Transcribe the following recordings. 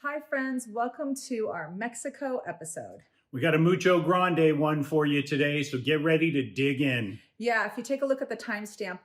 Hi, friends. Welcome to our Mexico episode. We got a mucho grande one for you today, so get ready to dig in. Yeah, if you take a look at the timestamp,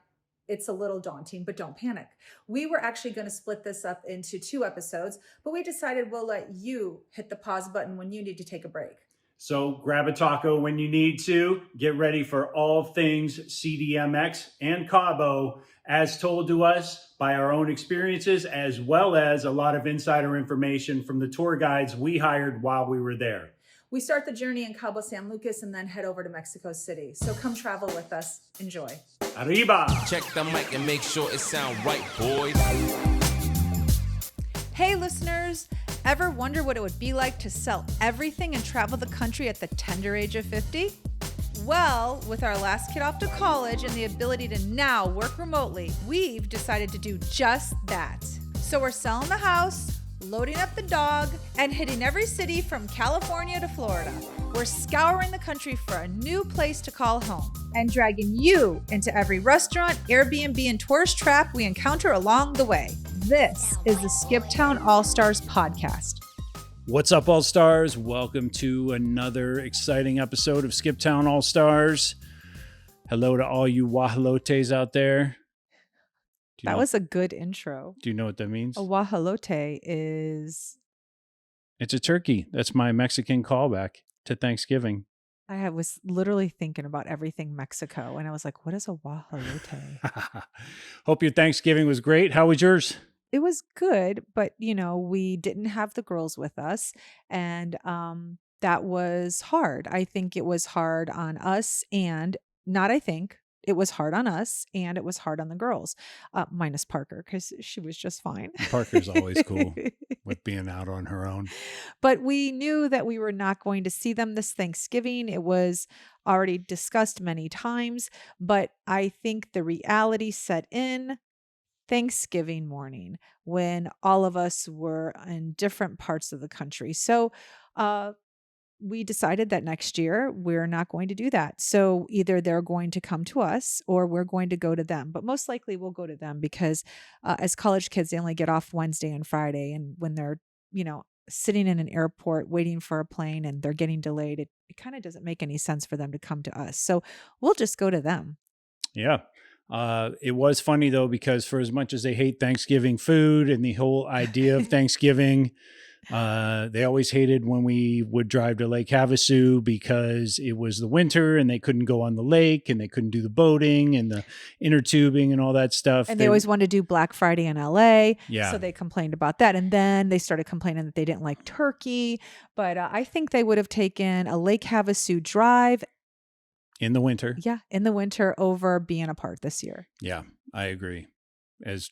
it's a little daunting, but don't panic. We were actually going to split this up into 2 episodes, but we decided we'll let you hit the pause button when you need to take a break. So grab a taco when you need to. Get ready for all things CDMX and Cabo, as told to us by our own experiences, as well as a lot of insider information from the tour guides we hired while we were there. We start the journey in Cabo San Lucas and then head over to Mexico City. So come travel with us. Enjoy. Arriba! Check the mic and make sure it sound right, boys. Hey, listeners. Ever wonder what it would be like to sell everything and travel the country at the tender age of 50? Well, with our last kid off to college and the ability to now work remotely, we've decided to do just that. So we're selling the house, loading up the dog, and hitting every city from California to Florida. We're scouring the country for a new place to call home and dragging you into every restaurant, Airbnb, and tourist trap we encounter along the way. This is the Skip Town All-Stars podcast. What's up, All-Stars? Welcome to another exciting episode of Skip Town All-Stars. Hello to all you guajolotes out there. That was a good intro. Do you know what that means? A guajolote is... It's a turkey. That's my Mexican callback to Thanksgiving. I was literally thinking about everything Mexico, and I was like, what is a guajolote? Hope your Thanksgiving was great. How was yours? It was good, but, we didn't have the girls with us, and that was hard. I think it was hard on us, and it was hard on us, and it was hard on the girls, minus Parker, because she was just fine. Parker's always cool with being out on her own. But we knew that we were not going to see them this Thanksgiving. It was already discussed many times, but I think the reality set in Thanksgiving morning when all of us were in different parts of the country. So, we decided that next year we're not going to do that. So either they're going to come to us or we're going to go to them. But most likely we'll go to them because as college kids, they only get off Wednesday and Friday. And when they're, sitting in an airport waiting for a plane and they're getting delayed, it kind of doesn't make any sense for them to come to us. So we'll just go to them. Yeah. It was funny though, because for as much as they hate Thanksgiving food and the whole idea of Thanksgiving, they always hated when we would drive to Lake Havasu because it was the winter and they couldn't go on the lake and they couldn't do the boating and the inner tubing and all that stuff. And they always wanted to do Black Friday in LA. Yeah. So they complained about that. And then they started complaining that they didn't like turkey. But I think they would have taken a Lake Havasu drive in the winter. Yeah, in the winter over being apart this year. Yeah, I agree. As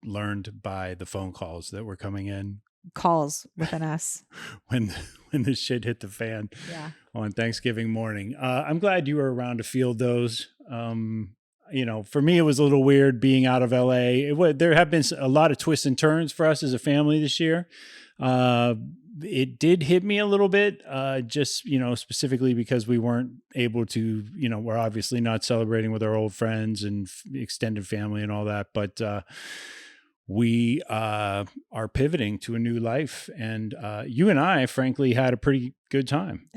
learned by the phone calls that were coming in. Calls with an S. when the shit hit the fan. Yeah. On Thanksgiving morning. I'm glad you were around to field those. For me, it was a little weird being out of LA. There have been a lot of twists and turns for us as a family this year. It did hit me a little bit, just, specifically because we weren't able to, we're obviously not celebrating with our old friends and extended family and all that. But we are pivoting to a new life. And you and I, frankly, had a pretty good time.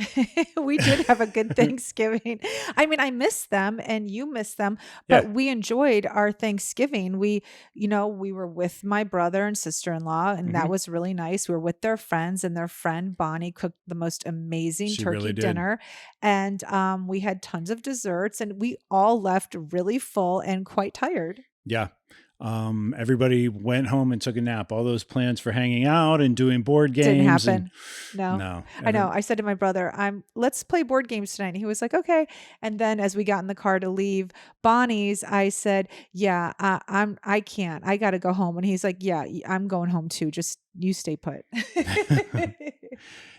We did have a good Thanksgiving. I mean, I miss them and you miss them, but we enjoyed our Thanksgiving. We were with my brother and sister-in-law, and that was really nice. We were with their friends, and their friend Bonnie cooked the most amazing turkey dinner. And we had tons of desserts, and we all left really full and quite tired. Yeah. Everybody went home and took a nap. All those plans for hanging out and doing board games didn't happen. No. I know. I said to my brother, let's play board games tonight. And he was like, okay. And then as we got in the car to leave Bonnie's, I said, yeah, I can't. I got to go home. And he's like, yeah, I'm going home too. Just you stay put.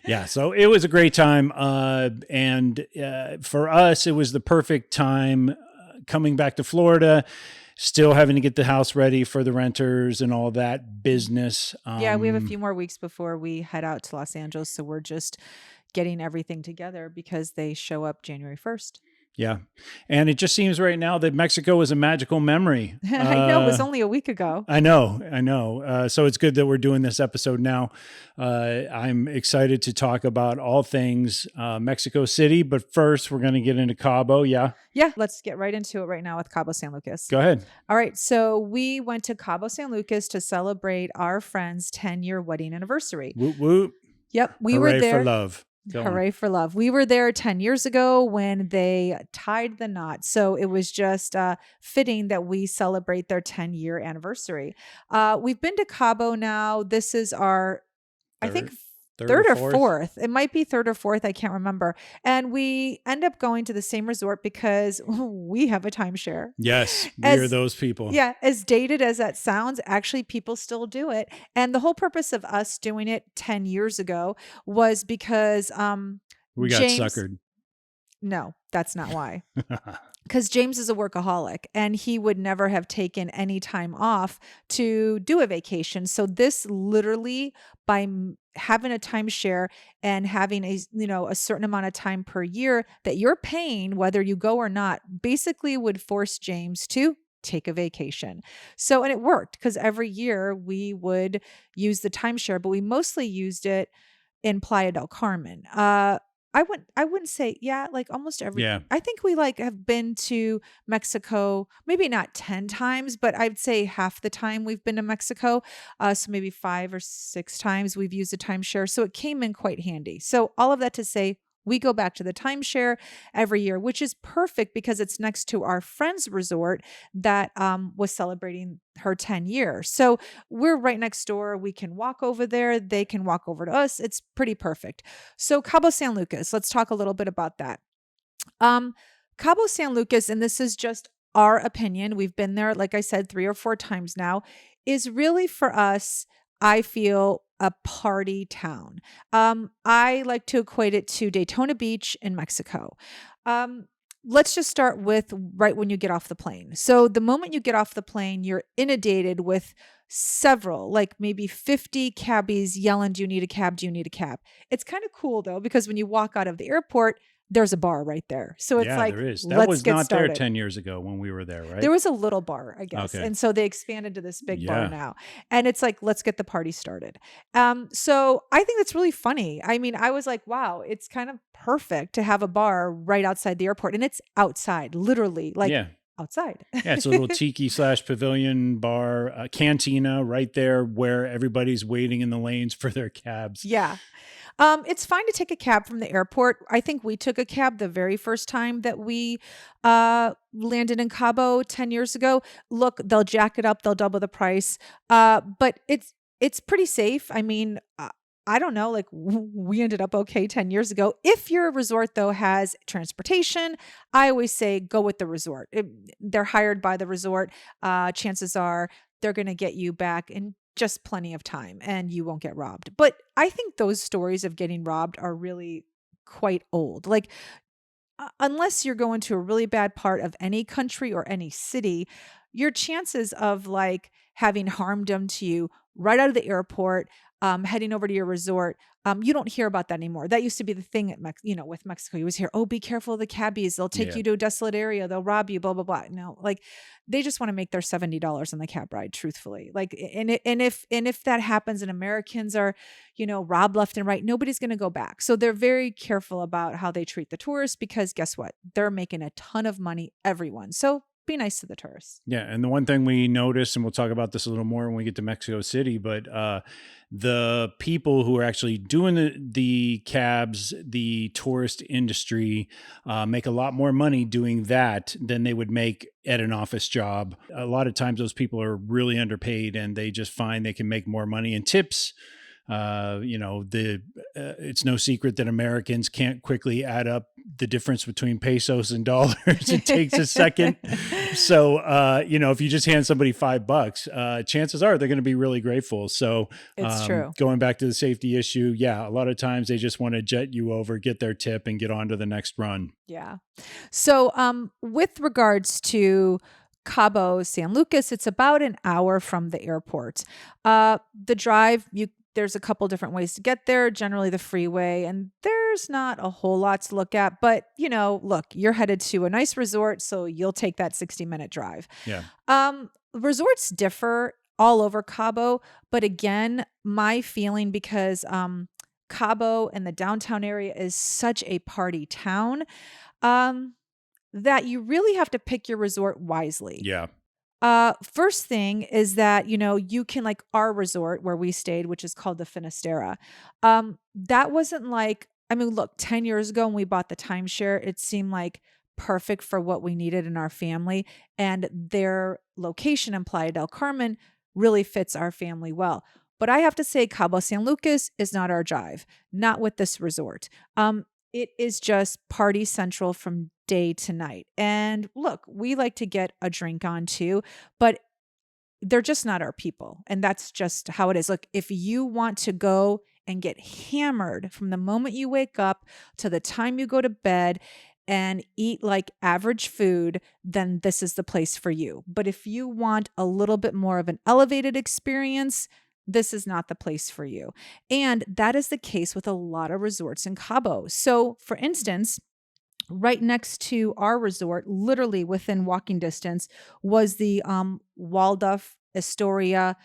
Yeah. So it was a great time. And for us, it was the perfect time coming back to Florida. Still having to get the house ready for the renters and all that business. Yeah, we have a few more weeks before we head out to Los Angeles. So we're just getting everything together because they show up January 1st. Yeah. And it just seems right now that Mexico is a magical memory. I know, it was only a week ago. I know. So it's good that we're doing this episode now. I'm excited to talk about all things Mexico City, but first we're going to get into Cabo. Yeah. Yeah, let's get right into it right now with Cabo San Lucas. Go ahead. All right, so we went to Cabo San Lucas to celebrate our friend's 10-year wedding anniversary. Whoop, whoop. Yep, we Hooray were there. for love. Go on. Hooray for love. We were there 10 years ago when they tied the knot. So it was just fitting that we celebrate their 10-year anniversary. We've been to Cabo now. This is our, I think, third or fourth. It might be third or fourth. I can't remember. And we end up going to the same resort because we have a timeshare. Yes, we are those people. Yeah, as dated as that sounds, actually people still do it. And the whole purpose of us doing it 10 years ago was because we got James, suckered. No, that's not why. Because James is a workaholic and he would never have taken any time off to do a vacation. So this literally, by having a timeshare and having a certain amount of time per year that you're paying, whether you go or not, basically would force James to take a vacation. So, and it worked because every year we would use the timeshare, but we mostly used it in Playa del Carmen. I wouldn't say, like almost every, Yeah. I think we have been to Mexico, maybe not 10 times, but I'd say half the time we've been to Mexico. So maybe 5 or 6 times we've used a timeshare. So it came in quite handy. So all of that to say, we go back to the timeshare every year, which is perfect because it's next to our friend's resort that was celebrating her 10 years. So we're right next door. We can walk over there. They can walk over to us. It's pretty perfect. So Cabo San Lucas, let's talk a little bit about that. Cabo San Lucas, and this is just our opinion, we've been there, like I said, 3 or 4 times now, is really for us, I feel, a party town. I like to equate it to Daytona Beach in Mexico. Let's just start with right when you get off the plane. So the moment you get off the plane, you're inundated with several, like maybe 50 cabbies yelling, "Do you need a cab? Do you need a cab?" It's kind of cool though, because when you walk out of the airport, there's a bar right there. So it's like, there is. That let's was get not started. there 10 years ago when we were there, right? There was a little bar, I guess. Okay. And so they expanded to this big bar Yeah. now. And it's like, let's get the party started. So I think that's really funny. I mean, I was like, wow, it's kind of perfect to have a bar right outside the airport. And it's outside, literally, like Yeah. outside. Yeah, it's a little tiki / pavilion bar, cantina right there where everybody's waiting in the lanes for their cabs. Yeah. It's fine to take a cab from the airport. I think we took a cab the very first time that we landed in Cabo 10 years ago. Look, they'll jack it up, they'll double the price. But it's pretty safe. I mean, I don't know, like we ended up okay 10 years ago. If your resort though has transportation, I always say go with the resort. They're hired by the resort. Chances are they're going to get you back in just plenty of time and you won't get robbed. But I think those stories of getting robbed are really quite old. Like unless you're going to a really bad part of any country or any city, your chances of like having harm done to you right out of the airport, heading over to your resort, you don't hear about that anymore. That used to be the thing at with Mexico. You always hear, "Oh, be careful of the cabbies. They'll take you to a desolate area. They'll rob you, blah, blah, blah." No, like they just want to make their $70 on the cab ride, truthfully. Like, and if that happens and Americans are, robbed left and right, nobody's going to go back. So they're very careful about how they treat the tourists because guess what? They're making a ton of money, everyone. So be nice to the tourists. Yeah. And the one thing we noticed, and we'll talk about this a little more when we get to Mexico City, but the people who are actually doing the cabs, the tourist industry, make a lot more money doing that than they would make at an office job. A lot of times those people are really underpaid and they just find they can make more money in tips. It's no secret that Americans can't quickly add up the difference between pesos and dollars. It takes a second. So, if you just hand somebody $5, chances are they're going to be really grateful. So it's true. Going back to the safety issue. Yeah. A lot of times they just want to jet you over, get their tip and get on to the next run. Yeah. So, with regards to Cabo San Lucas, it's about an hour from the airport. The drive, there's a couple different ways to get there, generally the freeway, and there's not a whole lot to look at. But, look, you're headed to a nice resort, so you'll take that 60-minute drive. Yeah. Resorts differ all over Cabo, but again, my feeling, because Cabo and the downtown area is such a party town, that you really have to pick your resort wisely. Yeah. First thing is that, you can, like our resort where we stayed, which is called the Finisterra. That wasn't like, look, 10 years ago when we bought the timeshare, it seemed like perfect for what we needed in our family. And their location in Playa del Carmen really fits our family well. But I have to say, Cabo San Lucas is not our jive, not with this resort. It is just party central from day to night. And look, we like to get a drink on too, but they're just not our people. And that's just how it is. Look, if you want to go and get hammered from the moment you wake up to the time you go to bed and eat like average food, then this is the place for you. But if you want a little bit more of an elevated experience, this is not the place for you. And that is the case with a lot of resorts in Cabo. So, for instance, right next to our resort, literally within walking distance, was the Waldorf Astoria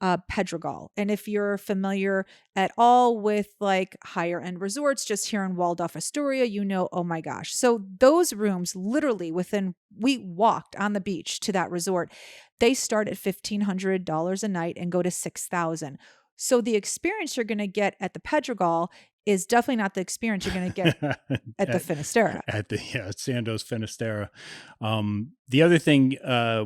Pedregal. And if you're familiar at all with like higher end resorts, just here in Waldorf Astoria, oh my gosh. So those rooms literally we walked on the beach to that resort. They start at $1,500 a night and go to $6,000. So the experience you're going to get at the Pedregal is definitely not the experience you're going to get at the Finisterra. At the Sandoz Finisterra. The other thing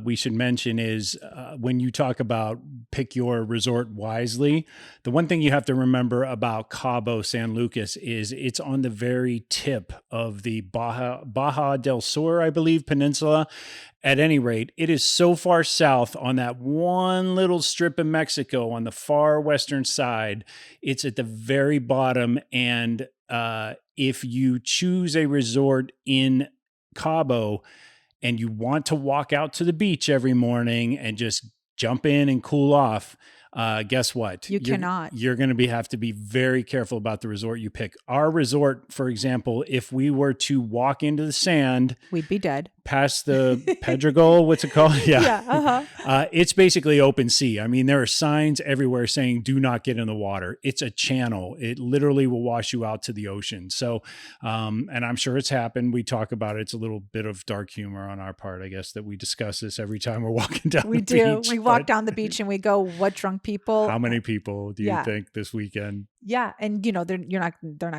we should mention is when you talk about pick your resort wisely, the one thing you have to remember about Cabo San Lucas is it's on the very tip of the Baja del Sur, I believe, peninsula. At any rate, it is so far south on that one little strip of Mexico on the far western side. It's at the very bottom. And if you choose a resort in Cabo and you want to walk out to the beach every morning and just jump in and cool off, guess what? You cannot. You're going to have to be very careful about the resort you pick. Our resort, for example, if we were to walk into the sand, we'd be dead. Past the Pedregal, what's it called? Yeah. Yeah. It's basically open sea. There are signs everywhere saying do not get in the water. It's a channel. It literally will wash you out to the ocean. So, and I'm sure it's happened. We talk about it. It's a little bit of dark humor on our part, I guess, that we discuss this every time we're walking down the beach. We do. We walk down the beach and we go, what drunk people? How many people do you think this weekend? Yeah. And they're not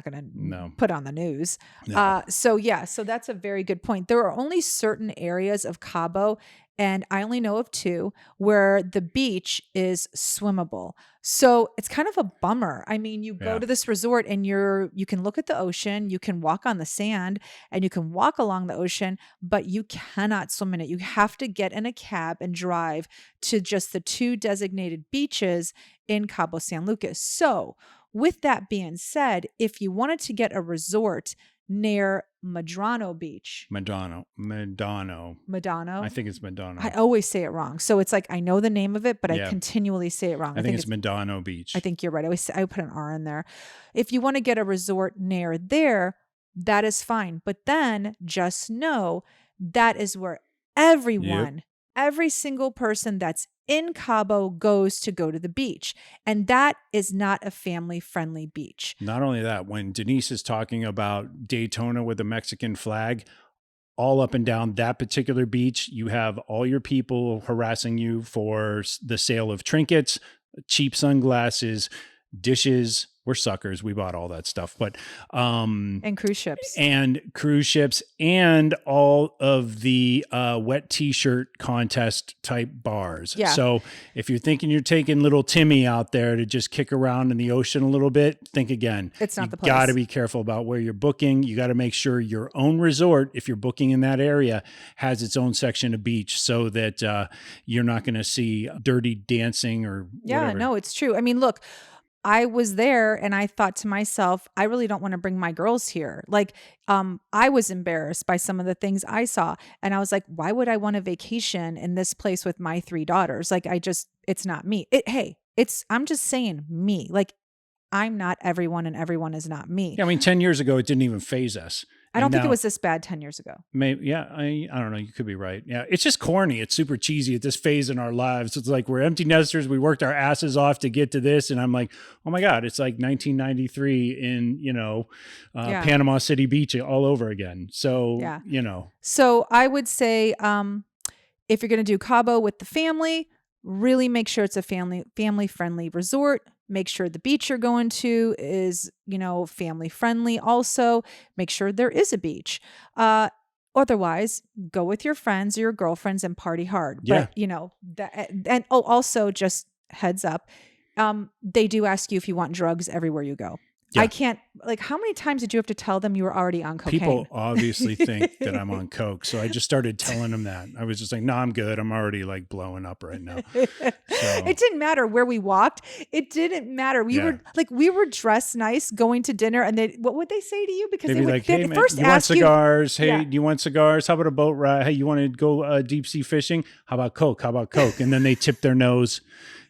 going to put on the news. No. So that's a very good point. There are only certain areas of Cabo, and I only know of two, where the beach is swimmable. So it's kind of a bummer. You go to this resort and you can look at the ocean, you can walk on the sand, and you can walk along the ocean, but you cannot swim in it. You have to get in a cab and drive to just the two designated beaches in Cabo San Lucas. So with that being said, if you wanted to get a resort near Medrano Beach. Medrano. I think it's Medrano. I always say it wrong. So it's like I know the name of it, but I continually say it wrong. I think it's Medrano Beach. I think you're right. I put an R in there. If you want to get a resort near there, that is fine. But then just know that is where everyone, every single person that's in Cabo go to the beach. And that is not a family-friendly beach. Not only that, when Denise is talking about Daytona with a Mexican flag, all up and down that particular beach, you have all your people harassing you for the sale of trinkets, cheap sunglasses, dishes. We're suckers. We bought all that stuff, but and cruise ships and all of the wet t-shirt contest type bars. Yeah. So if you're thinking you're taking little Timmy out there to just kick around in the ocean a little bit, think again. It's not the place. You got to be careful about where you're booking. You got to make sure your own resort, if you're booking in that area, has its own section of beach so that you're not going to see dirty dancing or whatever. No, it's true. Look, I was there and I thought to myself, I really don't want to bring my girls here. Like, I was embarrassed by some of the things I saw. And I was like, why would I want a vacation in this place with my three daughters? Like, it's not me. Hey, I'm just saying me. Like, I'm not everyone and everyone is not me. Yeah, I mean, 10 years ago, it didn't even phase us. I don't think it was this bad 10 years ago. Maybe, yeah, I don't know. You could be right. Yeah, it's just corny. It's super cheesy at this phase in our lives. It's like we're empty nesters. We worked our asses off to get to this, and I'm like, oh my god, it's like 1993 in Panama City Beach all over again. So So I would say, if you're going to do Cabo with the family, really make sure it's a family friendly resort. Make sure the beach you're going to is, family friendly. Also, make sure there is a beach. Otherwise, go with your friends or your girlfriends and party hard. Yeah. But, also just heads up, they do ask you if you want drugs everywhere you go. Yeah. I can't, how many times did you have to tell them you were already on cocaine? People obviously think that I'm on coke. So I just started telling them that. I was just like, no, I'm good. I'm already blowing up right now. So. It didn't matter where we walked. It didn't matter. We were dressed nice going to dinner. And what would they say to you? Because they'd be like, hey, man, you want cigars? Hey, do you want cigars? How about a boat ride? Hey, you want to go deep sea fishing? How about coke? And then they tip their nose.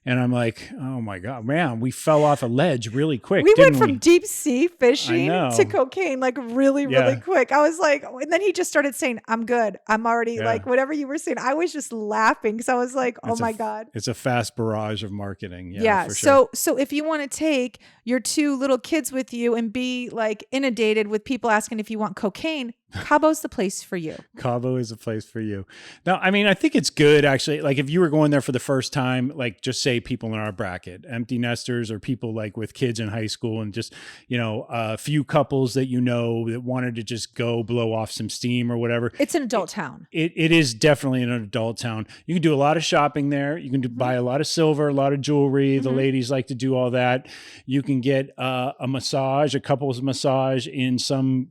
And I'm like, oh my God, man, we fell off a ledge really quick. We went from deep sea fishing to cocaine, really quick. I was like, and then he just started saying, I'm good. I'm already whatever you were saying. I was just laughing because I was like, oh my God. It's a fast barrage of marketing. Yeah. For sure. So if you want to take your 2 little kids with you and be inundated with people asking if you want cocaine, Cabo's the place for you. Cabo is a place for you. Now, I mean, I think it's good actually. If you were going there for the first time, just say people in our bracket, empty nesters or people with kids in high school and just, a few couples that that wanted to just go blow off some steam or whatever. It's an adult town. It is definitely an adult town. You can do a lot of shopping there. You can buy a lot of silver, a lot of jewelry. Mm-hmm. The ladies like to do all that. You can get a massage, a couple's massage in some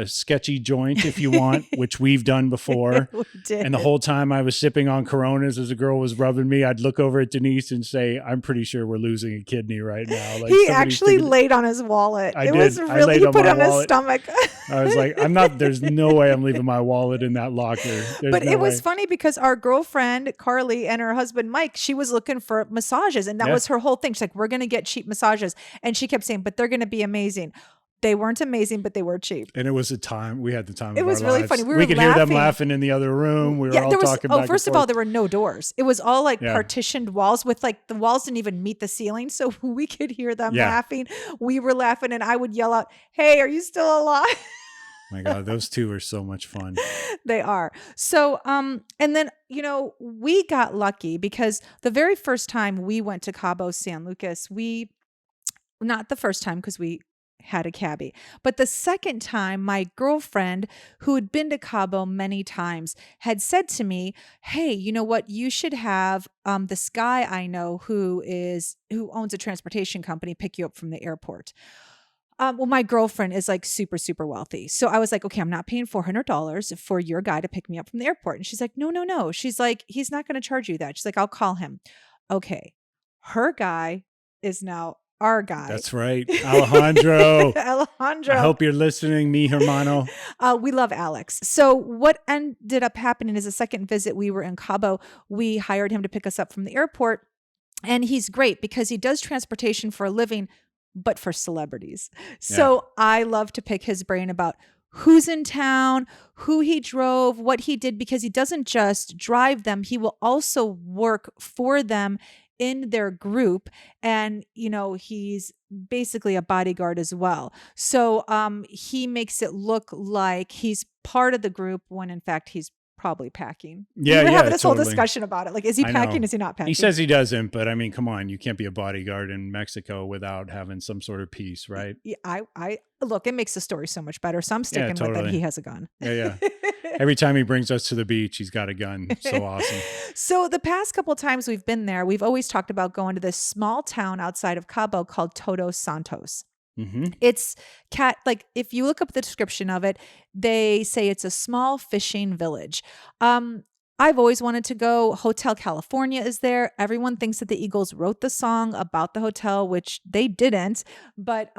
sketchy joint if you want, which we've done before. We did. And the whole time I was sipping on Coronas as a girl was rubbing me, I'd look over at Denise and say, I'm pretty sure we're losing a kidney right now. He actually laid on his wallet. He put it on his stomach. I was like, there's no way I'm leaving my wallet in that locker. It was funny because our girlfriend, Carly, and her husband, Mike, she was looking for massages. And that was her whole thing. She's like, we're going to get cheap massages. And she kept saying, but they're going to be amazing. They weren't amazing, but they were cheap. And it was a time, we had the time of our lives. It was really funny. We could hear them laughing in the other room. We were all talking back first of all, there were no doors. It was all partitioned walls with the walls didn't even meet the ceiling. So we could hear them laughing. We were laughing and I would yell out, hey, are you still alive? My God, those 2 are so much fun. They are. So, and then, we got lucky because the very first time we went to Cabo San Lucas, not the first time because we had a cabbie, but the second time my girlfriend, who had been to Cabo many times, had said to me, hey, you know what? You should have this guy I know who owns a transportation company pick you up from the airport. Well, my girlfriend is super, super wealthy. So I was like, okay, I'm not paying $400 for your guy to pick me up from the airport. And she's like, no. She's like, he's not going to charge you that. She's like, I'll call him. Okay. Her guy is now our guy. That's right. Alejandro. Alejandro. I hope you're listening, mi hermano. We love Alex. So what ended up happening is the second visit we were in Cabo, we hired him to pick us up from the airport. And he's great because he does transportation for a living, but for celebrities. So I love to pick his brain about who's in town, who he drove, what he did, because he doesn't just drive them. He will also work for them in their group. And, he's basically a bodyguard as well. So he makes it look like he's part of the group when in fact he's probably packing. Yeah, we were having this whole discussion about it. Is he packing? Is he not packing? He says he doesn't, but I mean, come on, you can't be a bodyguard in Mexico without having some sort of peace, right? Yeah, I look, it makes the story so much better. So I'm sticking with that he has a gun. Yeah. Every time he brings us to the beach, he's got a gun. So awesome. So the past couple of times we've been there, we've always talked about going to this small town outside of Cabo called Todos Santos. Mm-hmm. It's if you look up the description of it, they say it's a small fishing village. I've always wanted to go. Hotel California is there. Everyone thinks that the Eagles wrote the song about the hotel, which they didn't, but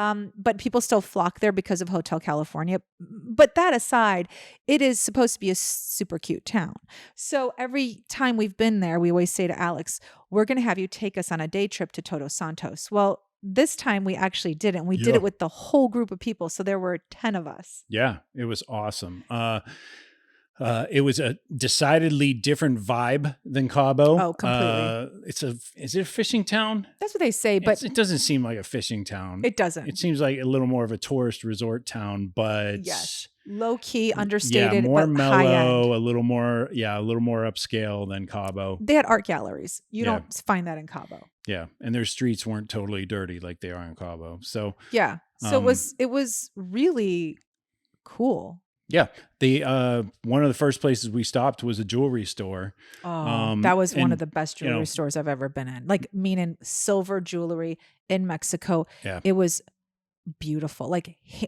people still flock there because of Hotel California. But that aside, it is supposed to be a super cute town. So every time we've been there, we always say to Alex, we're going to have you take us on a day trip to Todos Santos. Well, this time we actually didn't. We did Yeah. it with the whole group of people. So there were 10 of us. Yeah, it was awesome. It was a decidedly different vibe than Cabo. Oh, completely. Is it a fishing town? That's what they say, but It doesn't seem like a fishing town. it doesn't. It seems like a little more of a tourist resort town, but Yes. Low key, yeah, understated, more but high mellow, end. a little more upscale than Cabo. They had art galleries. You Yeah. don't find that in Cabo. Yeah, and their streets weren't totally dirty like they are in Cabo. So Yeah. So it was really cool. yeah, the one of the first places we stopped was a jewelry store. Oh, that was one and, of the best you know, jewelry stores I've ever been in. Like, meaning silver jewelry in Mexico. Yeah. It was beautiful.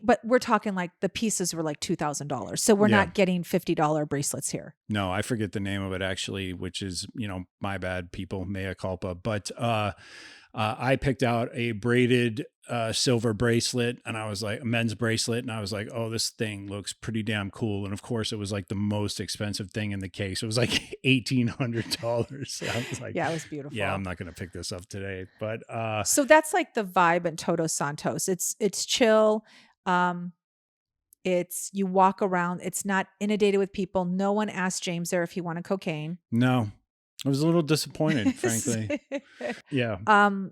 But we're talking like the pieces were like $2,000. So we're Yeah. not getting $50 bracelets here. No, I forget the name of it actually, which is, my bad, people, mea culpa. But I picked out a braided silver bracelet, and I was like, a men's bracelet, and I was like, oh, this thing looks pretty damn cool. And of course, it was like the most expensive thing in the case. It was like $1,800. I was like, Yeah, it was beautiful. yeah, I'm not going to pick this up today. But So that's like the vibe in Todos Santos. It's chill. It's you walk around. It's not inundated with people. No one asked James there if he wanted cocaine. no, I was a little disappointed, frankly. Yeah.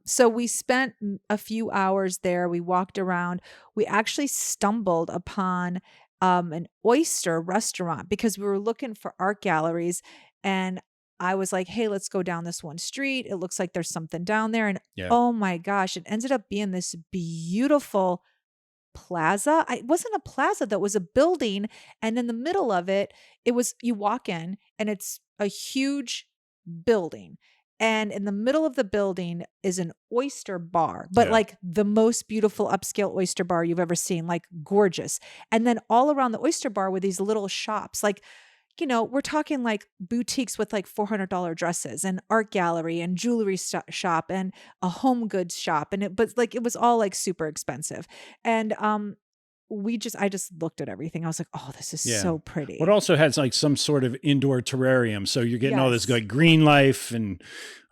So we spent a few hours there. We walked around. We actually stumbled upon an oyster restaurant because we were looking for art galleries, and I was like, hey, let's go down this one street. It looks like there's something down there. And Yeah. oh my gosh, it ended up being this beautiful plaza. It wasn't a plaza, that was a building. And in the middle of it, you walk in and it's a huge building. And in the middle of the building is an oyster bar, but Yeah. like the most beautiful upscale oyster bar you've ever seen, like gorgeous. And then all around the oyster bar were these little shops, like, we're talking like boutiques with like $400 dresses and art gallery and jewelry shop and a home goods shop. But like, it was all like super expensive. And, I just looked at everything. I was like, oh, this is Yeah. so pretty. It also has like some sort of indoor terrarium. So you're getting all this Yes. like green life and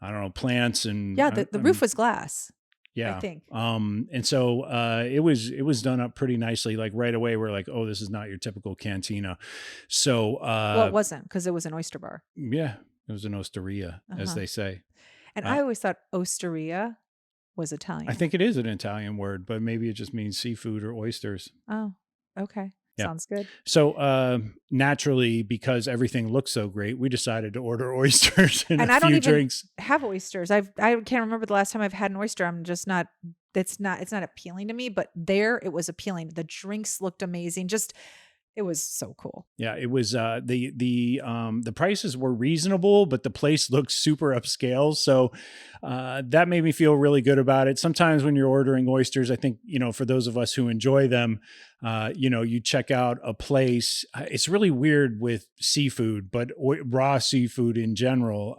I don't know, plants and Yeah. The roof was glass. yeah. I think. And so it was done up pretty nicely. Like right away, we're like, oh, this is not your typical cantina. So Well, it wasn't, because it was an oyster bar. yeah, it was an osteria, as Uh-huh. they say. And Uh, I always thought osteria was Italian. I think it is an Italian word, but maybe it just means seafood or oysters. Oh, okay. Yeah. Sounds good. So naturally, because everything looks so great, we decided to order oysters and And a I don't few even drinks. have oysters. I can't remember the last time I've had an oyster. I'm just not, it's not appealing to me, but there it was appealing. The drinks looked amazing. It was so cool. Yeah, it was the prices were reasonable, but the place looked super upscale. So that made me feel really good about it. Sometimes when you're ordering oysters, I think, for those of us who enjoy them, you check out a place. It's really weird with seafood, but raw seafood in general.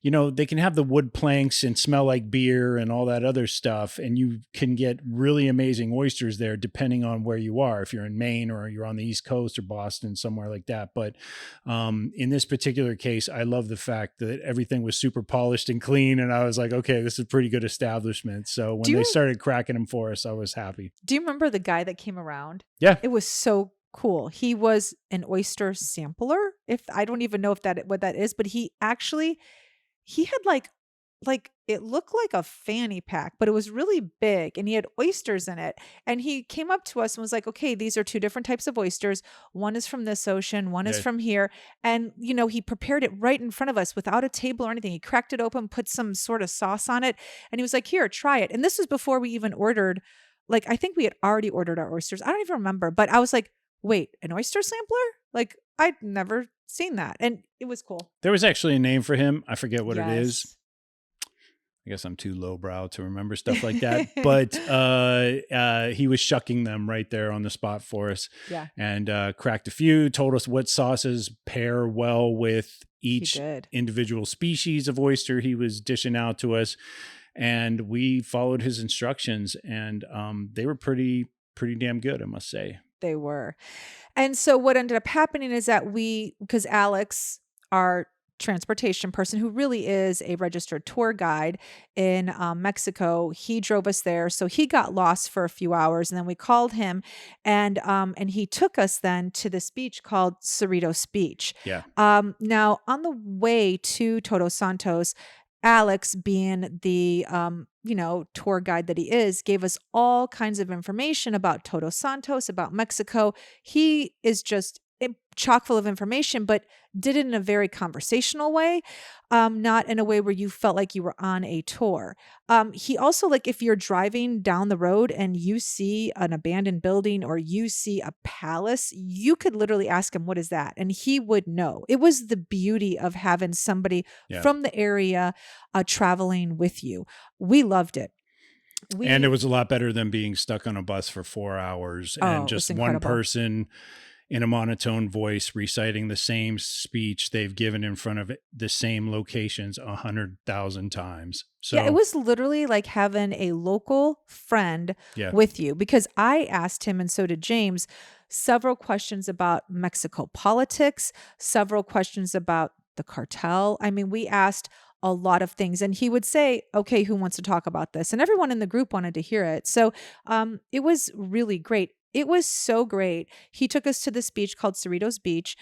They can have the wood planks and smell like beer and all that other stuff. And you can get really amazing oysters there, depending on where you are. If you're in Maine or you're on the East Coast or Boston, somewhere like that. But in this particular case, I love the fact that everything was super polished and clean. And I was like, okay, this is a pretty good establishment. So when they started cracking them for us, I was happy. Do you remember the guy that came around? Yeah. It was so cool. He was an oyster sampler. I don't even know what that is, but he had like it looked like a fanny pack, but it was really big and he had oysters in it. And he came up to us and was like, okay, these are two different types of oysters. One is from this ocean, one is Yeah. from here. And, he prepared it right in front of us without a table or anything. He cracked it open, put some sort of sauce on it. And he was like, here, try it. And this was before we even ordered, I think we had already ordered our oysters. I don't even remember, but I was like, wait, an oyster sampler? Like, I'd never seen that. And it was cool. There was actually a name for him. I forget what it is. Yes. I guess I'm too lowbrow to remember stuff like that. But he was shucking them right there on the spot for us. Yeah. And cracked a few, told us what sauces pair well with He each did. individual species of oyster he was dishing out to us. And we followed his instructions, and they were pretty damn good, I must say. They were. And so what ended up happening is that because Alex, our transportation person, who really is a registered tour guide in Mexico, he drove us there. So he got lost for a few hours, and then we called him, and he took us then to this beach called Cerritos Beach. Yeah. Now on the way to Todos Santos, Alex, being the tour guide that he is, gave us all kinds of information about Todos Santos, about Mexico. He is just chock full of information, but did it in a very conversational way, not in a way where you felt like you were on a tour. He also, like, if you're driving down the road and you see an abandoned building or you see a palace, you could literally ask him, what is that? And he would know. It was the beauty of having somebody from the area traveling with you. We loved it. And it was a lot better than being stuck on a bus for 4 hours and just one person in a monotone voice reciting the same speech they've given in front of the same locations 100,000 times. So yeah, it was literally like having a local friend with you, because I asked him, and so did James, several questions about Mexico politics, several questions about the cartel. I mean, we asked a lot of things, and he would say, okay, who wants to talk about this? And everyone in the group wanted to hear it. So it was really great. It was so great. He took us to this beach called Cerritos Beach.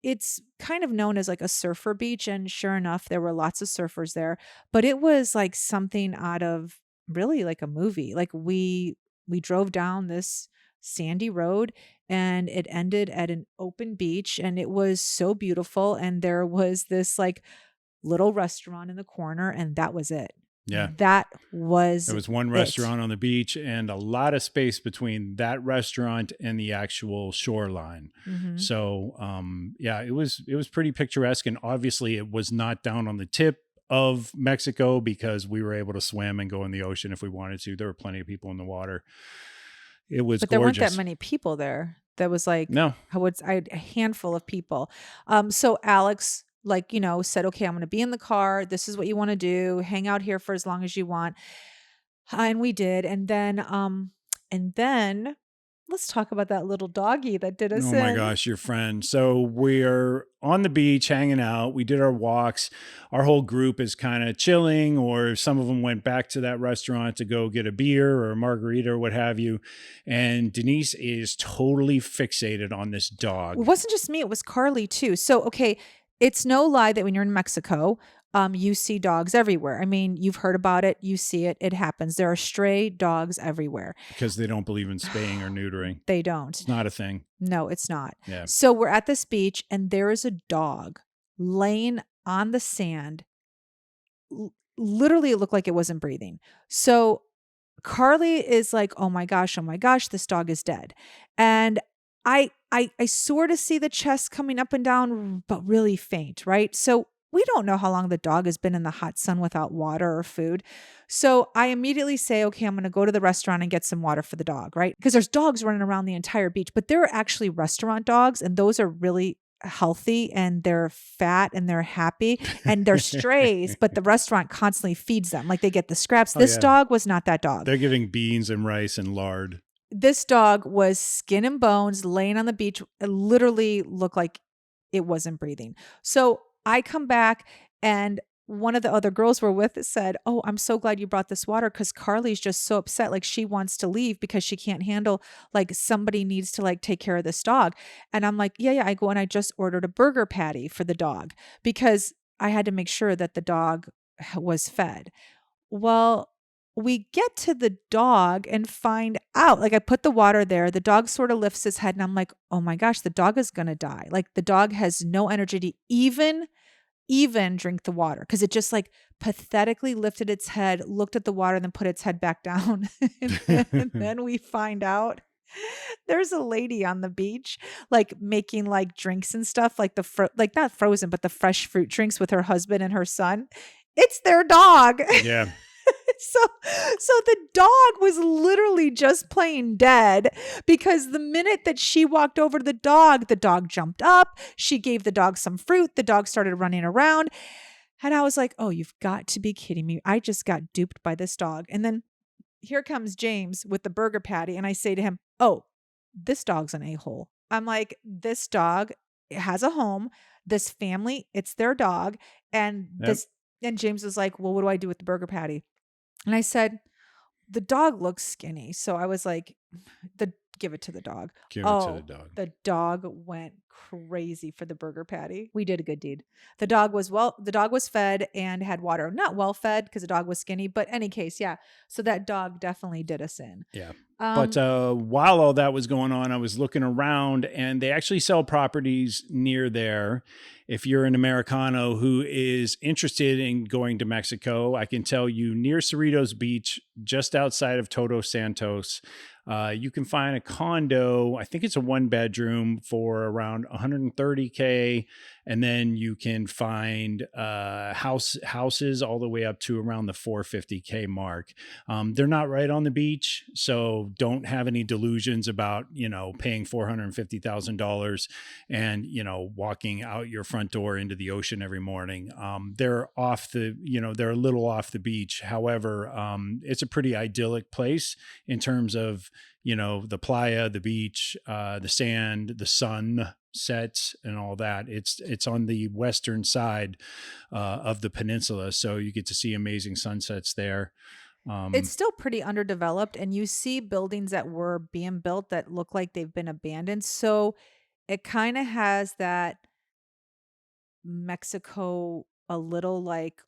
It's kind of known as like a surfer beach. And sure enough, there were lots of surfers there, but it was like something out of really like a movie. Like we drove down this sandy road and it ended at an open beach, and it was so beautiful. And there was this like little restaurant in the corner, and that was it. Yeah. There was one restaurant on the beach and a lot of space between that restaurant and the actual shoreline. Mm-hmm. So, it was pretty picturesque, and obviously it was not down on the tip of Mexico because we were able to swim and go in the ocean if we wanted to. There were plenty of people in the water. It was but gorgeous. There weren't that many people there. There was like, no, a handful of people. So Alex, said, okay, I'm going to be in the car. This is what you want to do. Hang out here for as long as you want. And we did. And then let's talk about that little doggy that did us in. Oh my gosh, your friend. So we're on the beach hanging out. We did our walks. Our whole group is kind of chilling, or some of them went back to that restaurant to go get a beer or a margarita or what have you. And Denise is totally fixated on this dog. It wasn't just me. It was Carly too. So, okay. It's no lie that when you're in Mexico, you see dogs everywhere. I mean, you've heard about it. You see it. It happens. There are stray dogs everywhere. Because they don't believe in spaying or neutering. They don't. It's not a thing. No, it's not. Yeah. So we're at this beach, and there is a dog laying on the sand. Literally, it looked like it wasn't breathing. So Carly is like, oh my gosh, this dog is dead. And I sort of see the chest coming up and down, but really faint, right? So we don't know how long the dog has been in the hot sun without water or food. So I immediately say, okay, I'm going to go to the restaurant and get some water for the dog, right? Because there's dogs running around the entire beach, but there are actually restaurant dogs, and those are really healthy, and they're fat, and they're happy, and they're strays, but the restaurant constantly feeds them. Like, they get the scraps. This dog was not that dog. They're giving beans and rice and lard. This dog was skin and bones, laying on the beach. It literally looked like it wasn't breathing. So I come back, and one of the other girls we're with said, oh, I'm so glad you brought this water, because Carly's just so upset. Like, she wants to leave because she can't handle, like, somebody needs to like take care of this dog. And I'm like, yeah. I go and I just ordered a burger patty for the dog because I had to make sure that the dog was fed. Well, we get to the dog and find out, like, I put the water there. The dog sort of lifts his head, and I'm like, oh my gosh, the dog is going to die. Like, the dog has no energy to even drink the water, because it just like pathetically lifted its head, looked at the water, and then put its head back down. And then we find out there's a lady on the beach, like, making like drinks and stuff, like like not frozen, but the fresh fruit drinks with her husband and her son. It's their dog. Yeah. so so the dog was literally just playing dead because the minute that she walked over to the dog jumped up. She gave the dog some fruit. The dog started running around. And I was like, oh, you've got to be kidding me. I just got duped by this dog. And then here comes James with the burger patty. And I say to him, oh, this dog's an a-hole. I'm like, this dog has a home. This family, it's their dog. And Yep. and James was like, well, what do I do with the burger patty? And I said, the dog looks skinny. So I was like, give it to the dog. Give it to the Oh, dog. the dog went crazy for the burger patty. We did a good deed. The dog was fed and had water. Not well fed because the dog was skinny, but any case, yeah. So that dog definitely did us in. Yeah. But Um, while all that was going on, I was looking around and they actually sell properties near there. If you're an Americano who is interested in going to Mexico, I can tell you near Cerritos Beach, just outside of Todos Santos, you can find a condo. I think it's a 1 bedroom for around 130K. And then you can find houses all the way up to around the 450K mark. They're not right on the beach, so don't have any delusions about, paying $450,000 and, walking out your front door into the ocean every morning. They're they're a little off the beach. However, it's a pretty idyllic place in terms of, the playa, the beach, the sand, the sun sets and all that. It's on the western side of the peninsula, so you get to see amazing sunsets there. it's still pretty underdeveloped, and you see buildings that were being built that look like they've been abandoned. So it kind of has that Mexico, a little like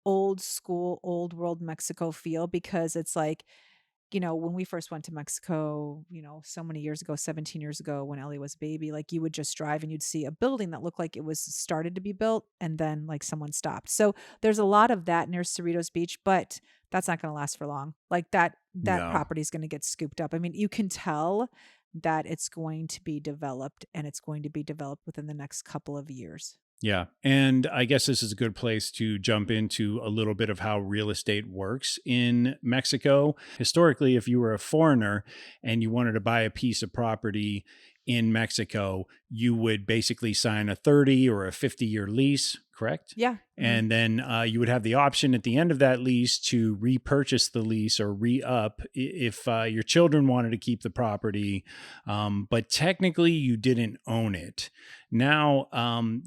old school, old world Mexico feel because it's like, when we first went to Mexico, so many years ago, 17 years ago, when Ellie was a baby, like you would just drive and you'd see a building that looked like it was started to be built and then like someone stopped. So there's a lot of that near Cerritos Beach, but that's not going to last for long. Like that No. property is going to get scooped up. I mean, you can tell that it's going to be developed and it's going to be developed within the next couple of years. Yeah. And I guess this is a good place to jump into a little bit of how real estate works in Mexico. Historically, if you were a foreigner and you wanted to buy a piece of property in Mexico, you would basically sign a 30 or a 50-year lease, correct? Yeah. And then you would have the option at the end of that lease to repurchase the lease or re-up if your children wanted to keep the property. But technically, you didn't own it. Now,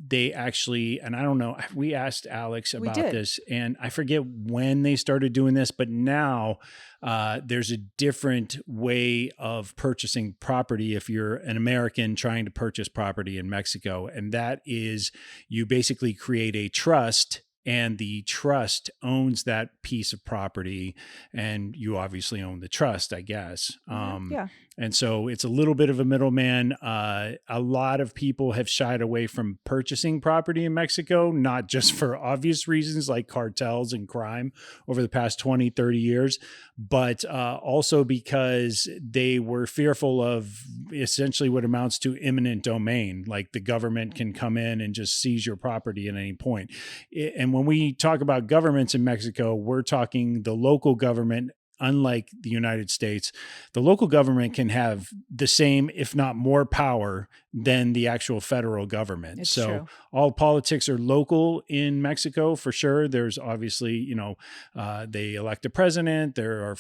they actually, and I don't know, we asked Alex We about did. this, and I forget when they started doing this, but now there's a different way of purchasing property if you're an American trying to purchase property in Mexico. And that is you basically create a trust and the trust owns that piece of property and you obviously own the trust, I guess. Yeah. And so it's a little bit of a middleman. A lot of people have shied away from purchasing property in Mexico, not just for obvious reasons like cartels and crime over the past 20, 30 years, but also because they were fearful of essentially what amounts to eminent domain. Like the government can come in and just seize your property at any point. And when we talk about governments in Mexico, we're talking the local government. Unlike the United States, the local government can have the same, if not more power than the actual federal government. It's So true. all politics are local in Mexico for sure. There's obviously, they elect a president. There are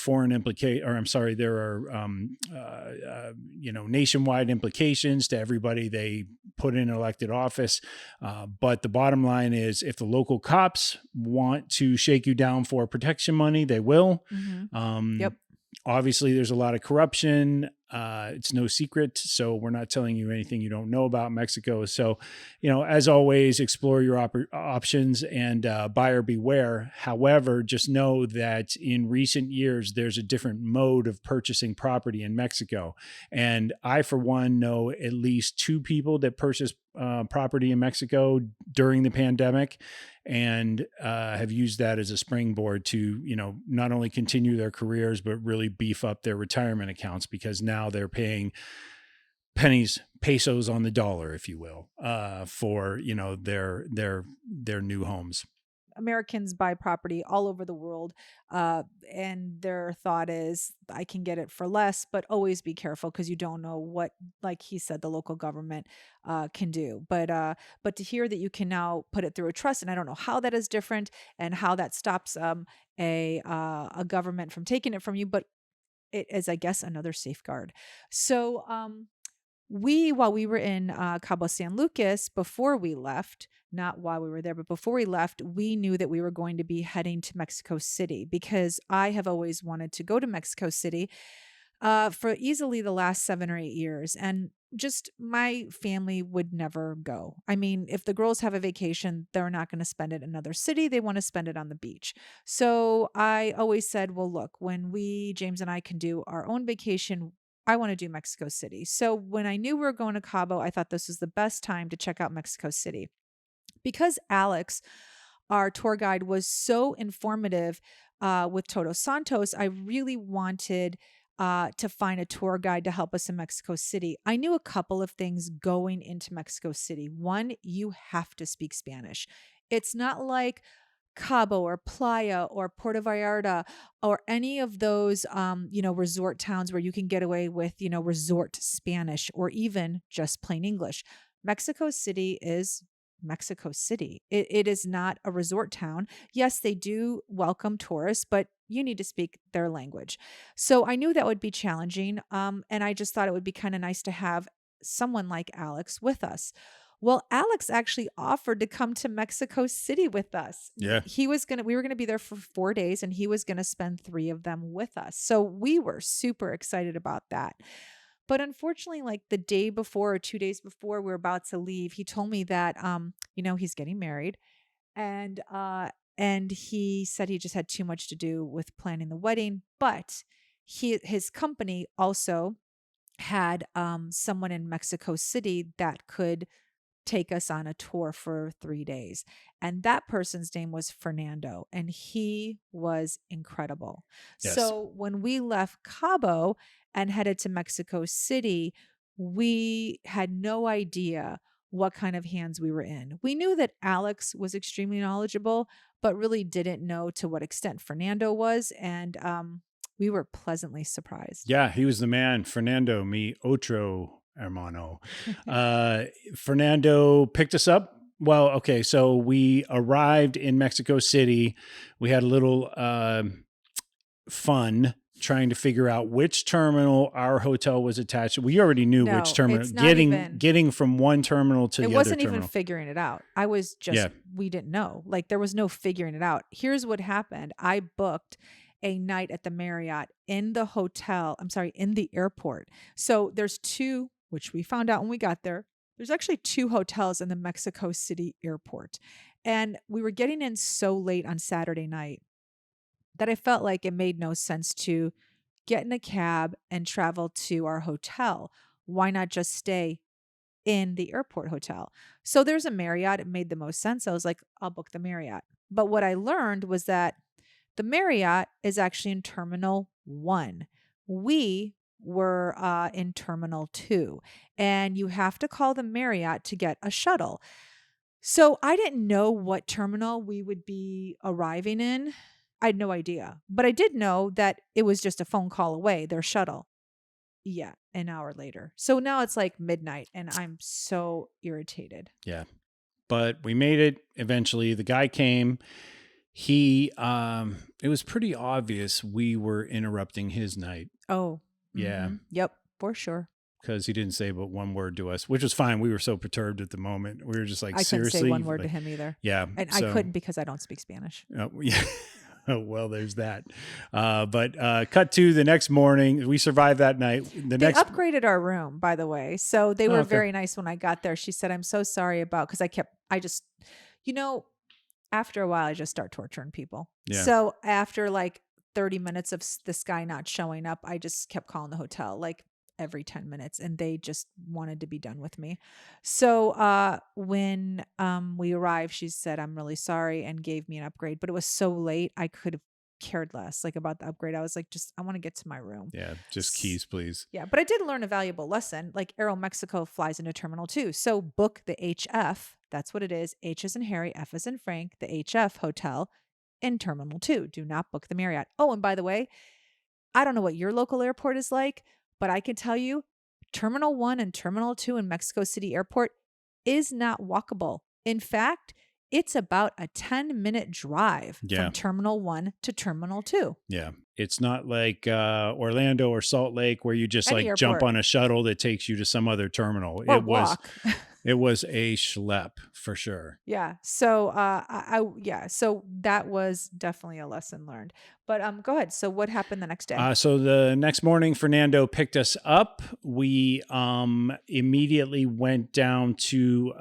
there are, nationwide implications to everybody they put in elected office. But the bottom line is if the local cops want to shake you down for protection money, they will. Yep. Obviously, there's a lot of corruption. It's no secret. So we're not telling you anything you don't know about Mexico. So, as always, explore your options and buyer beware. However, just know that in recent years, there's a different mode of purchasing property in Mexico. And I, for one, know at least 2 people that purchased property in Mexico during the pandemic and have used that as a springboard to, not only continue their careers, but really beef up their retirement accounts because now they're paying pesos on the dollar, if you will, for, their new homes. Americans buy property all over the world, uh, and their thought is, I can get it for less, but always be careful because you don't know what, like he said, the local government can do. But to hear that you can now put it through a trust, and I don't know how that is different and how that stops a government from taking it from you, but it is, I guess, another safeguard. So, while we were in Cabo San Lucas before we left, not while we were there, but before we left, we knew that we were going to be heading to Mexico City because I have always wanted to go to Mexico City for easily the last 7 or 8 years. And just my family would never go. I mean, if the girls have a vacation, they're not going to spend it in another city. They want to spend it on the beach. So I always said, well, look, when James and I can do our own vacation, I want to do Mexico City. So when I knew we were going to Cabo, I thought this was the best time to check out Mexico City because Alex, our tour guide, was so informative with Todos Santos. I really wanted to find a tour guide to help us in Mexico City. I knew a couple of things going into Mexico City. One, you have to speak Spanish. It's not like Cabo or Playa or Puerto Vallarta or any of those, resort towns where you can get away with, resort Spanish or even just plain English. Mexico City is Mexico City. It is not a resort town. Yes, they do welcome tourists, but you need to speak their language. So I knew that would be challenging. And I just thought it would be kind of nice to have someone like Alex with us. Well, Alex actually offered to come to Mexico City with us. Yeah. We were gonna be there for 4 days and he was gonna spend 3 of them with us. So we were super excited about that. But unfortunately, like the day before or 2 days before we were about to leave, he told me that he's getting married and he said he just had too much to do with planning the wedding. But his company also had someone in Mexico City that could take us on a tour for 3 days. And that person's name was Fernando, and he was incredible. Yes. So when we left Cabo and headed to Mexico City, we had no idea what kind of hands we were in. We knew that Alex was extremely knowledgeable, but really didn't know to what extent Fernando was. And we were pleasantly surprised. Yeah, he was the man. Fernando, mi otro hermano. Fernando picked us up. Well, okay, so we arrived in Mexico City. We had a little fun trying to figure out which terminal our hotel was attached to. We already knew which No, terminal. it's not even. Getting from one terminal to It the other wasn't even terminal. figuring it out. I was just, Yeah. we didn't know. Like there was no figuring it out. Here's what happened. I booked a night at the Marriott in the hotel. I'm sorry, in the airport. So there's two, which we found out when we got there. There's actually two hotels in the Mexico City airport. And we were getting in so late on Saturday night that I felt like it made no sense to get in a cab and travel to our hotel. Why not just stay in the airport hotel? So there's a Marriott. It made the most sense. I was like, I'll book the Marriott. But what I learned was that the Marriott is actually in Terminal 1. We were in Terminal 2. And you have to call the Marriott to get a shuttle. So I didn't know what terminal we would be arriving in. I had no idea. But I did know that it was just a phone call away, their shuttle. Yeah, an hour later. So now it's like midnight and I'm so irritated. Yeah. But we made it eventually. The guy came. He it was pretty obvious we were interrupting his night. Oh. Yeah. Yep, for sure. Because he didn't say but one word to us, which was fine. We were so perturbed at the moment. We were just like, I couldn't seriously? say one word Like, to him either. yeah. And I couldn't because I don't speak Spanish. Yeah. Oh, well, there's that. But cut to the next morning. We survived that night. They upgraded our room, by the way. So they were okay. very nice when I got there. She said, I'm so sorry about, because after a while, I just start torturing people. Yeah. So after like 30 minutes of this guy not showing up, I just kept calling the hotel like every 10 minutes and they just wanted to be done with me. So when we arrived, she said, I'm really sorry and gave me an upgrade, but it was so late. I could have cared less like about the upgrade. I was like, just I want to get to my room. Yeah, just keys, please. Yeah, but I did learn a valuable lesson. Like Aeromexico flies into Terminal 2. So book the HF. That's what it is. H is in Harry, F is in Frank, the HF hotel in Terminal 2. Do not book the Marriott. Oh, and by the way, I don't know what your local airport is like, but I can tell you Terminal 1 and Terminal 2 in Mexico City Airport is not walkable. In fact, it's about a 10-minute drive Yeah. from Terminal 1 to Terminal 2. Yeah. It's not like Orlando or Salt Lake where you just Any like jump airport. on a shuttle that takes you to some other terminal. Or walk. It was a schlep for sure. Yeah. So so that was definitely a lesson learned. But go ahead. So what happened the next day? So the next morning, Fernando picked us up. We immediately went down to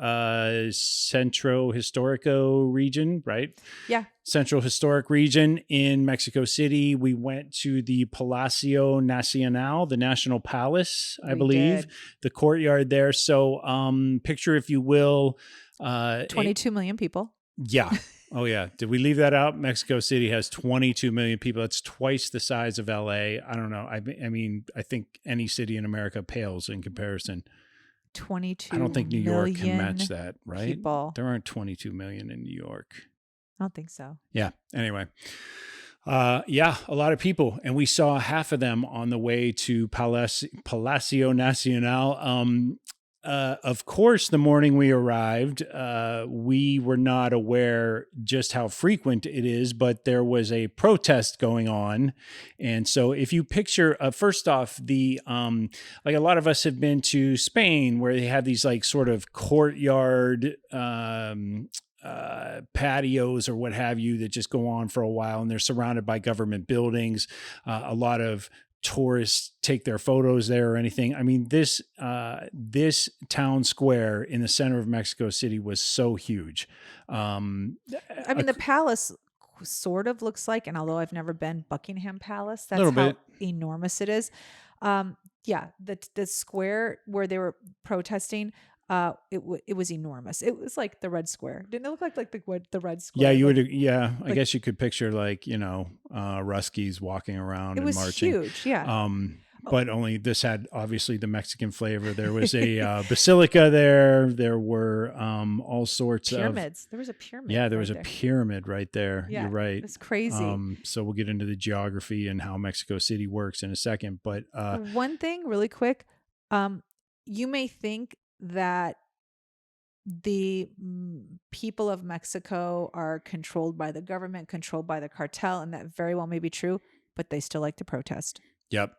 Centro Historico region, right? Yeah. Central Historic region in Mexico City. We went to the Palacio Nacional, the National Palace, I believe, did. the courtyard there. So picture, if you will, 22 million people. Yeah. Oh, yeah. Did we leave that out? Mexico City has 22 million people. That's twice the size of LA. I don't know. I mean, I think any city in America pales in comparison. 22 I don't think New York can million match that, right? people. There aren't 22 million in New York. I don't think so. Yeah. Anyway. Yeah, a lot of people. And we saw half of them on the way to Palacio Nacional. Of course, the morning we arrived, we were not aware just how frequent it is, but there was a protest going on. And so if you picture, first off, the like a lot of us have been to Spain where they have these like sort of courtyard patios or what have you that just go on for a while, and they're surrounded by government buildings. A lot of tourists take their photos there or anything. I mean, this town square in the center of Mexico City was so huge. I mean, the palace sort of looks like, and although I've never been, Buckingham Palace, that's how enormous it is. Yeah, the square where they were protesting, it was enormous. It was like the Red Square. Didn't it look like the Red Square? Yeah, you would. Yeah, I guess you could picture like Ruskies walking around and marching. It was huge. Yeah. But only this had obviously the Mexican flavor. There was a basilica there. There were all sorts of pyramids. There was a pyramid. Yeah, there was a pyramid right there. Yeah, you're right. It's crazy. So we'll get into the geography and how Mexico City works in a second. But one thing really quick, you may think that the people of Mexico are controlled by the government, controlled by the cartel, and that very well may be true, but they still like to protest. Yep.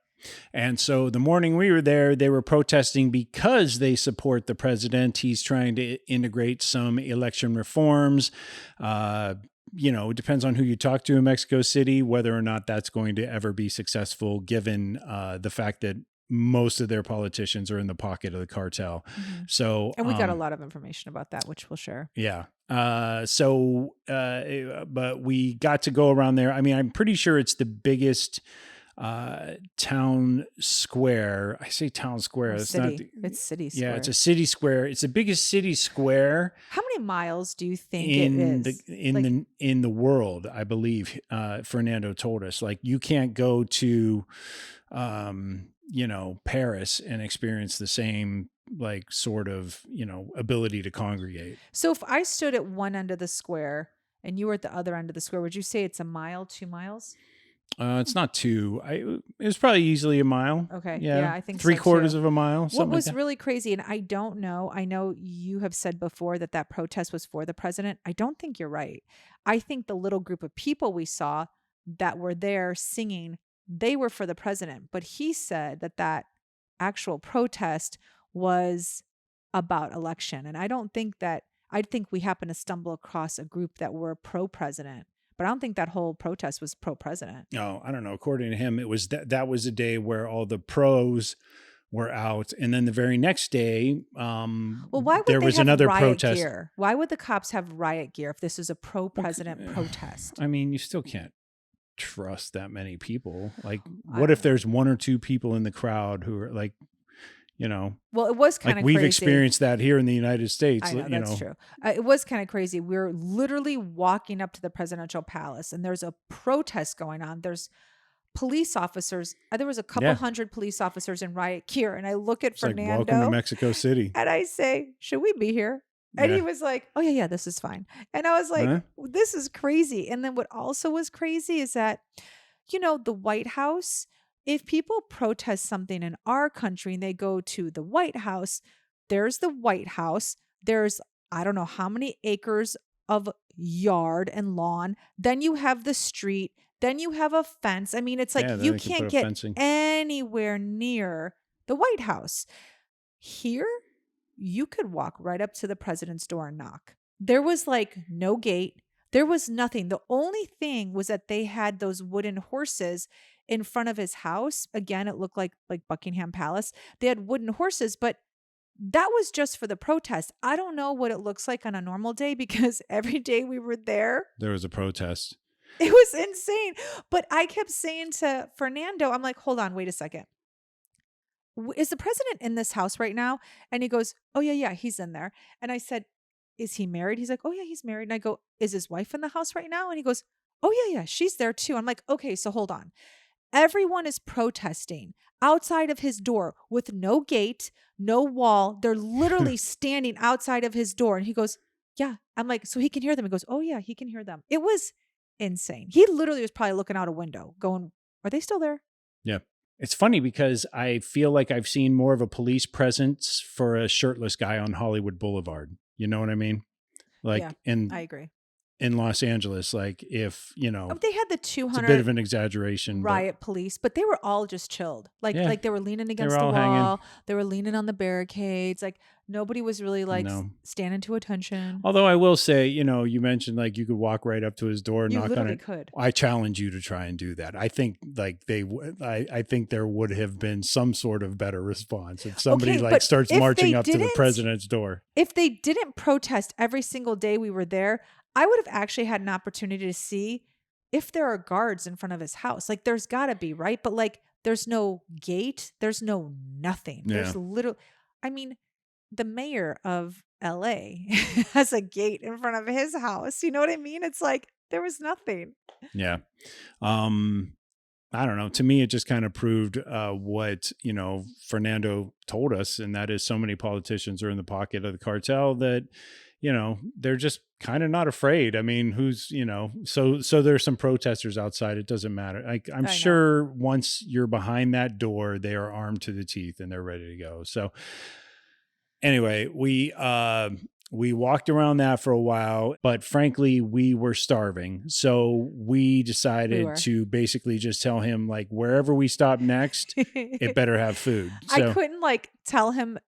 And so the morning we were there, they were protesting because they support the president. He's trying to integrate some election reforms. It depends on who you talk to in Mexico City, whether or not that's going to ever be successful, given the fact that most of their politicians are in the pocket of the cartel. Mm-hmm. So, and we got a lot of information about that, which we'll share. Yeah. But we got to go around there. I mean, I'm pretty sure it's the biggest town square. I say town square. It's city square. Yeah, it's a city square. It's the biggest city square. How many miles do you think it is? In the world, I believe Fernando told us. Like, you can't go to Paris and experience the same like sort of, ability to congregate. So if I stood at one end of the square and you were at the other end of the square, would you say it's a mile, 2 miles? It's not two. It was probably easily a mile. Okay. Yeah, I think three-quarters of a mile. What was really crazy, and I don't know, I know you have said before that protest was for the president. I don't think you're right. I think the little group of people we saw that were there singing, they were for the president. But he said that actual protest was about election. And I think we happened to stumble across a group that were pro-president. But I don't think that whole protest was pro-president. No, I don't know. According to him, it was that was a day where all the pros were out, and then the very next day, why would there was another protest. Gear? Why would the cops have riot gear if this is a pro-president protest? I mean, you still can't trust that many people. Like, what if there's one or two people in the crowd who are like, Well, it was kind like of we've crazy. experienced that here in the United States. I know, that's true. It was kind of crazy. We were literally walking up to the presidential palace and there's a protest going on. There's police officers. There was a couple Yeah. hundred police officers in riot gear. And I look at It's like, welcome to Fernando Mexico City. and I say, should we be here? And Yeah. he was like, oh, yeah, this is fine. And I was like, Huh? this is crazy. And then what also was crazy is that, the White House, if people protest something in our country and they go to the White House, there's the White House. There's, I don't know how many acres of yard and lawn. Then you have the street. Then you have a fence. I mean, it's like Yeah, then you they can can't put get fencing. anywhere near the White House. Here, you could walk right up to the president's door and knock. There was like no gate. There was nothing. The only thing was that they had those wooden horses in front of his house. Again, it looked like Buckingham Palace. They had wooden horses, but that was just for the protest. I don't know what it looks like on a normal day because every day we were there, There was a protest. it was insane. But I kept saying to Fernando, I'm like, hold on, wait a second. Is the president in this house right now? And he goes, oh, yeah, he's in there. And I said, is he married? He's like, oh, yeah, he's married. And I go, is his wife in the house right now? And he goes, oh, yeah, she's there too. I'm like, okay, so hold on. Everyone is protesting outside of his door with no gate, no wall. They're literally standing outside of his door. And he goes, yeah. I'm like, so he can hear them. He goes, oh, yeah, he can hear them. It was insane. He literally was probably looking out a window going, are they still there? Yeah. It's funny because I feel like I've seen more of a police presence for a shirtless guy on Hollywood Boulevard. You know what I mean? Like Yeah, I agree. in Los Angeles, like if, They had the it's a 200 bit of an exaggeration. riot police, but they were all just chilled. Yeah. Like they were leaning against the all wall. hanging. They were leaning on the barricades. Like nobody was really like No. standing to attention. Although I will say, you mentioned like you could walk right up to his door and You knock on literally it. could. I challenge you to try and do that. I think like I think there would have been some sort of better response if somebody Okay, like but starts if marching they up to the didn't- president's door. If they didn't protest every single day we were there, I would have actually had an opportunity to see if there are guards in front of his house. Like there's got to be, right? But like there's no gate, there's no nothing. Yeah. There's I mean, the mayor of LA has a gate in front of his house. You know what I mean? It's like there was nothing. Yeah. I don't know. To me, it just kind of proved what, Fernando told us. And that is so many politicians are in the pocket of the cartel that, they're just kind of not afraid. I mean, so there's some protesters outside. It doesn't matter. Like I'm sure once you're behind that door, they are armed to the teeth and they're ready to go. So anyway, we walked around that for a while, but frankly, we were starving. So we decided to basically just tell him like wherever we stop next, it better have food. So I couldn't like tell him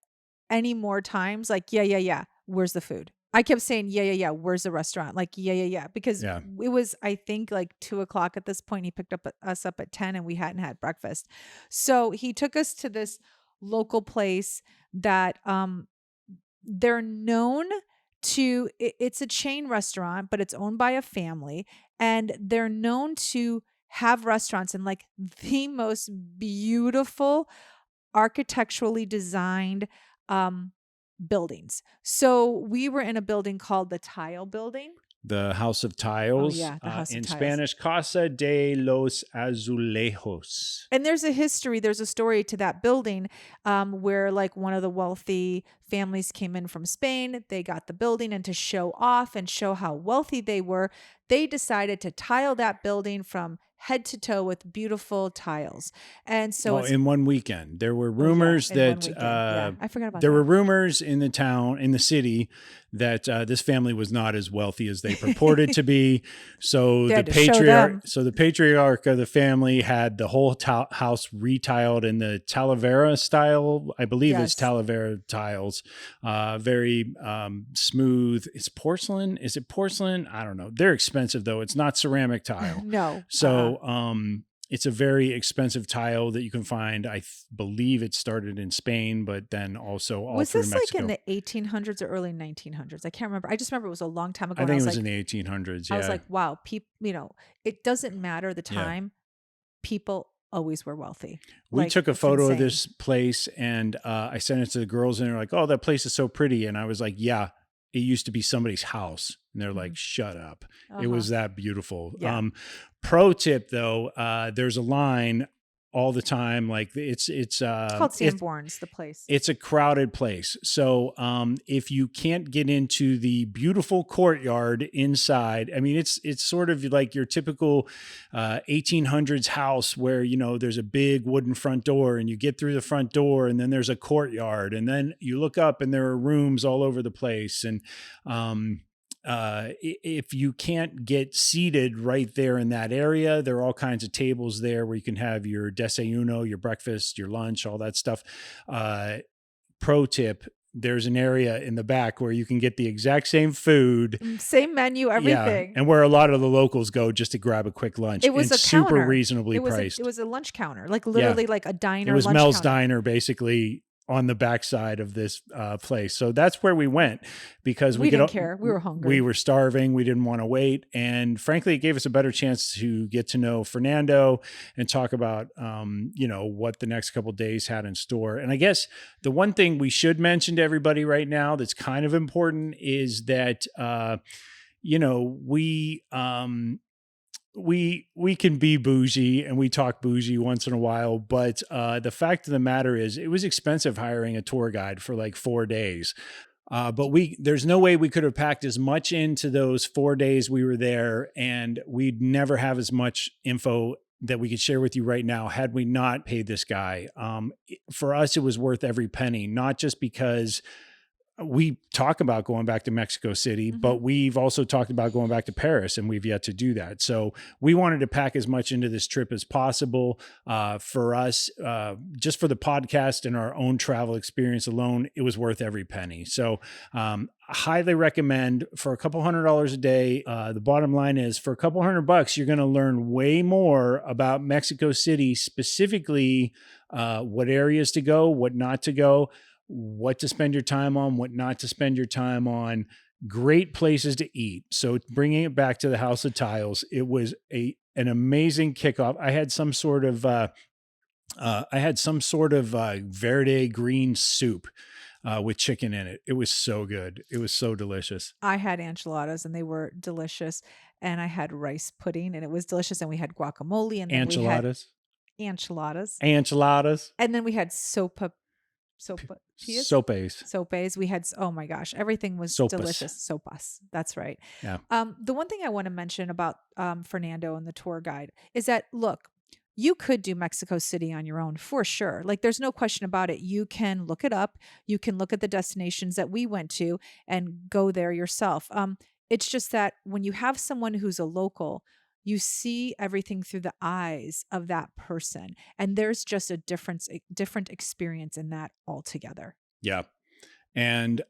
any more times like, yeah. Where's the food? I kept saying, yeah. Where's the restaurant? Like, yeah. Because it was, I think like 2:00 at this point. He picked us up at 10 and we hadn't had breakfast. So he took us to this local place that, they're known to, it's a chain restaurant, but it's owned by a family. And they're known to have restaurants in like the most beautiful, architecturally designed, buildings. So we were in a building called the Tile Building. The House of Tiles. Oh, yeah, the House of in Tiles. Spanish, Casa de los Azulejos. And there's a story to that building where like one of the wealthy families came in from Spain. They got the building, and to show off and show how wealthy they were, they decided to tile that building from head to toe with beautiful tiles. And so in one weekend, there were rumors that I forgot about there that. were rumors in the city that this family was not as wealthy as they purported to be. So the patriarch of the family had the whole house retiled in the Talavera style. I believe it's Talavera tiles. Very smooth. It's porcelain. Is it porcelain? I don't know. They're expensive though. It's not ceramic tile. No. So it's a very expensive tile that you can find. I believe it started in Spain, but then also all through Mexico. Was this like in the 1800s or early 1900s? I can't remember. I just remember it was a long time ago. I think it was in the 1800s. Yeah. I was like, wow, it doesn't matter the time. People always were wealthy. We Like, took a it's photo of insane. this place and I sent it to the girls and they're like, "Oh, that place is so pretty." And I was like, "Yeah, it used to be somebody's house." And they're like, Mhm. "Shut up." It Uh-huh. was that beautiful. Yeah. Pro tip though, there's a line all the time. Like It's called Sanborn's, the place. it's a crowded place. So if you can't get into the beautiful courtyard inside, I mean, it's sort of like your typical 1800s house where, you know, there's a big wooden front door and you get through the front door and then there's a courtyard and then you look up and there are rooms all over the place. And if you can't get seated right there in that area, there are all kinds of tables there where you can have your desayuno, your breakfast, your lunch, all that stuff. Uh, Pro tip: there's an area in the back where you can get the exact same food. Same menu, Yeah, everything. and where a lot of the locals go just to grab a quick lunch, It was and a super counter. reasonably It priced. was a lunch counter, like Yeah, literally like a it diner was lunch Mel's counter. Diner, basically on the backside of this place. So that's where we went because We didn't care. We were hungry. We were starving. We didn't want to wait, and frankly, it gave us a better chance to get to know Fernando and talk about, you know, what the next couple of days had in store. And I guess the one thing we should mention to everybody right now that's kind of important is that, you know, we can be bougie and we talk bougie once in a while, but the fact of the matter is it was expensive hiring a tour guide for like 4 days. But there's no way we could have packed as much into those 4 days we were there, and we'd never have as much info that we could share with you right now had we not paid this guy. For us, it was worth every penny, not just because we talk about going back to Mexico City, but we've also talked about going back to Paris, and we've yet to do that. So we wanted to pack as much into this trip as possible. For us, just for the podcast and our own travel experience alone, it was worth every penny. So I highly recommend for a couple $100 a day. The bottom line is for a couple $100, you're going to learn way more about Mexico City, specifically what areas to go, what not to go, what to spend your time on, what not to spend your time on, great places to eat. So bringing it back to the House of Tiles, it was an amazing kickoff. I had some sort of verde green soup with chicken in it. It was so good. It was so delicious. I had enchiladas and they were delicious. And I had rice pudding and it was delicious. And we had guacamole and then we had enchiladas. Enchiladas. And then we had sopes. We had, oh my gosh, everything was delicious. Sopas. That's right. Yeah. The one thing I want to mention about Fernando and the tour guide is that, look, you could do Mexico City on your own for sure. Like, there's no question about it. You can look it up. You can look at the destinations that we went to and go there yourself. It's just that when you have someone who's a local, you see everything through the eyes of that person. And there's just a different experience in that altogether. Yeah. And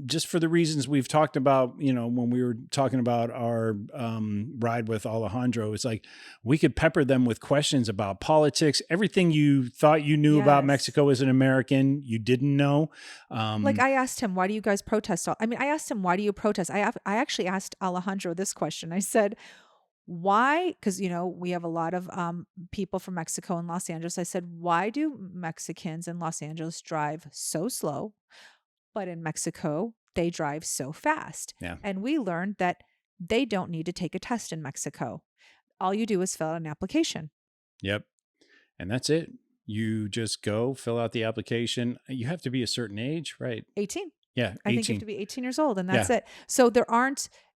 just for the reasons we've talked about, you know, when we were talking about our ride with Alejandro, it's like we could pepper them with questions about politics, everything you thought you knew about Mexico as an American, you didn't know. Like I asked him, why do you guys protest? I asked him, why do you protest? I actually asked Alejandro this question. I said, why? Because, you know, we have a lot of people from Mexico and Los Angeles. I said, why do Mexicans in Los Angeles drive so slow, but in Mexico, they drive so fast? Yeah. And we learned that they don't need to take a test in Mexico. All you do is fill out an application. Yep. And that's it. You just go fill out the application. You have to be a certain age, right? 18. Yeah. 18. I think you have to be 18 years old and that's it. So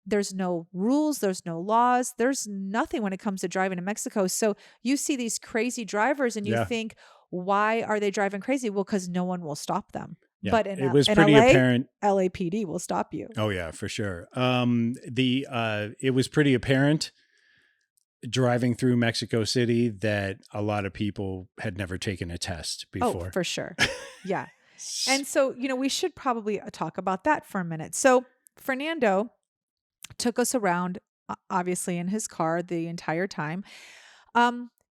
there's no rules, there's no laws, there's nothing when it comes to driving in Mexico. So you see these crazy drivers and you think, why are they driving crazy? Well, because no one will stop them. Yeah. But it was pretty LA, apparent. LAPD will stop you. Oh yeah, for sure. It was pretty apparent driving through Mexico City that a lot of people had never taken a test before. Oh, for sure. Yeah. And so, you know, we should probably talk about that for a minute. So Fernando took us around, obviously in his car the entire time.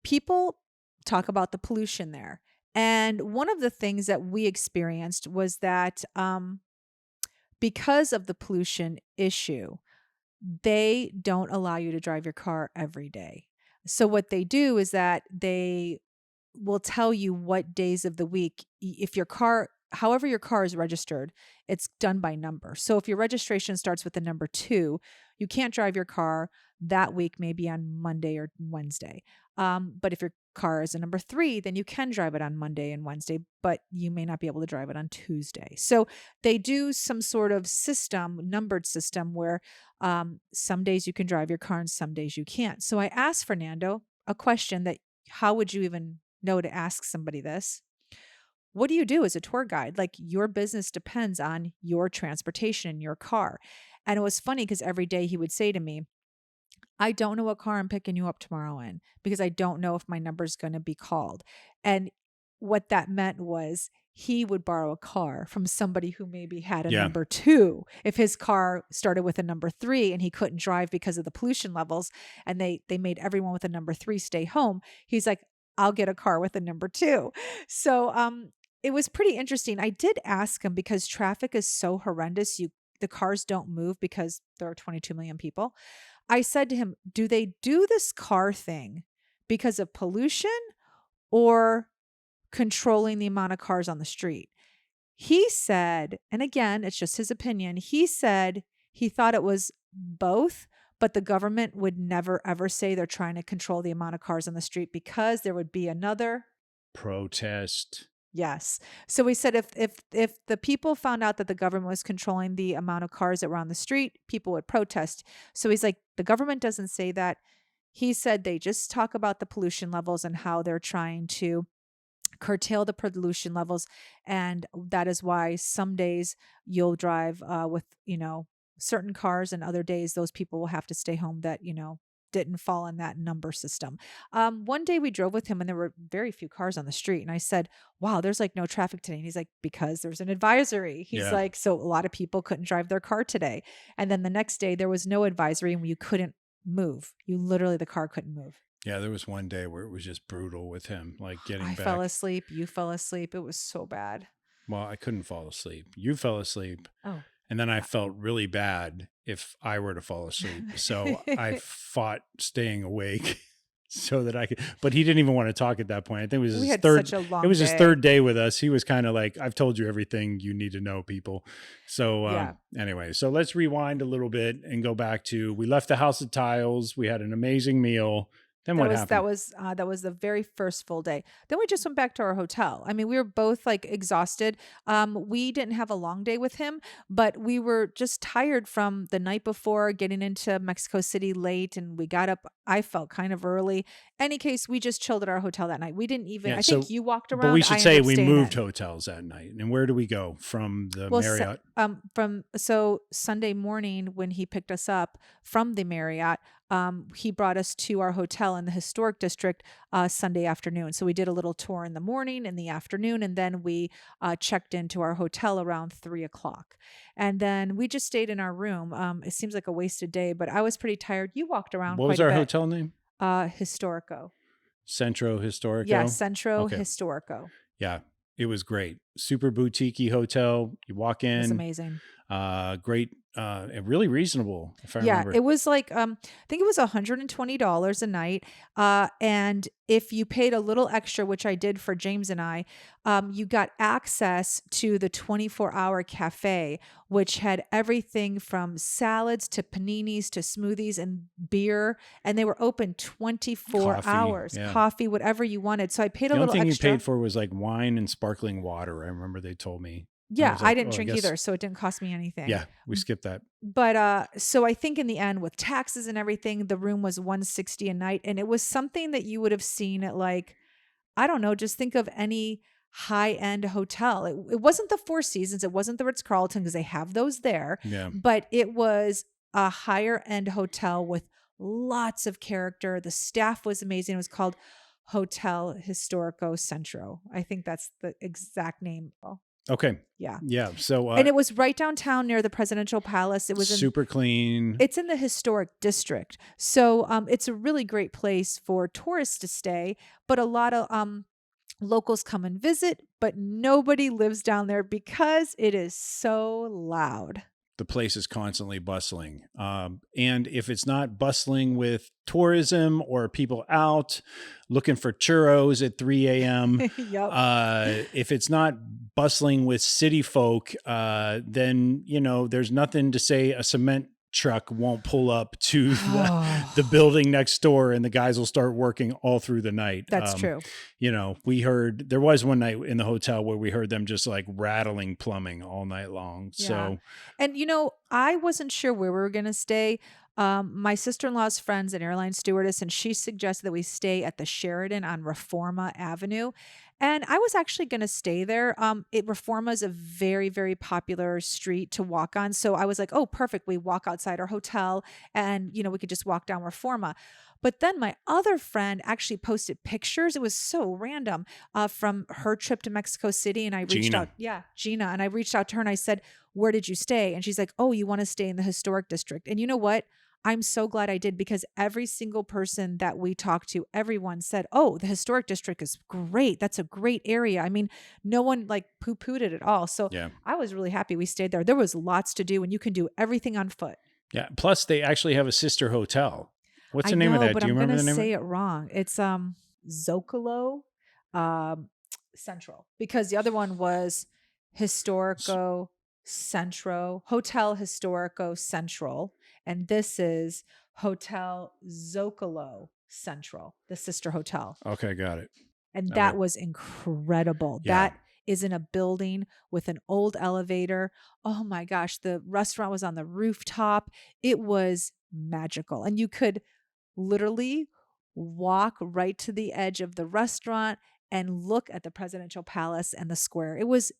People talk about the pollution there. And one of the things that we experienced was that because of the pollution issue, they don't allow you to drive your car every day. So what they do is that they will tell you what days of the week if your car however your car is registered, it's done by number. So if your registration starts with the number 2, you can't drive your car that week, maybe on Monday or Wednesday. But if your car is a number 3, then you can drive it on Monday and Wednesday, but you may not be able to drive it on Tuesday. So they do some sort of system, numbered system, where some days you can drive your car and some days you can't. So I asked Fernando a question that how would you even know to ask somebody this? What do you do as a tour guide? Like your business depends on your transportation in your car. And it was funny because every day he would say to me, I don't know what car I'm picking you up tomorrow in because I don't know if my number's going to be called. And what that meant was he would borrow a car from somebody who maybe had a Yeah. number 2. If his car started with a number 3 and he couldn't drive because of the pollution levels and they made everyone with a number 3 stay home, he's like, I'll get a car with a number 2. So it was pretty interesting. I did ask him because traffic is so horrendous. The cars don't move because there are 22 million people. I said to him, do they do this car thing because of pollution or controlling the amount of cars on the street? He said, and again, it's just his opinion, he said he thought it was both, but the government would never ever say they're trying to control the amount of cars on the street because there would be another. Protest. Yes. So we said if the people found out that the government was controlling the amount of cars that were on the street, people would protest. So he's like, the government doesn't say that. He said they just talk about the pollution levels and how they're trying to curtail the pollution levels. And that is why some days you'll drive with, certain cars, and other days those people will have to stay home that, didn't fall in that number system. One day we drove with him and there were very few cars on the street. And I said, wow, there's like no traffic today. And he's like, because there's an advisory. He's Yeah. like, so a lot of people couldn't drive their car today. And then the next day there was no advisory and you couldn't move. The car couldn't move. Yeah, there was one day where it was just brutal with him, like getting I back. fell asleep. You fell asleep. It was so bad. Well, I couldn't fall asleep. You fell asleep. Oh. And then I felt really bad if I were to fall asleep. So I fought staying awake so that I could, but he didn't even want to talk at that point. I think it was We his had third, such a long it was his day. third day with us. He was kind of like, I've told you everything you need to know, people. So Yeah. anyway, so let's rewind a little bit and go back to, we left the House of Tiles. We had an amazing meal. Then what happened? That was the very first full day. Then we just went back to our hotel. I mean, we were both like exhausted. We didn't have a long day with him, but we were just tired from the night before getting into Mexico City late, and we got up. I felt kind of early. Any case, we just chilled at our hotel that night. We didn't even. Yeah, I think you walked around. But we I should ended say up we staying moved in. hotels that night. And where do we go from the Marriott? So Sunday morning when he picked us up from the Marriott, he brought us to our hotel in the historic district Sunday afternoon. So we did a little tour in the morning, in the afternoon, and then we checked into our hotel around 3:00. And then we just stayed in our room. It seems like a wasted day, but I was pretty tired. You walked around What was quite a our bit. hotel name? Historico. Centro Historico. Yeah, Centro Okay. Historico. Yeah, it was great. Super boutique hotel. You walk It was in. amazing. Great. And really reasonable, if I remember. It was like I think it was $120 a night. And if you paid a little extra, which I did for James and I, you got access to the 24-hour cafe, which had everything from salads to paninis to smoothies and beer, and they were open 24 Coffee, hours. yeah. Coffee, whatever you wanted. So I paid a The only little thing extra. you paid for was like wine and sparkling water. I remember they told me. Yeah, was I like, didn't oh, I drink guess- either, so it didn't cost me anything. Yeah, we skipped that. But so I think in the end, with taxes and everything, the room was $160 a night, and it was something that you would have seen at, like, I don't know, just think of any high-end hotel. It wasn't the Four Seasons, it wasn't the Ritz-Carlton, because they have those there, Yeah. but it was a higher-end hotel with lots of character. The staff was amazing. It was called Hotel Historico Centro. I think that's the exact name. Okay. Yeah. Yeah. So And it was right downtown near the presidential palace. It was super clean. It's in the historic district. So it's a really great place for tourists to stay, but a lot of locals come and visit, but nobody lives down there because it is so loud. the place is constantly bustling. And if it's not bustling with tourism or people out looking for churros at 3 a.m., Yep. if it's not bustling with city folk, then, there's nothing to say a cement truck won't pull up to the building next door and the guys will start working all through the night. That's true. We heard there was one night in the hotel where we heard them just like rattling plumbing all night long. Yeah. So, And I wasn't sure where we were going to stay. My sister-in-law's friend's an airline stewardess, and she suggested that we stay at the Sheraton on Reforma Avenue. And I was actually going to stay there. Reforma is a very, very popular street to walk on. So I was like, oh, perfect. We walk outside our hotel and, we could just walk down Reforma. But then my other friend actually posted pictures. It was so random from her trip to Mexico City. And I reached Gina. out. Yeah, Gina. And I reached out to her and I said, where did you stay? And she's like, oh, you want to stay in the historic district. And you know what? I'm so glad I did, because every single person that we talked to, everyone said, oh, the historic district is great. That's a great area. I mean, no one like poo-pooed it at all. So yeah. I was really happy we stayed there. There was lots to do and you can do everything on foot. Yeah. Plus they actually have a sister hotel. What's the name of that? But Do you I'm remember gonna the name? say it wrong. It's Zocalo Central, because the other one was Historico Centro, Hotel Historico Central, and this is Hotel Zocalo Central, the sister hotel. Okay, got it. And Okay. that was incredible. Yeah. That is in a building with an old elevator. Oh my gosh, the restaurant was on the rooftop. It was magical. And you could literally walk right to the edge of the restaurant and look at the presidential palace and the square. It was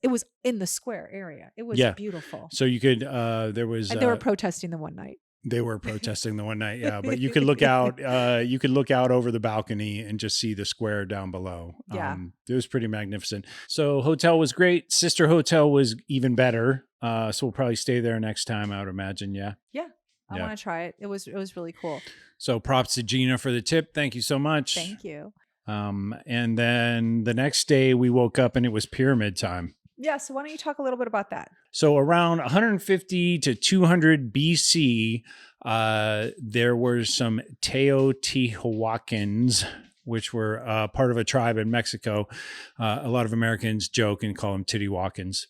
in the square area. It was beautiful. So you could there was And they were protesting the one night. They were protesting the one night, yeah. But you could look out. You could look out over the balcony and just see the square down below. Yeah, it was pretty magnificent. So hotel was great. Sister hotel was even better. So we'll probably stay there next time, I would imagine. Yeah. yeah. I want to try it. It was really cool. So props to Gina for the tip. Thank you so much. Thank you. And then the next day we woke up and it was pyramid time. Yeah. So why don't you talk a little bit about that? So around 150 to 200 BC, there were some Teotihuacans, which were part of a tribe in Mexico. A lot of Americans joke and call them Titiwakans.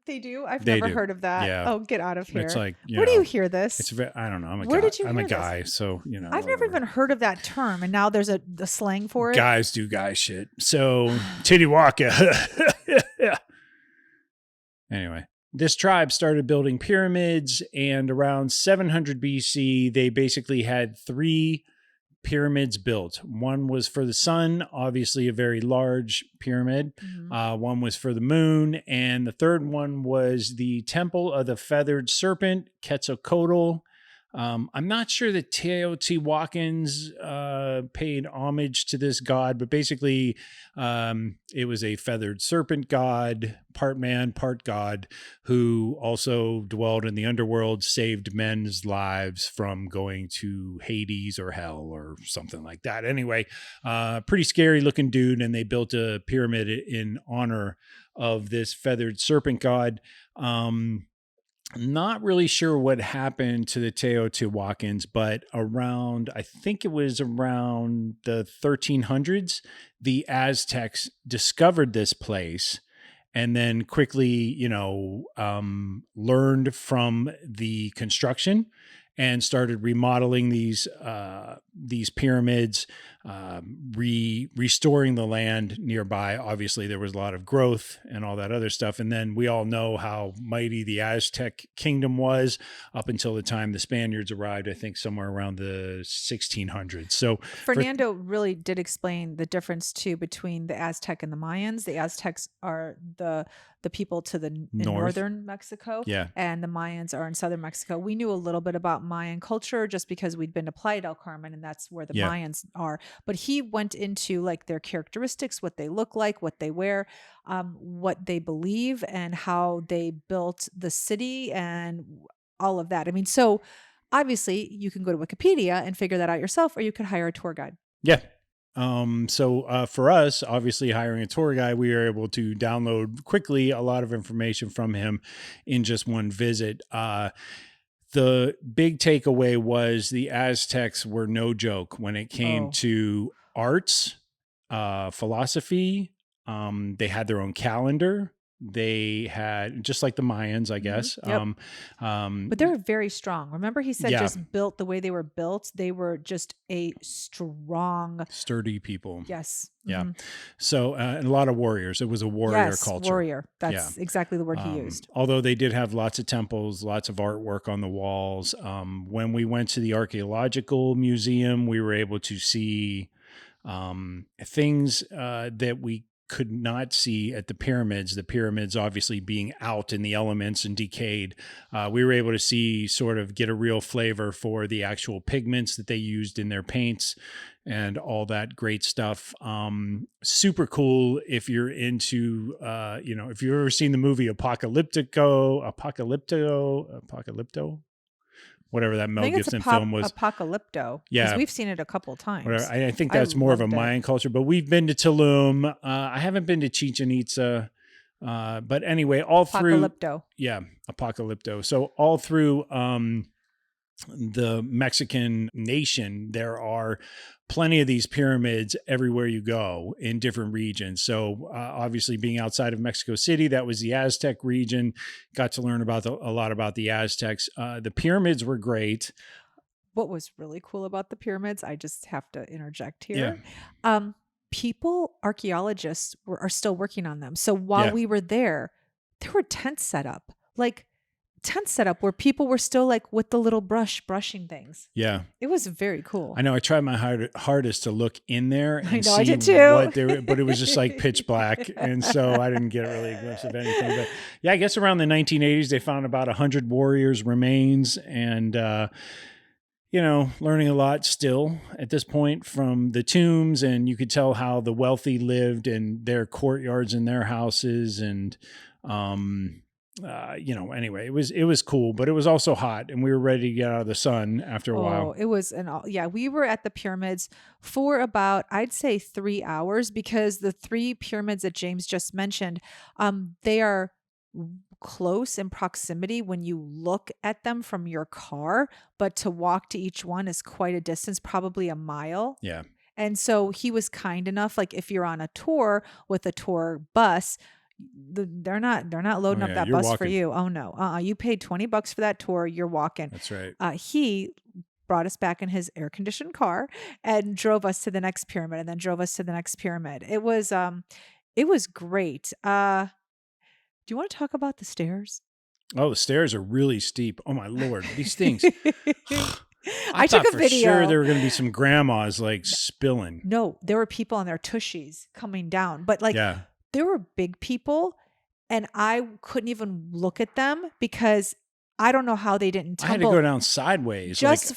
They do? I've They never do. heard of that. Yeah. Oh, get out of here. It's like, where do you hear this? It's I don't know. I'm a Where guy. did you I'm hear a this? guy, so I've never even heard of that term, and now there's the slang for it. Guys do guy shit. So Titiwaka. Anyway, this tribe started building pyramids, and around 700 BC, they basically had 3 pyramids built. One was for the sun, obviously a very large pyramid. Mhm. One was for the moon, and the third one was the Temple of the Feathered Serpent, Quetzalcoatl. I'm not sure the Teotihuacans paid homage to this god, but basically it was a feathered serpent god, part man, part god, who also dwelled in the underworld, saved men's lives from going to Hades or hell or something like that. Anyway, pretty scary looking dude, and they built a pyramid in honor of this feathered serpent god. Not really sure what happened to the Teotihuacans, but I think it was around the 1300s, the Aztecs discovered this place and then quickly, learned from the construction and started remodeling these pyramids, restoring the land nearby. Obviously, there was a lot of growth and all that other stuff. And then we all know how mighty the Aztec kingdom was up until the time the Spaniards arrived, I think somewhere around the 1600s. So Fernando really did explain the difference too between the Aztec and the Mayans. The Aztecs are the people to the in northern Mexico, yeah, and the Mayans are in southern Mexico. We knew a little bit about Mayan culture just because we'd been to Playa del Carmen, and that's where the Mayans are. But he went into like their characteristics, what they look like, what they wear, what they believe, and how they built the city and all of that. I mean, so obviously you can go to Wikipedia and figure that out yourself, or you could hire a tour guide. Yeah. So for us, obviously hiring a tour guide, we were able to download quickly a lot of information from him in just one visit. The big takeaway was the Aztecs were no joke when it came Oh. to arts, philosophy. They had their own calendar. They had, just like the Mayans, I guess. Yep. But they were very strong. Remember, he said Yeah. just built the way they were built. They were just a strong. Sturdy people. Yes. Yeah. Mhm. So, and a lot of warriors. It was a warrior Yes, culture. warrior. That's exactly the word he used. Although they did have lots of temples, lots of artwork on the walls. When we went to the archaeological museum, we were able to see things that we could not see at the pyramids obviously being out in the elements and decayed. We were able to see, sort of get a real flavor for the actual pigments that they used in their paints and all that great stuff. Super cool if you're into, if you've ever seen the movie Apocalypto, whatever that I Mel think it's Gibson film was. Apocalypto. Yeah. Because we've seen it a couple times. Whatever. I think that's more of a loved it. Mayan culture, but we've been to Tulum. I haven't been to Chichen Itza. But anyway, all through, Apocalypto. So all through the Mexican nation, there are plenty of these pyramids everywhere you go in different regions. So obviously being outside of Mexico City, that was the Aztec region. Got to learn about a lot about the Aztecs. The pyramids were great. What was really cool about the pyramids, I just have to interject here. Yeah. Archaeologists are still working on them. So while we were there were tents set up, where people were still like with the little brushing things. Yeah. It was very cool. I know. I tried my hardest to look in there and I did see too. what they were, but it was just like pitch black. And so I didn't get really a glimpse of anything. But yeah, I guess around the 1980s, they found about 100 warriors' remains and, learning a lot still at this point from the tombs. And you could tell how the wealthy lived in their courtyards and their houses. And, anyway, it was cool, but it was also hot and we were ready to get out of the sun after a while. It was we were at the pyramids for about, I'd say 3 hours, because the 3 pyramids that James just mentioned, they are close in proximity when you look at them from your car, but to walk to each one is quite a distance, probably a mile. Yeah. And so he was kind enough, like if you're on a tour with a tour bus, they're not loading up that bus walking. for you. Oh no. You paid $20 for that tour. You're walking. That's right. He brought us back in his air conditioned car and drove us to the next pyramid and then drove us to the next pyramid. It was great. Do you want to talk about the stairs? Oh, the stairs are really steep. Oh my Lord. These things. I took a video. Sure there were going to be some grandmas like spilling. No, there were people on their tushies coming down, but there were big people and I couldn't even look at them because I don't know how they didn't tumble. I had to go down sideways. Just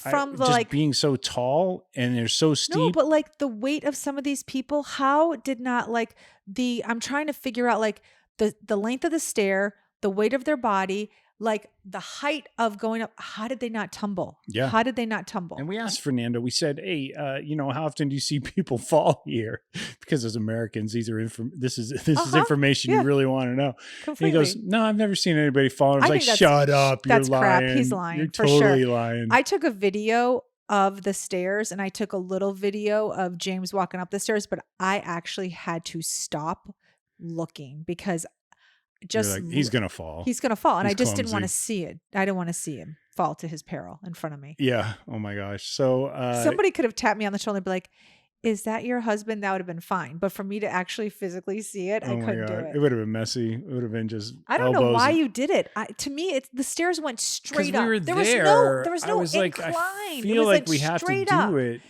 being so tall and they're so steep. No, but the weight of some of these people, how did not I'm trying to figure out the length of the stair, the weight of their body, the height of going up. How did they not tumble? Yeah. How did they not tumble? And we asked Fernando, we said, hey, how often do you see people fall here? Because as Americans, this is information you really want to know. Completely. And he goes, no, I've never seen anybody fall. And I was like, shut up. You're that's lying. Crap. He's lying. You're for totally sure. lying. I took a video of the stairs and I took a little video of James walking up the stairs, but I actually had to stop looking because he's going to fall. He's going to fall. And He's I just clumsy. didn't want to see it. I didn't want to see him fall to his peril in front of me. Yeah. Oh my gosh. So somebody could have tapped me on the shoulder and be like, is that your husband? That would have been fine. But for me to actually physically see it, I couldn't do it. It would have been messy. It would have been just I don't know why you did it. To me, the stairs went straight up. We were there was no incline. I feel like we have to do it.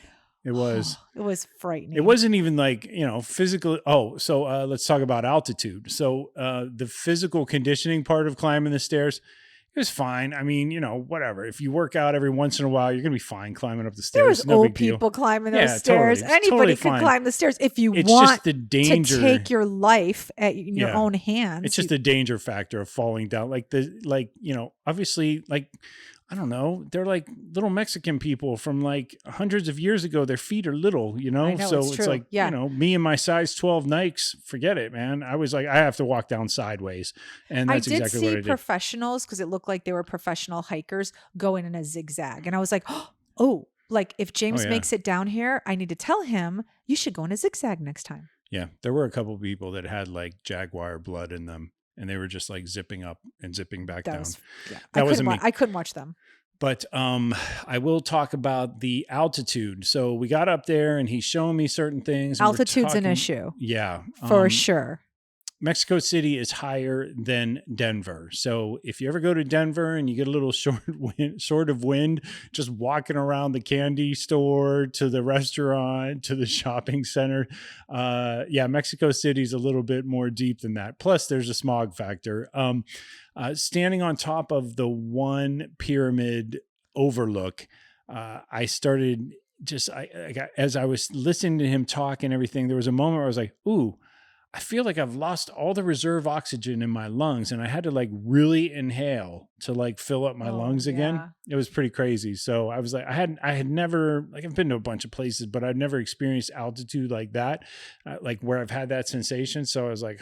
It was. It was frightening. It wasn't even physical. Oh, so let's talk about altitude. So the physical conditioning part of climbing the stairs, it was fine. I mean, whatever. If you work out every once in a while, you're going to be fine climbing up the stairs. There was no old big deal. people climbing those stairs. Totally. Anybody Totally could climb the stairs if you it's want just the danger. to take your life at your own hands. It's just the danger factor of falling down. Obviously, I don't know. They're like little Mexican people from like hundreds of years ago. Their feet are little, you I know? know, So it's it's true. like, Yeah. me and my size 12 Nikes, forget it, man. I was like, I have to walk down sideways. And I that's did exactly what see I did. professionals because it looked like they were professional hikers going in a zigzag. And I was like, oh, like if Oh, James yeah. makes it down here, I need to tell him you should go in a zigzag next time. Yeah. There were a couple of people that had like jaguar blood in them and they were just like zipping up and zipping back That down. was, yeah. That wasn't me. I couldn't watch them. But I will talk about the altitude. So we got up there and he's showing me certain things. And Altitude's an issue. Yeah. For sure. Mexico City is higher than Denver. So if you ever go to Denver and you get a little short of wind, just walking around the candy store to the restaurant to the shopping center, Mexico City is a little bit more deep than that. Plus, there's a smog factor. Standing on top of the one pyramid overlook, I started as I was listening to him talk and everything, there was a moment where I was like, ooh, I feel like I've lost all the reserve oxygen in my lungs and I had to like really inhale to like fill up my lungs again. It was pretty crazy. So I was like, I had never, like I've been to a bunch of places, but I've never experienced altitude like that, like where I've had that sensation. So I was like,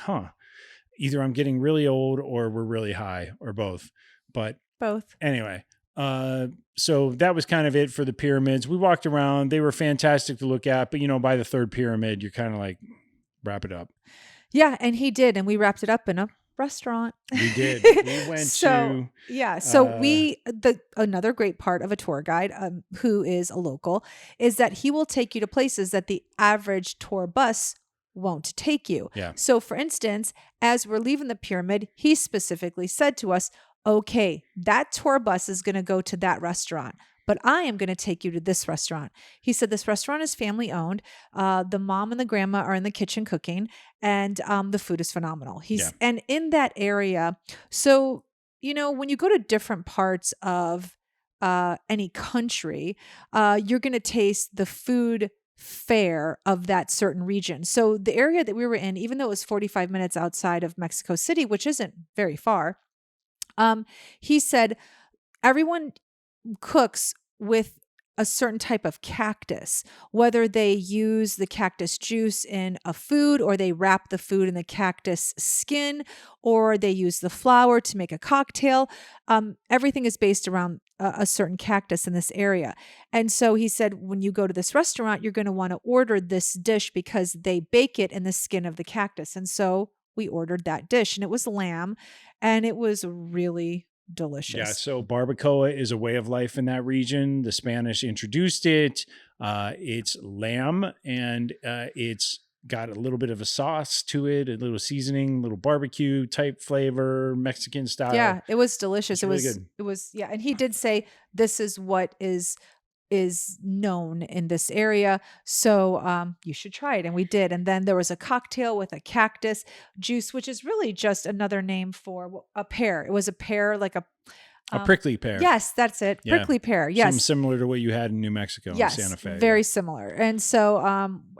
either I'm getting really old or we're really high or both. But both. Anyway, so that was kind of it for the pyramids. We walked around. They were fantastic to look at, but by the third pyramid, you're kind of like, wrap it up. Yeah, and he did, and we wrapped it up in a restaurant. We did. We went So another great part of a tour guide who is a local is that he will take you to places that the average tour bus won't take you. Yeah. So for instance, as we're leaving the pyramid, he specifically said to us, okay, that tour bus is going to go to that restaurant, but I am going to take you to this restaurant. He said this restaurant is family owned. The mom and the grandma are in the kitchen cooking, and the food is phenomenal. And in that area, so when you go to different parts of any country, you're going to taste the food fare of that certain region. So the area that we were in, even though it was 45 minutes outside of Mexico City, which isn't very far, he said everyone cooks with a certain type of cactus, whether they use the cactus juice in a food or they wrap the food in the cactus skin or they use the flower to make a cocktail. Everything is based around a certain cactus in this area. And so he said, when you go to this restaurant, you're going to want to order this dish because they bake it in the skin of the cactus. And so we ordered that dish and it was lamb and it was really delicious. Yeah, so barbacoa is a way of life in that region. The Spanish introduced it. It's lamb and it's got a little bit of a sauce to it, a little seasoning, little barbecue type flavor, Mexican style. Yeah, it was delicious. Really good. It was, yeah. And he did say this is what is known in this area. So you should try it. And we did. And then there was a cocktail with a cactus juice, which is really just another name for a pear. It was a pear, like a prickly pear. Yes, that's it. Yeah. Prickly pear. Yes. Something similar to what you had in New Mexico in Santa Fe. Very similar. And so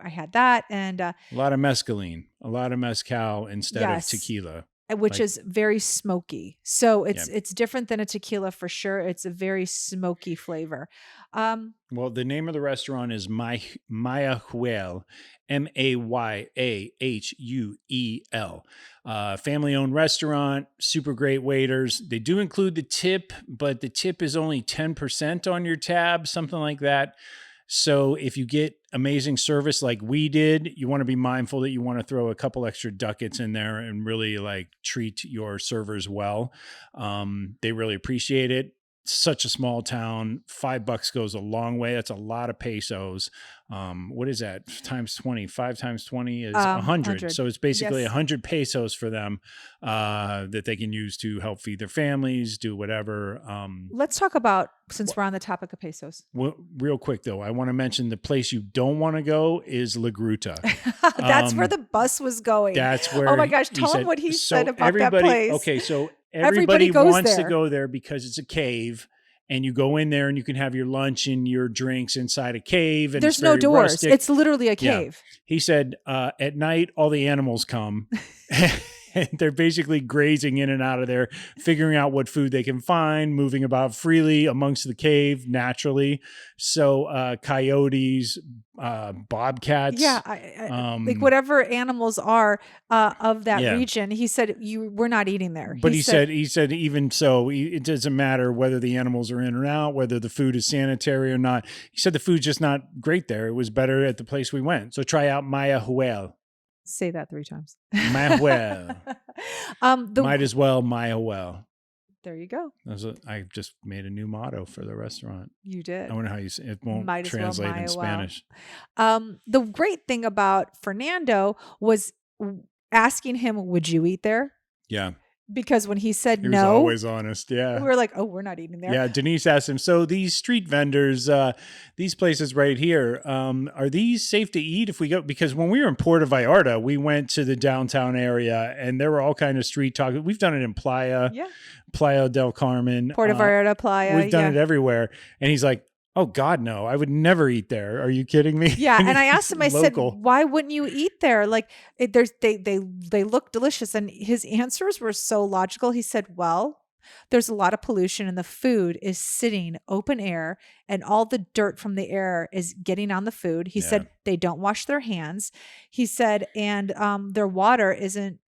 I had that and a lot of mescaline, a lot of mezcal instead of tequila. Which is very smoky. So it's different than a tequila for sure. It's a very smoky flavor. Well, the name of the restaurant is Mayahuel, Mayahhuel. Family-owned restaurant, super great waiters. They do include the tip, but the tip is only 10% on your tab, something like that. So if you get amazing service like we did, you want to be mindful that you want to throw a couple extra ducats in there and really like treat your servers well. They really appreciate it. Such a small town. $5 goes a long way. That's a lot of pesos. What is that? Times 20. 5 times 20 is 100. So it's basically 100 pesos for them that they can use to help feed their families, do whatever. Let's talk about, since we're on the topic of pesos. Well, real quick, though, I want to mention the place you don't want to go is La Gruta. That's where the bus was going. That's where. Oh my gosh. Tell him what he said about that place. Okay, so everybody wants to go there because it's a cave. And you go in there and you can have your lunch and your drinks inside a cave. And there's no doors. Rustic. It's literally a cave. Yeah. He said, at night, all the animals come they're basically grazing in and out of there, figuring out what food they can find, moving about freely amongst the cave naturally. So coyotes, Yeah, bobcats, like um, whatever animals are of that yeah. region. He said we're not eating there. But he said even so, it doesn't matter whether the animals are in or out, whether the food is sanitary or not. He said the food's just not great there. It was better at the place we went. So try out Maya Huel. say that 3 times. Maya Huel. The Might as well Maya Huel. There you go. I just made a new motto for the restaurant. You I did. wonder how you say it. Won't Might as well translate Maya in well. Spanish. The great thing about Fernando was asking him, "Would you eat there?" Yeah. Because when he said He was no, always honest. Yeah. we were like, "Oh, we're not eating there." Yeah, Denise asked him, so these street vendors, these places right here, are these safe to eat if we go? Because when we were in Puerto Vallarta, we went to the downtown area and there were all kind of street talk. We've done it in Yeah. Playa del Carmen. Puerto Vallarta Playa. We've done it everywhere. And he's like, oh God, no, I would never eat there. Are you kidding me? Yeah, and I asked him, I said, local. why wouldn't you eat there? Like they look delicious. And his answers were so logical. He said, well, there's a lot of pollution and the food is sitting open air and all the dirt from the air is getting on the food. He said they don't wash their hands. He said, and their water isn't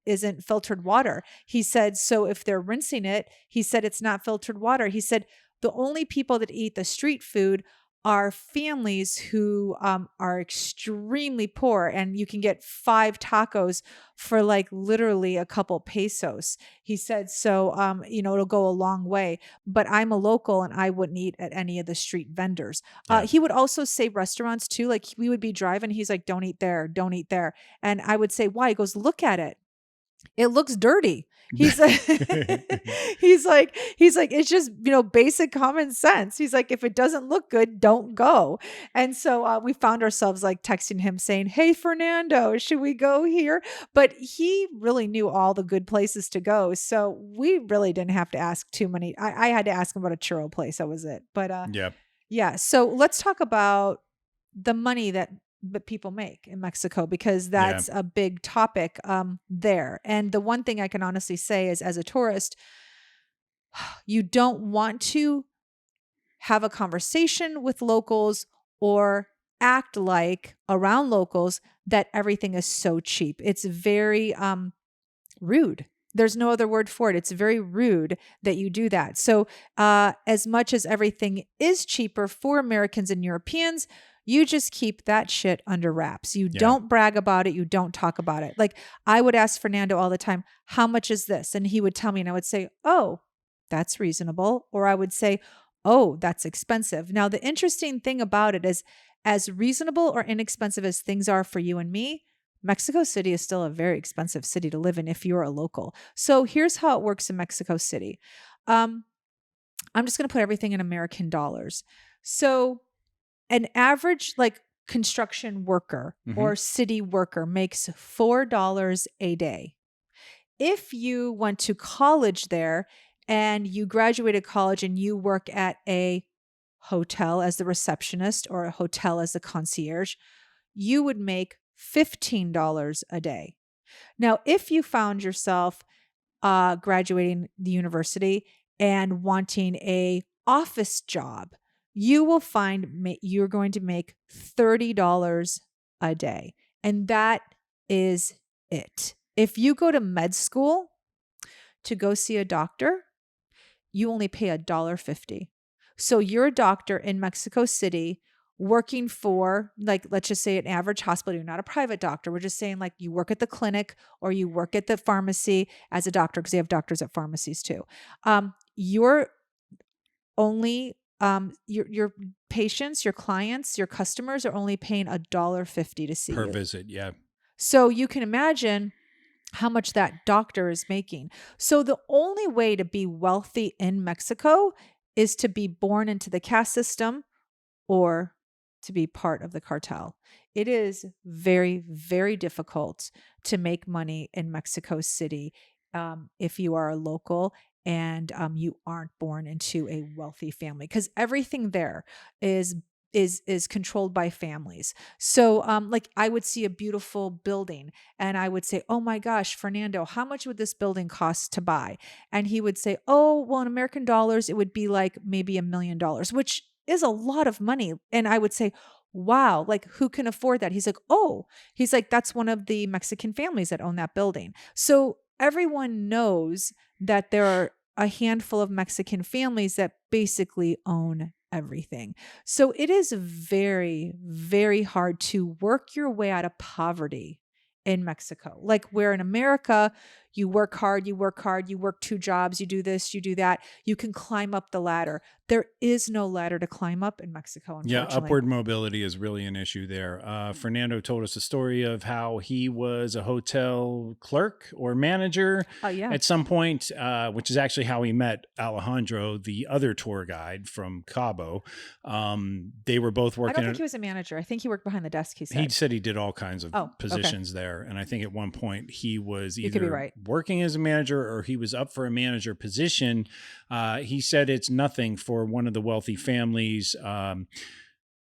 filtered water. He said, so if they're rinsing it, he said it's not filtered water. He said the only people that eat the street food are families who are extremely poor, and you can get 5 tacos for like literally a couple pesos. He said, so, it'll go a long way, but I'm a local and I wouldn't eat at any of the street vendors. He would also say restaurants too. Like we would be driving. He's like, don't eat there. Don't eat there. And I would say, why? He goes, look at it. It looks dirty. He's like, he's like, it's just, basic common sense. He's like, if it doesn't look good, don't go. And so we found ourselves like texting him saying, hey, Fernando, should we go here? But he really knew all the good places to go. So we really didn't have to ask too many. I had to ask him about a churro place. That was it. But yeah. So let's talk about the money that people make in Mexico, because that's a big topic there. And the one thing I can honestly say is, as a tourist, you don't want to have a conversation with locals or act like around locals that everything is so cheap. It's very rude. There's no other word for it. It's very rude that you do that. So as much as everything is cheaper for Americans and Europeans, you just keep that shit under wraps. You don't brag about it. You don't talk about it. Like I would ask Fernando all the time, how much is this? And he would tell me and I would say, oh, that's reasonable. Or I would say, oh, that's expensive. Now, the interesting thing about it is, as reasonable or inexpensive as things are for you and me, Mexico City is still a very expensive city to live in if you're a local. So here's how it works in Mexico City. I'm just going to put everything in American dollars. So an average like construction worker or city worker makes $4 a day. If you went to college there and you graduated college and you work at a hotel as the receptionist or a hotel as the concierge, you would make $15 a day. Now, if you found yourself graduating the university and wanting a office job, you will find you're going to make $30 a day. And that is it. If you go to med school to go see a doctor, you only pay $1.50. So you're a doctor in Mexico City working for, like, let's just say an average hospital. You're not a private doctor. We're just saying like you work at the clinic or you work at the pharmacy as a doctor, because they have doctors at pharmacies too. You're only your patients, your clients, your customers are only paying $1.50 to see per you. visit. Yeah. So you can imagine how much that doctor is making. So the only way to be wealthy in Mexico is to be born into the caste system or to be part of the cartel. It is very, very difficult to make money in Mexico City if you are a local and you aren't born into a wealthy family, because everything there is is controlled by families. So like I would see a beautiful building and I would say, "Oh my gosh, Fernando, how much would this building cost to buy?" And he would say, "Oh, well in American dollars it would be like maybe $1 million," which is a lot of money. And I would say, "Wow, like who can afford that?" He's like, "Oh," he's like, "That's one of the Mexican families that own that building." So everyone knows that there are a handful of Mexican families that basically own everything. So it is very, very hard to work your way out of poverty in Mexico. Like where in America, you work hard, you work hard, you work two jobs, you do this, you do that, you can climb up the ladder. There is no ladder to climb up in Mexico, Yeah, unfortunately. upward mobility is really an issue there. Fernando told us a story of how he was a hotel clerk or manager Oh, yeah. at some point, which is actually how he met Alejandro, the other tour guide from Cabo. They were both I don't working think at, he was a manager. I think he worked behind the desk, he he said. said he did all kinds of Oh, okay. positions there. And I think at one point he was You could be either right. working as a manager or he was up for a manager position. He said it's nothing for one of the wealthy families.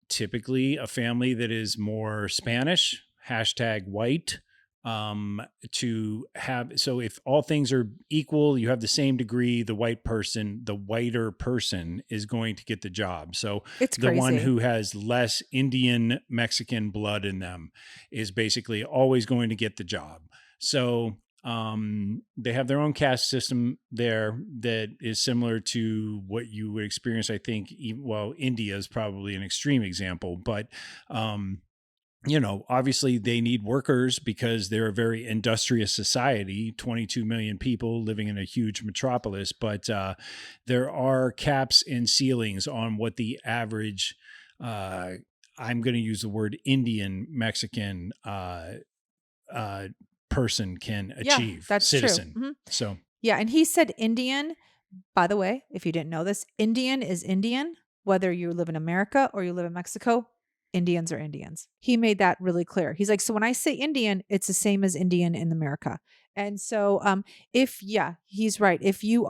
Typically a family that is more Spanish, hashtag white, to have. So if all things are equal, you have the same degree, the whiter person is going to get the job. So It's the one crazy. who has less Indian Mexican blood in them is basically always going to get the job. So they have their own caste system there that is similar to what you would experience. I think, well, India is probably an extreme example, but obviously they need workers because they're a very industrious society, 22 million people living in a huge metropolis. But there are caps and ceilings on what the average, I'm going to use the word Indian Mexican person can Yeah, achieve, that's true. citizen. So Yeah, and he said Indian, by the way, if you didn't know this, Indian is Indian, whether you live in America or you live in Mexico, Indians are Indians. He made that really clear. He's like, so when I say Indian, it's the same as Indian in America. And so if yeah, he's right. If you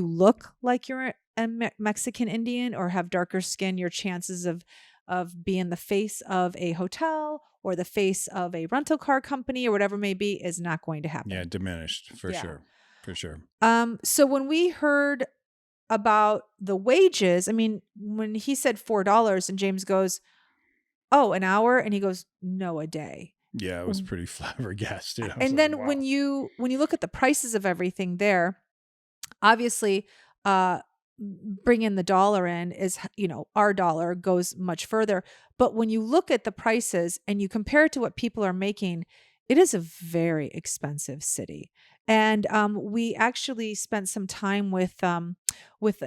look like you're a Mexican Indian or have darker skin, your chances of being the face of a hotel or the face of a rental car company or whatever it may be is not going to yeah, happen. diminished for Yeah. sure. For sure. So when we heard about the wages, I mean, when he said $4 and James goes, "Oh, an hour?" And he goes, "No, a day." Yeah, I was pretty flabbergasted. I was And like, then wow. when you look at the prices of everything there, obviously, uh, bringing the dollar in is, our dollar goes much further. But when you look at the prices and you compare it to what people are making, it is a very expensive city. And we actually spent some time with an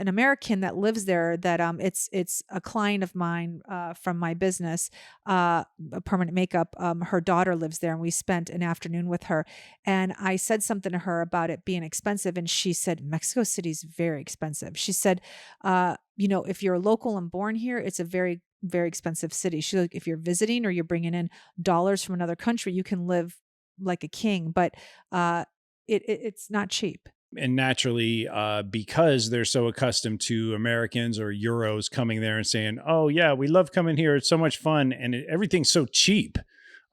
American that lives there. That it's a client of mine from my business, a permanent makeup. Her daughter lives there, and we spent an afternoon with her. And I said something to her about it being expensive. And she said, Mexico City is very expensive. She said, if you're local and born here, it's a very, very expensive city. She's like, if you're visiting or you're bringing in dollars from another country, you can live like a king, but it's not cheap. And naturally, because they're so accustomed to Americans or Euros coming there and saying, "Oh yeah, we love coming here; it's so much fun, and everything's so cheap,"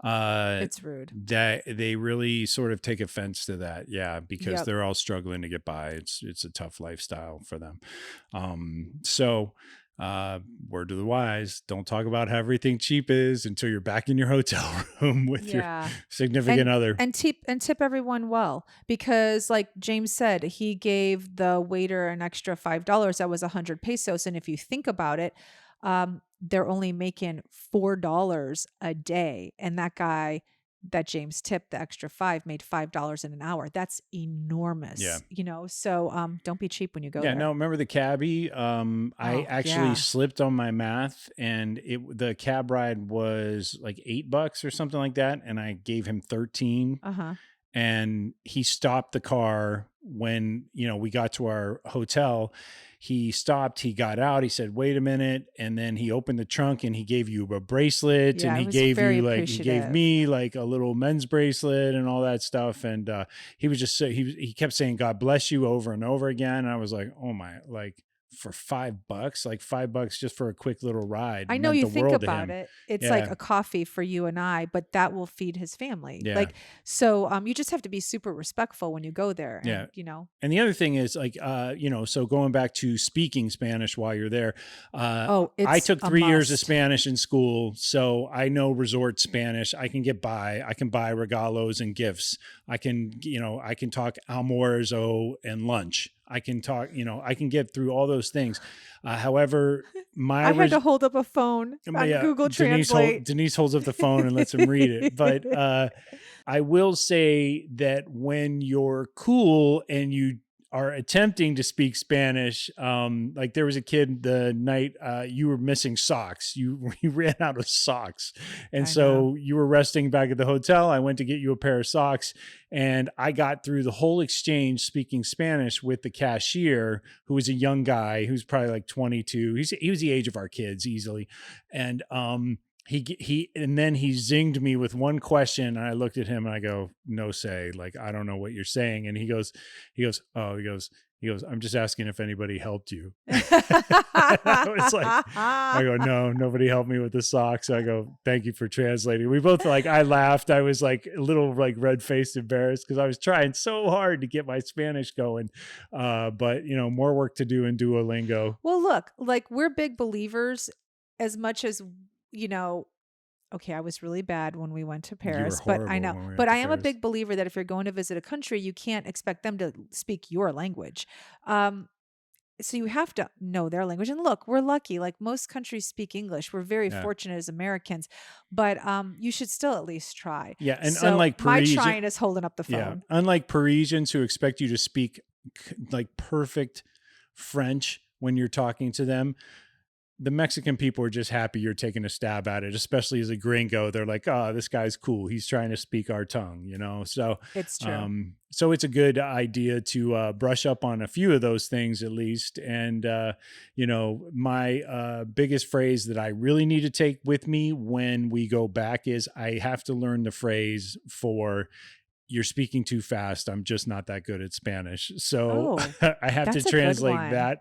It's rude. that they really sort of take offense to that. Yeah, because Yep. they're all struggling to get by. It's a tough lifestyle for them. So. Word to the wise, don't talk about how everything cheap is until you're back in your hotel room with your Yeah. significant and other. and tip everyone well, because like James said, he gave the waiter an extra $5. That was 100 pesos, and if you think about it, they're only making $4 a day, and that guy that James tipped the extra five made $5 in an hour. That's Yeah. enormous, so don't be cheap when you go Yeah, no, there. remember the cabbie? I Oh actually yeah. slipped on my math and the cab ride was like $8 or something like that. And I gave him 13 Uh-huh. and he stopped the car when, we got to our hotel. He stopped, he got out, he said, "Wait a minute." And then he opened the trunk and he gave you a bracelet and Yeah, I was very he gave appreciative. me like a little men's bracelet and all that stuff. And he was just so he kept saying, "God bless you," over and over again. And I was like, oh my, like for $5, like $5 just for a quick little ride I know meant you the think world to about him. it. It's like Yeah. a coffee for you and I, but that will feed his family. Yeah. Like, so you just have to be super respectful when you go there. Yeah. And, you know, And the other thing is like, so going back to speaking Spanish while you're there, oh, I it's took a 3 years of must. Spanish in school, so I know resort Spanish. I can get by. I can buy regalos and gifts. I can talk almuerzo and lunch. I can talk, I can get through all those things. However, my I had to original, hold up a phone on yeah, Google Translate. Denise holds up the phone and lets him read it. But I will say that when you're cool and you are attempting to speak Spanish, like there was a kid the night you were missing socks. You ran out of socks, and I know. so you were resting back at the hotel. I went to get you a pair of socks, and I got through the whole exchange speaking Spanish with the cashier, who was a young guy who's probably like 22. He was the age of our kids easily, and and then he zinged me with one question, and I looked at him and I go, no say, like I don't know what you're saying. And he goes, I'm just asking if anybody helped you. I was like, I go, no, nobody helped me with the socks. I go, thank you for translating. We both like, I laughed. I was like a little like red faced, embarrassed because I was trying so hard to get my Spanish going. But more work to do in Duolingo. Well, look, like we're big believers as much as, you know, okay, I was really bad when we went to You were Paris, but I horrible know, when we went but to I am a Paris. big believer that if you're going to visit a country, you can't expect them to speak your language. Um, so you have to know their language. And look, we're lucky. Like most countries speak English. We're very Yeah. fortunate as Americans, but you should still at least try. Yeah. And So unlike my Parisian, trying is holding up the yeah, phone. unlike Parisians who expect you to speak like perfect French when you're talking to them, the Mexican people are just happy you're taking a stab at it, especially as a gringo. They're like, oh, this guy's cool. He's trying to speak our tongue, So, It's true. so it's a good idea to brush up on a few of those things at least. And, my biggest phrase that I really need to take with me when we go back is I have to learn the phrase for you're speaking too fast. I'm just not that good at Spanish. So Oh, I have to that's a good translate one. that.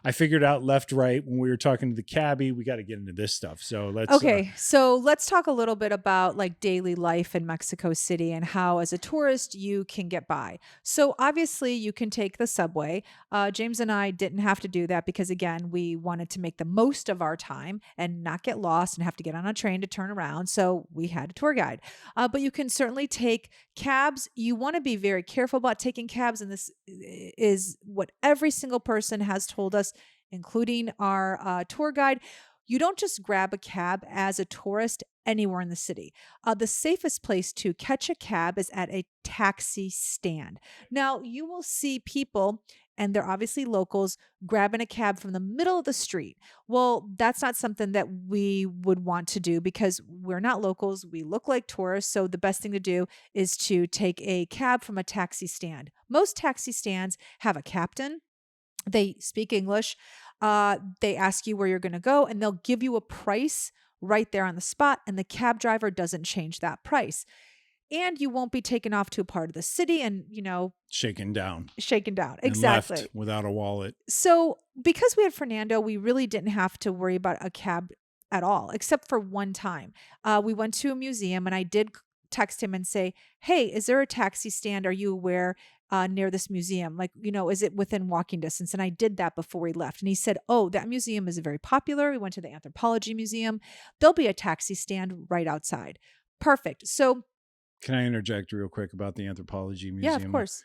I figured out left, right when we were talking to the cabbie. We got to get into this stuff. So let's, Okay, so let's talk a little bit about like daily life in Mexico City and how, as a tourist, you can get by. So, obviously, you can take the subway. James and I didn't have to do that because, again, we wanted to make the most of our time and not get lost and have to get on a train to turn around. So, we had a tour guide. But you can certainly take cabs. You want to be very careful about taking cabs. And this is what every single person has told us, including our tour guide. You don't just grab a cab as a tourist anywhere in the city. The safest place to catch a cab is at a taxi stand. Now, you will see people, and they're obviously locals, grabbing a cab from the middle of the street. Well, that's not something that we would want to do because we're not locals. We look like tourists. So, the best thing to do is to take a cab from a taxi stand. Most taxi stands have a captain. They speak English. They ask you where you're going to go, and they'll give you a price right there on the spot, and the cab driver doesn't change that price. And you won't be taken off to a part of the city and, shaken down shaken down. and left Exactly. without a wallet. So, because we had Fernando, we really didn't have to worry about a cab at all, except for one time. We went to a museum, and I did text him and say, "Hey, is there a taxi stand? Are you aware near this museum? Like, is it within walking distance?" And I did that before we left. And he said, "Oh, that museum is very popular. We went to the anthropology museum. There'll be a taxi stand right outside." Perfect. So, Can I interject real quick about the anthropology yeah, of museum? course.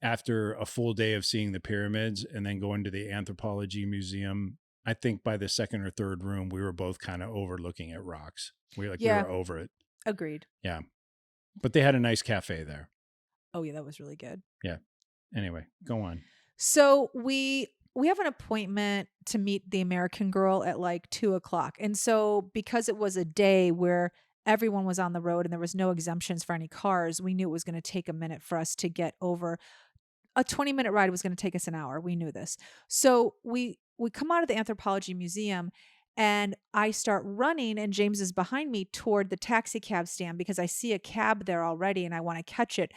After a full day of seeing the pyramids and then going to the anthropology museum, I think by the second or third room, we were both kind of overlooking at rocks. We Yeah, were over it. agreed. Yeah. But they had a nice cafe there. Oh, yeah, that was really good. Yeah. Anyway, go on. So we have an appointment to meet the American Girl at like 2 o'clock. And so because it was a day where everyone was on the road and there was no exemptions for any cars, we knew it was going to take a minute for us to get over. A 20-minute ride was going to take us an hour. We knew this. So we come out of the anthropology museum, and I start running, and James is behind me toward the taxi cab stand because I see a cab there already and I want to catch it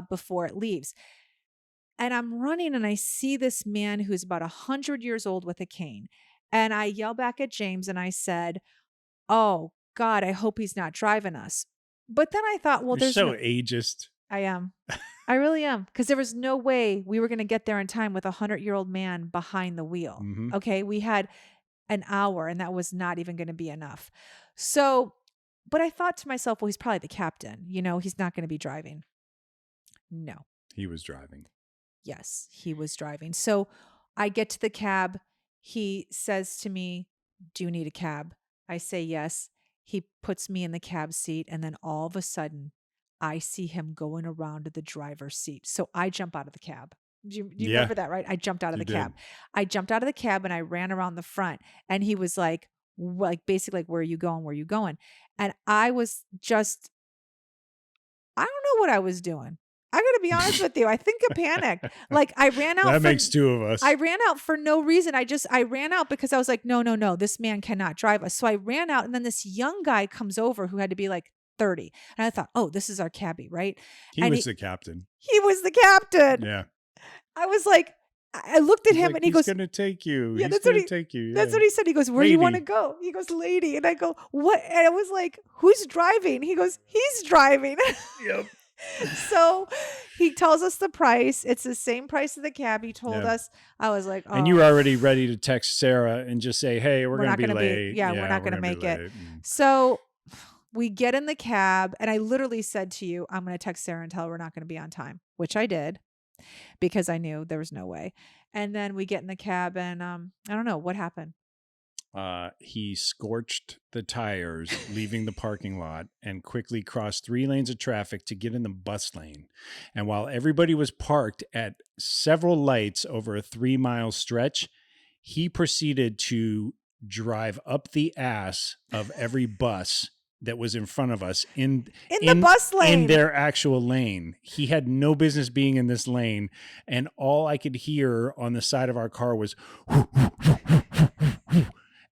before it leaves. And I'm running and I see this man who's about 100 years old with a cane. And I yell back at James and I said, "Oh God, I hope he's not driving us." But then I thought, well, You're there's so no, ageist. I am. I really am. Because there was no way we were going to get there in time with a 100-year-old man behind the wheel. Hmm. Okay. We had an hour and that was not even going to be enough. So, but I thought to myself, well, he's probably the captain. He's not going to be driving. No. He was driving. Yes, he was driving. So I get to the cab. He says to me, "Do you need a cab?" I say yes. He puts me in the cab seat. And then all of a sudden, I see him going around to the driver's seat. So I jump out of the cab. Do you Yeah, remember that, right? I jumped out of you the did. cab. I jumped out of the cab and I ran around the front. And he was like basically like, "Where are you going? Where are you going?" And I was just, I don't know what I was doing. I got to be honest with you. I think I panicked. Like I ran out That for makes two of us. I ran out for no reason. I ran out because I was like, no, no, no, this man cannot drive us. So I ran out and then this young guy comes over who had to be like 30. And I thought, oh, this is our cabbie, right? He And was the captain. he was the captain. Yeah. I was like, I looked at He's him like, and he he's goes, going to take you. yeah, He's going to take you. that's Yeah. what he said. He goes, "Where do you want to Lady. go?" He goes, "Lady." And I go, "What?" And I was like, "Who's driving?" He goes, "He's driving." Yep. So he tells us the price. It's the same price of the cab he told Yeah. us. I was like, oh, And you were already ready to text Sarah and just say, hey, we're going not to be going to late. be, yeah, we're not going to gonna be make it. late. And So we get in the cab and I literally said to you, I'm going to text Sarah and tell her we're not going to be on time, which I did because I knew there was no way. And then we get in the cab and I don't know what happened. he scorched the tires, leaving the parking lot, and quickly crossed 3 lanes of traffic to get in the bus lane. And while everybody was parked at several lights over a 3-mile stretch, he proceeded to drive up the ass of every bus that was in front of us in the bus lane. in their actual lane. He had no business being in this lane, and all I could hear on the side of our car was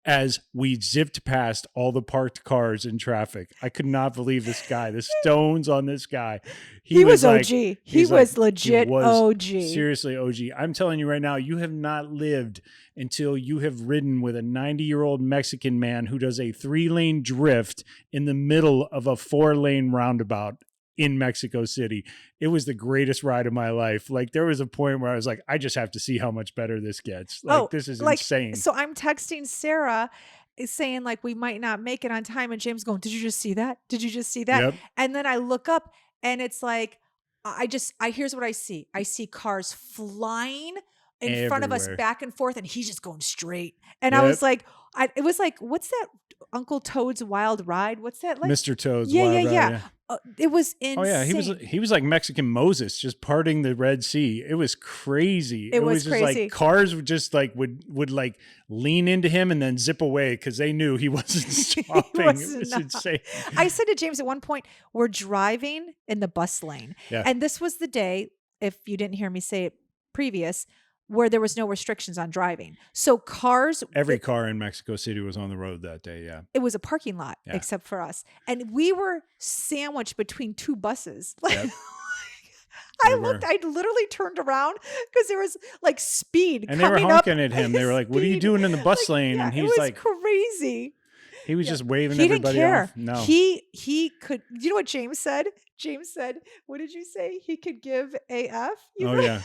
as we zipped past all the parked cars in traffic. I could not believe this guy, the stones on this guy. He was like, OG. He was legit OG. Seriously OG. I'm telling you right now, you have not lived until you have ridden with a 90-year-old Mexican man who does a 3-lane drift in the middle of a 4-lane roundabout in Mexico City. It was the greatest ride of my life. Like there was a point where I was like, I just have to see how much better this gets. Like this is insane. So I'm texting Sarah saying like, we might not make it on time. And James going, "Did you just see that? Did you just see that?" Yep. And then I look up and it's like, here's what I see. I see cars flying in front of us Everywhere. back and forth and he's just going straight. And I Yep. was like, it was like, what's that Uncle Toad's Wild Ride? What's that? Like Mr. Toad's yeah, Wild yeah, Ride, yeah. It was insane. Oh yeah, he was like Mexican Moses, just parting the Red Sea. It was crazy. It was just crazy. like cars would just like would like lean into him and then zip away because they knew he wasn't stopping. It was insane. I said to James at one point, we're driving in the bus lane. Yeah. And this was the day, if you didn't hear me say it previous, where there was no restrictions on driving. So cars, every car in Mexico City was on the road that day. Yeah. It was a parking lot, Yeah. except for us. And we were sandwiched between 2 buses. Yep. I literally turned around because there was like speed and they were coming honking up at him. They were like, "What are you doing in the bus lane?" Yeah, And it he's was like, crazy. he was just waving He everybody didn't care. off. No. He could. You know what James said? James said, "What did you say? He could give AF." Oh yeah.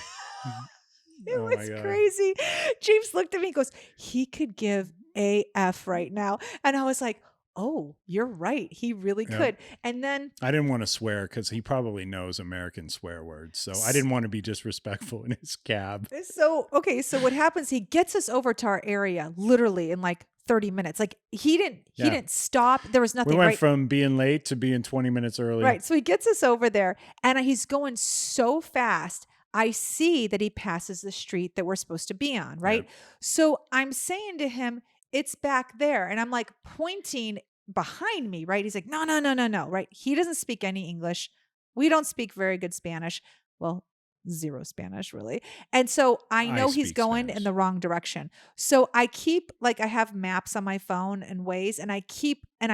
It Oh, my was God. crazy. James looked at me and goes, "He could give AF right now." And I was like, "Oh, you're right. He really Yeah. could." And then I didn't want to swear because he probably knows American swear words. So I didn't want to be disrespectful in his cab. so what happens? He gets us over to our area literally in like 30 minutes. Like he didn't stop. There was nothing. We went right? from being late to being 20 minutes early. Right. So he gets us over there and he's going so fast. I see that he passes the street that we're supposed to be on. Right. Yeah. So I'm saying to him, it's back there. And I'm like pointing behind me. Right. He's like, no. Right. He doesn't speak any English. We don't speak very good Spanish. Well, zero Spanish really. And so I I know he's speak going in Spanish. the wrong direction. So I keep like I have maps on my phone and ways and I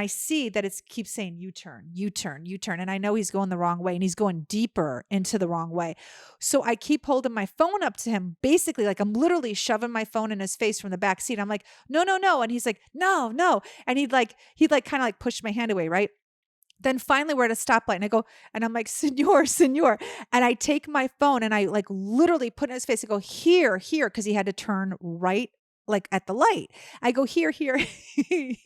see that it's keeps saying U-turn, U-turn, U-turn. And I know he's going the wrong way and he's going deeper into the wrong way. So I keep holding my phone up to him, basically like I'm literally shoving my phone in his face from the back seat. I'm like, no, no, no. And he's like, no, no. And he'd kind of like push my hand away, right? Then finally we're at a stoplight and I go, and I'm like, Senor, Senor. And I take my phone and I like literally put it in his face and go, here, here, because he had to turn right like at the light. I go, here, here. He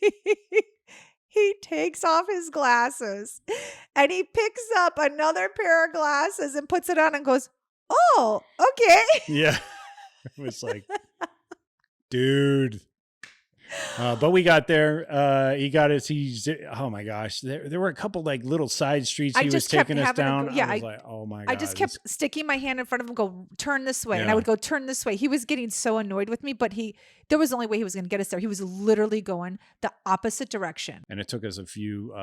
takes off his glasses and he picks up another pair of glasses and puts it on and goes, oh, okay. Yeah. It was like, dude. But we got there. He got us. Oh my gosh. There were a couple like little side streets I he was just kept taking us having to down. go, yeah, I was like, oh my I God. just kept sticking my hand in front of him, go turn this way. And I Yeah. would go turn this way. He was getting so annoyed with me, but there was the only way he was going to get us there. He was literally going the opposite direction. And it took us a few,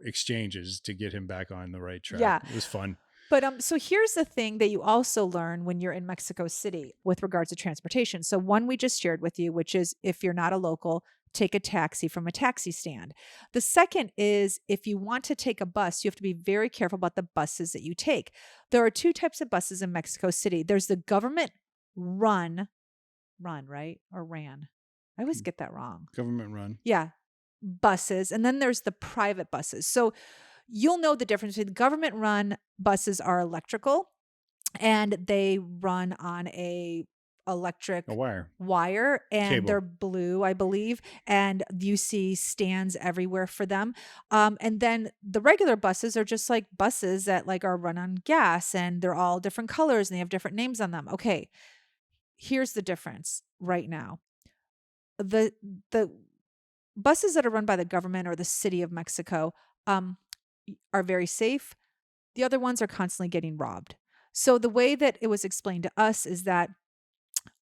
exchanges to get him back on the right track. Yeah. It was fun. But so here's the thing that you also learn when you're in Mexico City with regards to transportation. So one we just shared with you, which is if you're not a local, take a taxi from a taxi stand. The second is if you want to take a bus, you have to be very careful about the buses that you take. There are two types of buses in Mexico City. There's the government run, right? Or ran. I always get that wrong. Government run. Yeah. Buses. And then there's the private buses. So you'll know the difference between government run buses are electrical and they run on a electric wire and Cable. They're blue, I believe. And you see stands everywhere for them. And then the regular buses are just like buses that like are run on gas and they're all different colors and they have different names on them. Okay. Here's the difference right now. The buses that are run by the government or the city of Mexico, are very safe. The other ones are constantly getting robbed. So the way that it was explained to us is that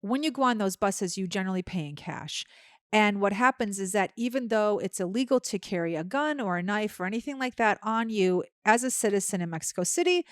when you go on those buses, you generally pay in cash. And what happens is that even though it's illegal to carry a gun or a knife or anything like that on you as a citizen in Mexico City,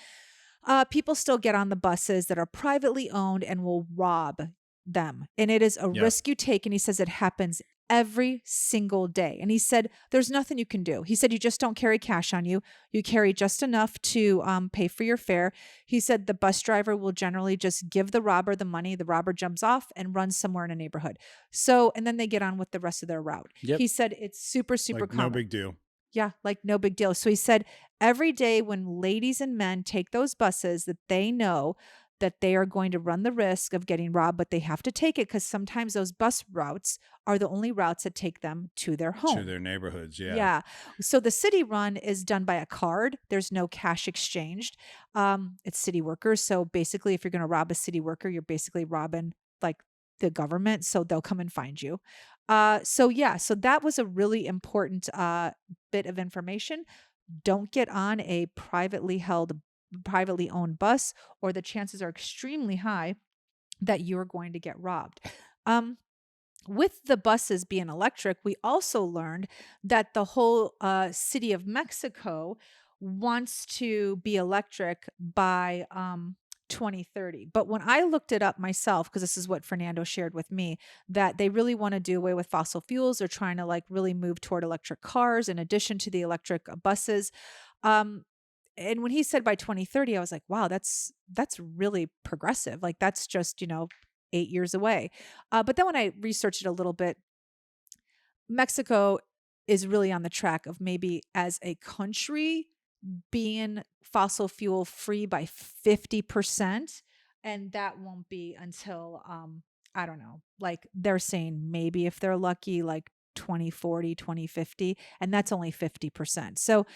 people still get on the buses that are privately owned and will rob them. And it is a risk you take. And he says it happens every single day. And he said, there's nothing you can do. He said, you just don't carry cash on you. You carry just enough to pay for your fare. He said the bus driver will generally just give the robber the money. The robber jumps off and runs somewhere in a neighborhood. So, and then they get on with the rest of their route. Yep. He said, it's super, super like common. No big deal. Yeah, like no big deal. So he said every day when ladies and men take those buses that they know that they are going to run the risk of getting robbed, but they have to take it because sometimes those bus routes are the only routes that take them to their home. To their neighborhoods, yeah. Yeah. So the city run is done by a card. There's no cash exchanged. It's city workers. So basically, if you're going to rob a city worker, you're basically robbing like the government. So they'll come and find you. So that was a really important bit of information. Don't get on a privately owned bus, or the chances are extremely high that you're going to get robbed. With the buses being electric, we also learned that the whole city of Mexico wants to be electric by 2030. But when I looked it up myself, because this is what Fernando shared with me, that they really want to do away with fossil fuels. They're trying to like really move toward electric cars in addition to the electric buses. And when he said by 2030, I was like, wow, that's really progressive. Like that's just, 8 years away. But then when I researched it a little bit, Mexico is really on the track of maybe as a country being fossil fuel free by 50%. And that won't be until, I don't know, like they're saying maybe if they're lucky, like 2040, 2050, and that's only 50%. So,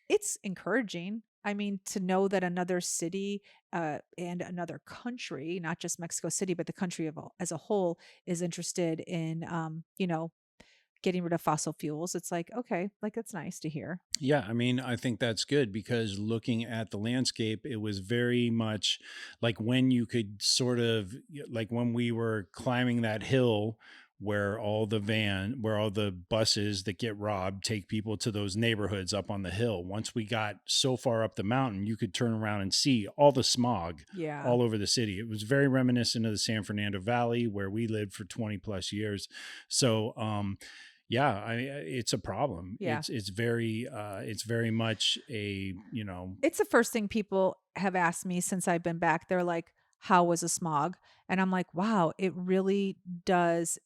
it's encouraging. I mean, to know that another city and another country, not just Mexico City, but the country as a whole is interested in, getting rid of fossil fuels. It's like, okay, like that's nice to hear. Yeah, I mean, I think that's good because looking at the landscape, it was very much like when you could sort of like when we were climbing that hill where all the buses that get robbed take people to those neighborhoods up on the hill. Once we got so far up the mountain, you could turn around and see all the smog Yeah. all over the city. It was very reminiscent of the San Fernando Valley where we lived for 20 plus years. So, yeah, it's a problem. Yeah. It's very much a, It's the first thing people have asked me since I've been back. They're like, "How was the smog?" And I'm like, "Wow, it really does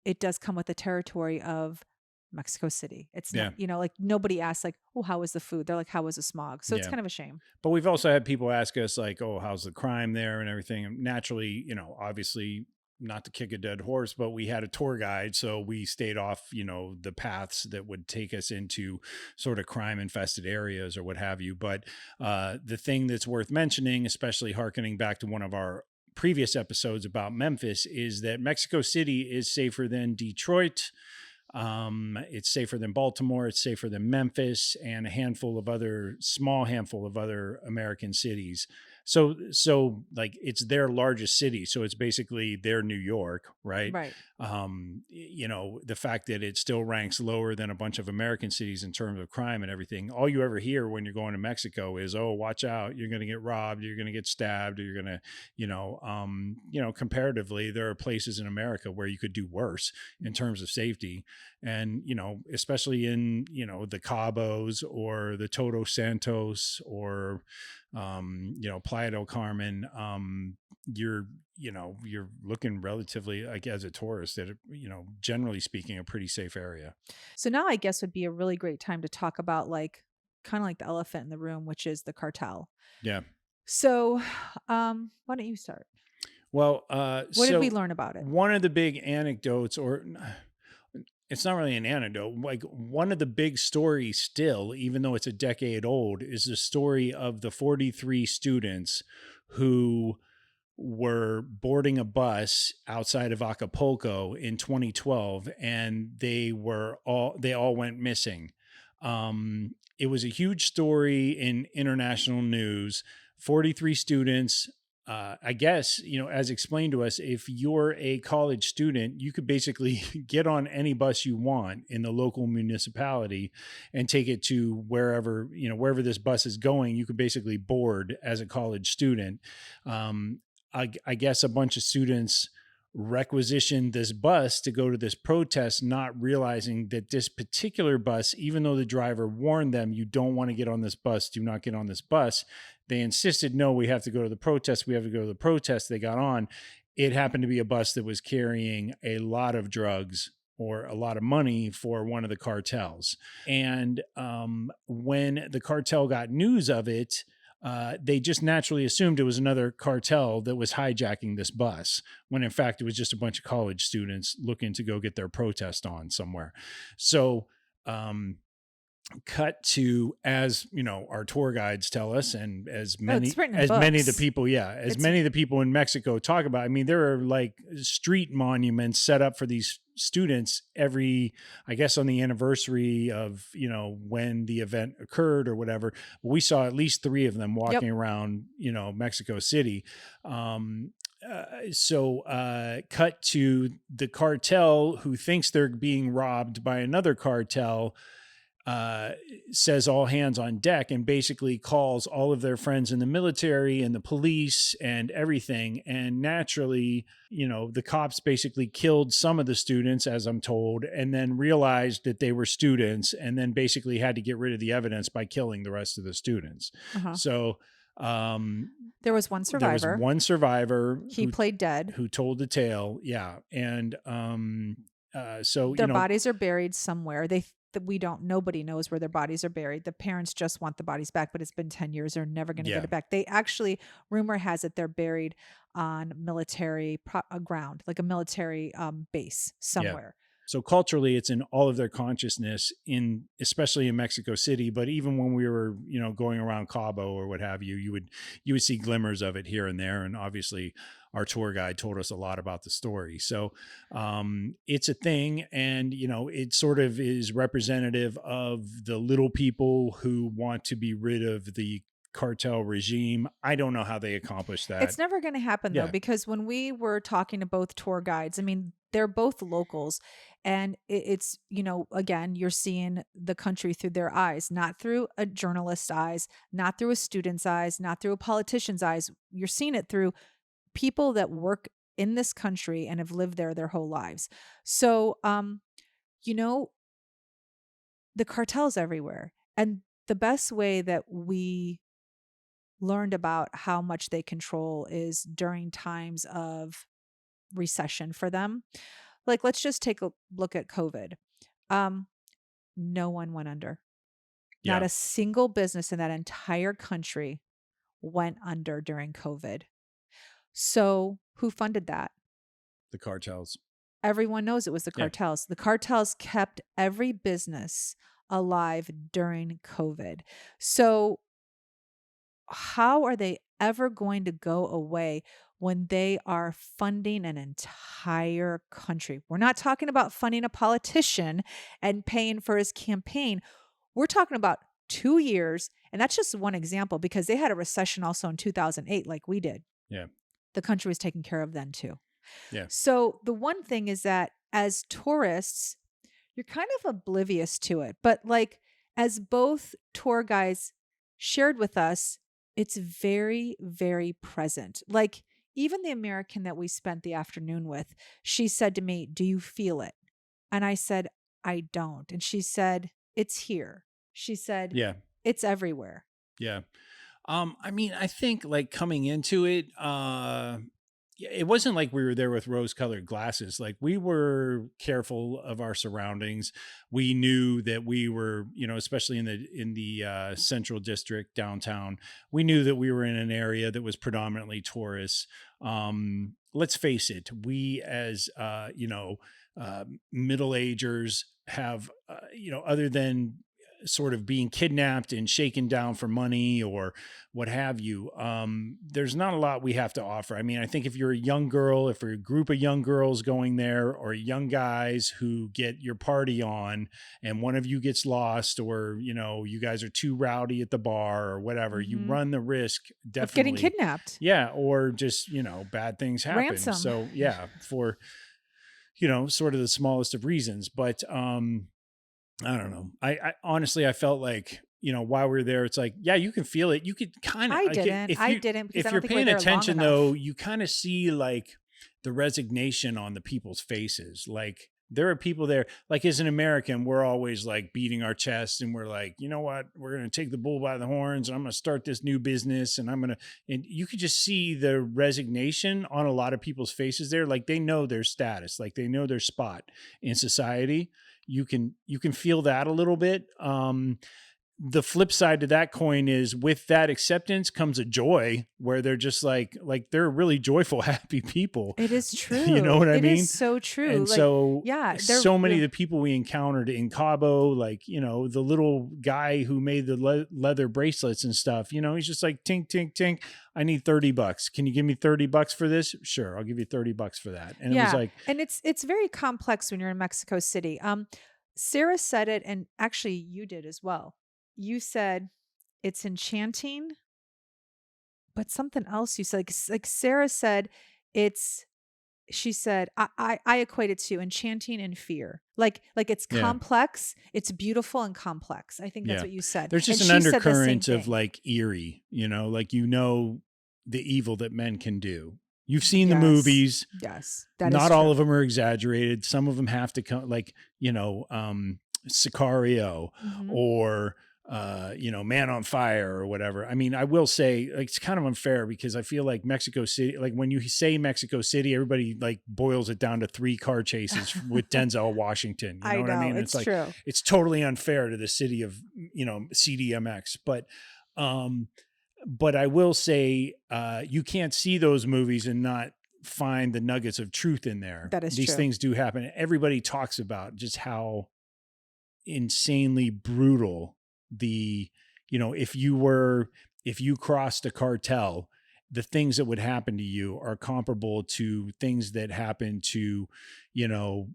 it does come with the territory of Mexico City." It's not, yeah, like nobody asks like, "Oh, how was the food?" They're like, "How was the smog?" So it's yeah. kind of a shame. But we've also had people ask us like, "Oh, how's the crime there and everything?" And naturally, obviously not to kick a dead horse, but we had a tour guide, so we stayed off, the paths that would take us into sort of crime infested areas or what have you. But the thing that's worth mentioning, especially hearkening back to one of our previous episodes about Memphis, is that Mexico City is safer than Detroit. It's safer than Baltimore. It's safer than Memphis and small handful of other American cities. So like it's their largest city. So it's basically their New York, right? Right. The fact that it still ranks lower than a bunch of American cities in terms of crime and everything. All you ever hear when you're going to Mexico is, "Oh, watch out. You're going to get robbed. You're going to get stabbed. Or you're going to, comparatively, there are places in America where you could do worse in terms of safety." And, especially in, the Cabos or the Todos Santos or, Playa del Carmen, you're looking relatively like as a tourist at, generally speaking, a pretty safe area. So now I guess would be a really great time to talk about like kind of like the elephant in the room, which is the cartel. Yeah. So, why don't you start? Well, What did we so learn about it? one of the big anecdotes, or it's not really an anecdote, like one of the big stories still, even though it's a decade old, is the story of the 43 students who were boarding a bus outside of Acapulco in 2012, and they all went missing. It was a huge story in international news. 43 students. I guess, as explained to us, if you're a college student, you could basically get on any bus you want in the local municipality and take it to wherever this bus is going. You could basically board as a college student. I guess a bunch of students requisitioned this bus to go to this protest, not realizing that this particular bus, even though the driver warned them, "You don't want to get on this bus, do not get on this bus," they insisted, "No, we have to go to the protest. We have to go to the protest." They got on. It happened to be a bus that was carrying a lot of drugs or a lot of money for one of the cartels. And when the cartel got news of it, they just naturally assumed it was another cartel that was hijacking this bus, when in fact it was just a bunch of college students looking to go get their protest on somewhere. So, cut to, as our tour guides tell us, and as Oh, it's written in many of the books. people, many of the people in Mexico talk about. I mean, there are like street monuments set up for these students every, I guess, on the anniversary of when the event occurred or whatever. We saw at least 3 of them Yep. walking around Mexico City. Cut to the cartel, who thinks they're being robbed by another cartel, says all hands on deck, and basically calls all of their friends in the military and the police and everything. And naturally, the cops basically killed some of the students, as I'm told, and then realized that they were students, and then basically had to get rid of the evidence by killing the rest of the students. Uh-huh. So, There was one there was survivor. one survivor He played dead. who told the tale. Yeah. And, so, Their bodies are buried somewhere. Nobody knows where their bodies are buried. The parents just want the bodies back, but it's been 10 years. They're never going to Yeah. get it back. They actually, rumor has it, they're buried on military ground, like a military base somewhere. So culturally, it's in all of their consciousness, especially in Mexico City. But even when we were, going around Cabo or what have you, you would see glimmers of it here and there. And obviously, our tour guide told us a lot about the story. So it's a thing, and it sort of is representative of the little people who want to be rid of the cartel regime. I don't know how they accomplish that. It's never going to happen though, Yeah. because when we were talking to both tour guides, I mean, they're both locals, and it's, again, you're seeing the country through their eyes, not through a journalist's eyes, not through a student's eyes, not through a politician's eyes. You're seeing it through people that work in this country and have lived there their whole lives. So, you know, the cartel's everywhere. And the best way that we learned about how much they control is during times of recession for them. Like, let's just take a look at COVID. Um, no one went under. Not Yeah. a single business in that entire country went under during COVID. So, who funded that? The cartels. Everyone knows it was the Yeah. cartels. The cartels kept every business alive during COVID. So, how are they ever going to go away when they are funding an entire country? We're not talking about funding a politician and paying for his campaign. We're talking about 2 years. And that's just one example, because they had a recession also in 2008, like we did. Yeah. The country was taken care of then too. Yeah. So the one thing is that as tourists, you're kind of oblivious to it. But like, as both tour guides shared with us, it's very, very present. Like, even the American that we spent the afternoon with, she said to me, "Do you feel it?" And I said, "I don't." And she said, "It's here." She said, Yeah. "It's everywhere." Yeah. I mean, I think like coming into it, yeah, it wasn't like we were there with rose-colored glasses. Like we were careful of our surroundings. We knew that we were, especially in the central district downtown, we knew that we were in an area that was predominantly tourists. Let's face it, we as middle agers have, other than sort of being kidnapped and shaken down for money or what have you, there's not a lot we have to offer. I mean, I think if you're a young girl, if you're a group of young girls going there, or young guys who get your party on and one of you gets lost, or you guys are too rowdy at the bar or whatever, you Mhm. run the risk, Of getting definitely. kidnapped. Yeah, or just bad things happen. Ransom. So yeah, for sort of the smallest of reasons. But I don't know. I honestly, I felt like, while we were there, it's like, yeah, you can feel it. You could kind of I like didn't. if I didn't, because I if don't you're think we were paying there long attention though, enough. you kind of see like the resignation on the people's faces. Like there are people there, like as an American, we're always like beating our chest and we're like, you know what, we're going to take the bull by the horns and I'm going to start this new business and and you could just see the resignation on a lot of people's faces there. Like they know their status, like they know their spot in society. You can feel that a little bit. The flip side to that coin is with that acceptance comes a joy where they're just like they're really joyful, happy people. It is You know true. what I It mean? is so true. And Like, so yeah, so many of the people we encountered in Cabo, like, the little guy who made the leather bracelets and stuff, he's just like, tink, tink, tink. I need $30. Can you give me $30 for this? Sure. I'll give you $30 for that. And it was yeah, like, and it's very complex when you're in Mexico City. Sarah said it, and actually you did as well. You said it's enchanting, but something else you said, like Sarah said, it's. She said, I equate it to enchanting and fear. Like it's yeah, complex, it's beautiful and complex. I think that's yeah. what you said. There's And just an she said the same undercurrent of thing. like eerie, like, the evil that men can do. You've seen the Yes. movies. Yes. That is Not all true. of them are exaggerated. Some of them have to come, like, Sicario Mhm. or, Man on Fire or whatever. I mean, I will say, like, it's kind of unfair because I feel like Mexico City, like when you say Mexico City, everybody like boils it down to 3 car chases with Denzel Washington. You know I what I know, mean? It's it's like, true. it's totally unfair to the city of, CDMX. Um, but I will say, you can't see those movies and not find the nuggets of truth in there. That is These true. things do happen. Everybody talks about just how insanely brutal if you crossed a cartel, the things that would happen to you are comparable to things that happen to, like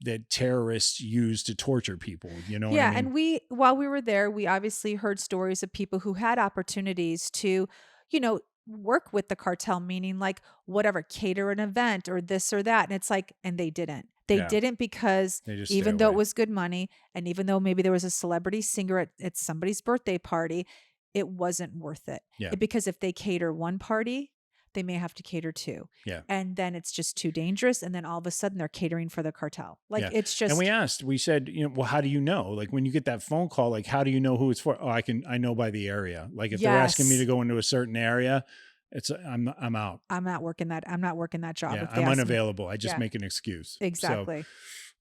that terrorists use to torture people. You know what I Yeah, mean? and while we were there, we obviously heard stories of people who had opportunities to, you know, work with the cartel, meaning like whatever, cater an event or this or that. And it's like, and they didn't. They Yeah. didn't because They just stay even though it away. was good money, and even though maybe there was a celebrity singer at somebody's birthday party, it wasn't worth it. Yeah. Because if they cater one party, they may have to cater two. Yeah. And then it's just too dangerous. And then all of a sudden they're catering for the cartel. Like Yeah. it's And just, we said, well, how do you know? Like when you get that phone call, like, how do you know who it's for? Oh, I know by the area. Like if they're asking me to yes, go into a certain area, I'm out. I'm not working that job. Yeah. If they I'm ask me. unavailable. I just Yeah, make an excuse. exactly.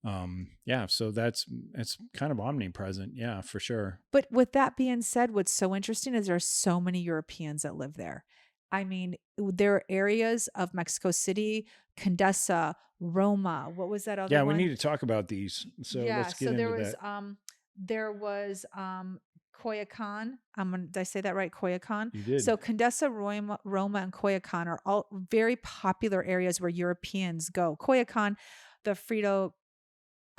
Yeah. So it's kind of omnipresent. Yeah, for sure. But with that being said, what's so interesting is there are so many Europeans that live there. I mean, there are areas of Mexico City, Condesa, Roma. What was that other Yeah. We one? need to talk about these. So Yeah. let's get So into that. there was Coyoacan. Did I say that right? Coyoacan. You did. So Condesa, Roma, and Coyoacan are all very popular areas where Europeans go. Coyoacan, the Frida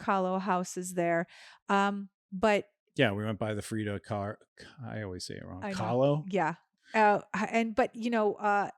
Kahlo house is there. But Yeah. We went by the Frida car. I always say it wrong. I know. Kahlo. Yeah. But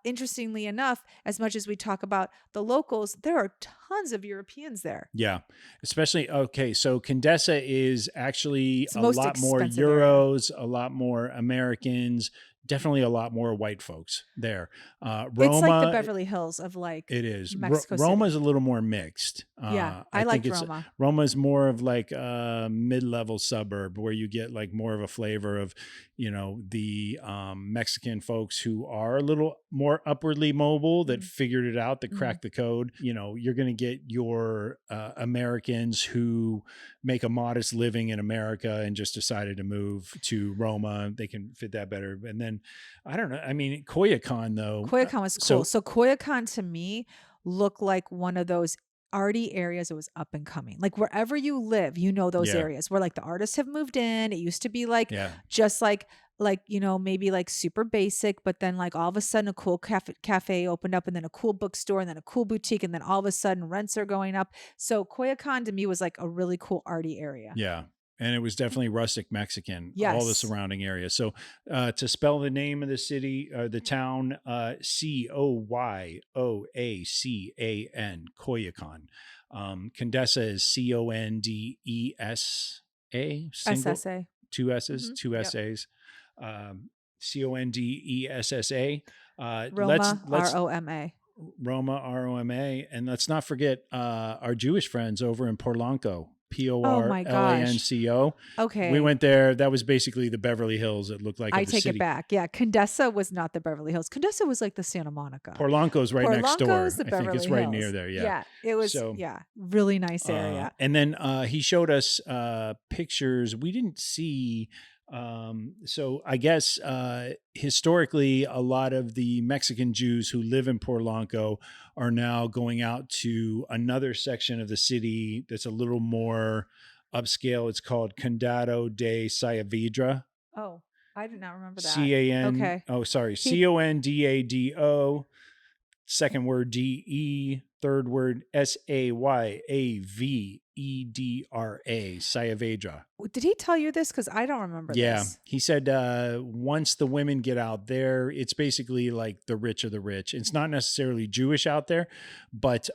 interestingly enough, as much as we talk about the locals, there are tons of Europeans there. Yeah. Especially, okay. So Condesa is actually It's the a most lot more expensive area. Euros, a lot more Americans, definitely a lot more white folks there. It's like the Roma, Beverly Hills of like it is. Mexico Roma's a City. little more mixed. Yeah, I I think liked it's Roma. Roma's more of like a mid-level suburb where you get like more of a flavor of, the Mexican folks who are a little more upwardly mobile that figured it out, that cracked the code. You're going to get your Americans who make a modest living in America and just decided to move to Roma. They can fit that better. And then I don't know. I mean, Coyoacan though. Coyoacan was cool. So Coyoacan to me looked like one of those arty areas that was up and coming. Like wherever you live, those Yeah. areas where like the artists have moved in. It used to be like Yeah. just like maybe like super basic, but then like all of a sudden a cool cafe opened up, and then a cool bookstore, and then a cool boutique, and then all of a sudden rents are going up. So Coyoacan to me was like a really cool arty area. Yeah. And it was definitely rustic Mexican, all the Yes. surrounding areas. So to spell the name of the city, the town, Coyoacan, Coyoacan. Condesa is Condesa, single, SSA. two S's, two Yep. SAs. Condessa. Roma, Let's Roma. Roma, Roma, and let's not forget our Jewish friends over in Polanco. Oh my gosh. Porlanco. Okay. We went there. That was basically the Beverly Hills. It looked like I of the take city. it back. Yeah. Condesa was not the Beverly Hills. Condesa was like the Santa Monica. Polanco's right next door. Polanco's the I Beverly think it's right Hills. near there. Yeah. Yeah. It was, So, really nice area. And then he showed us pictures we didn't see. So I guess historically, a lot of the Mexican Jews who live in Polanco are now going out to another section of the city that's a little more upscale. It's called Condado de Ciudad. Oh, I did not remember that. CAN. Okay. Oh, sorry. CONDADO. Second word DE. Third word SAYAVEDRA. Saavedra. Did he tell you this? Because I don't remember this. He said once the women get out there, it's basically like the rich of the rich. It's not necessarily Jewish out there, but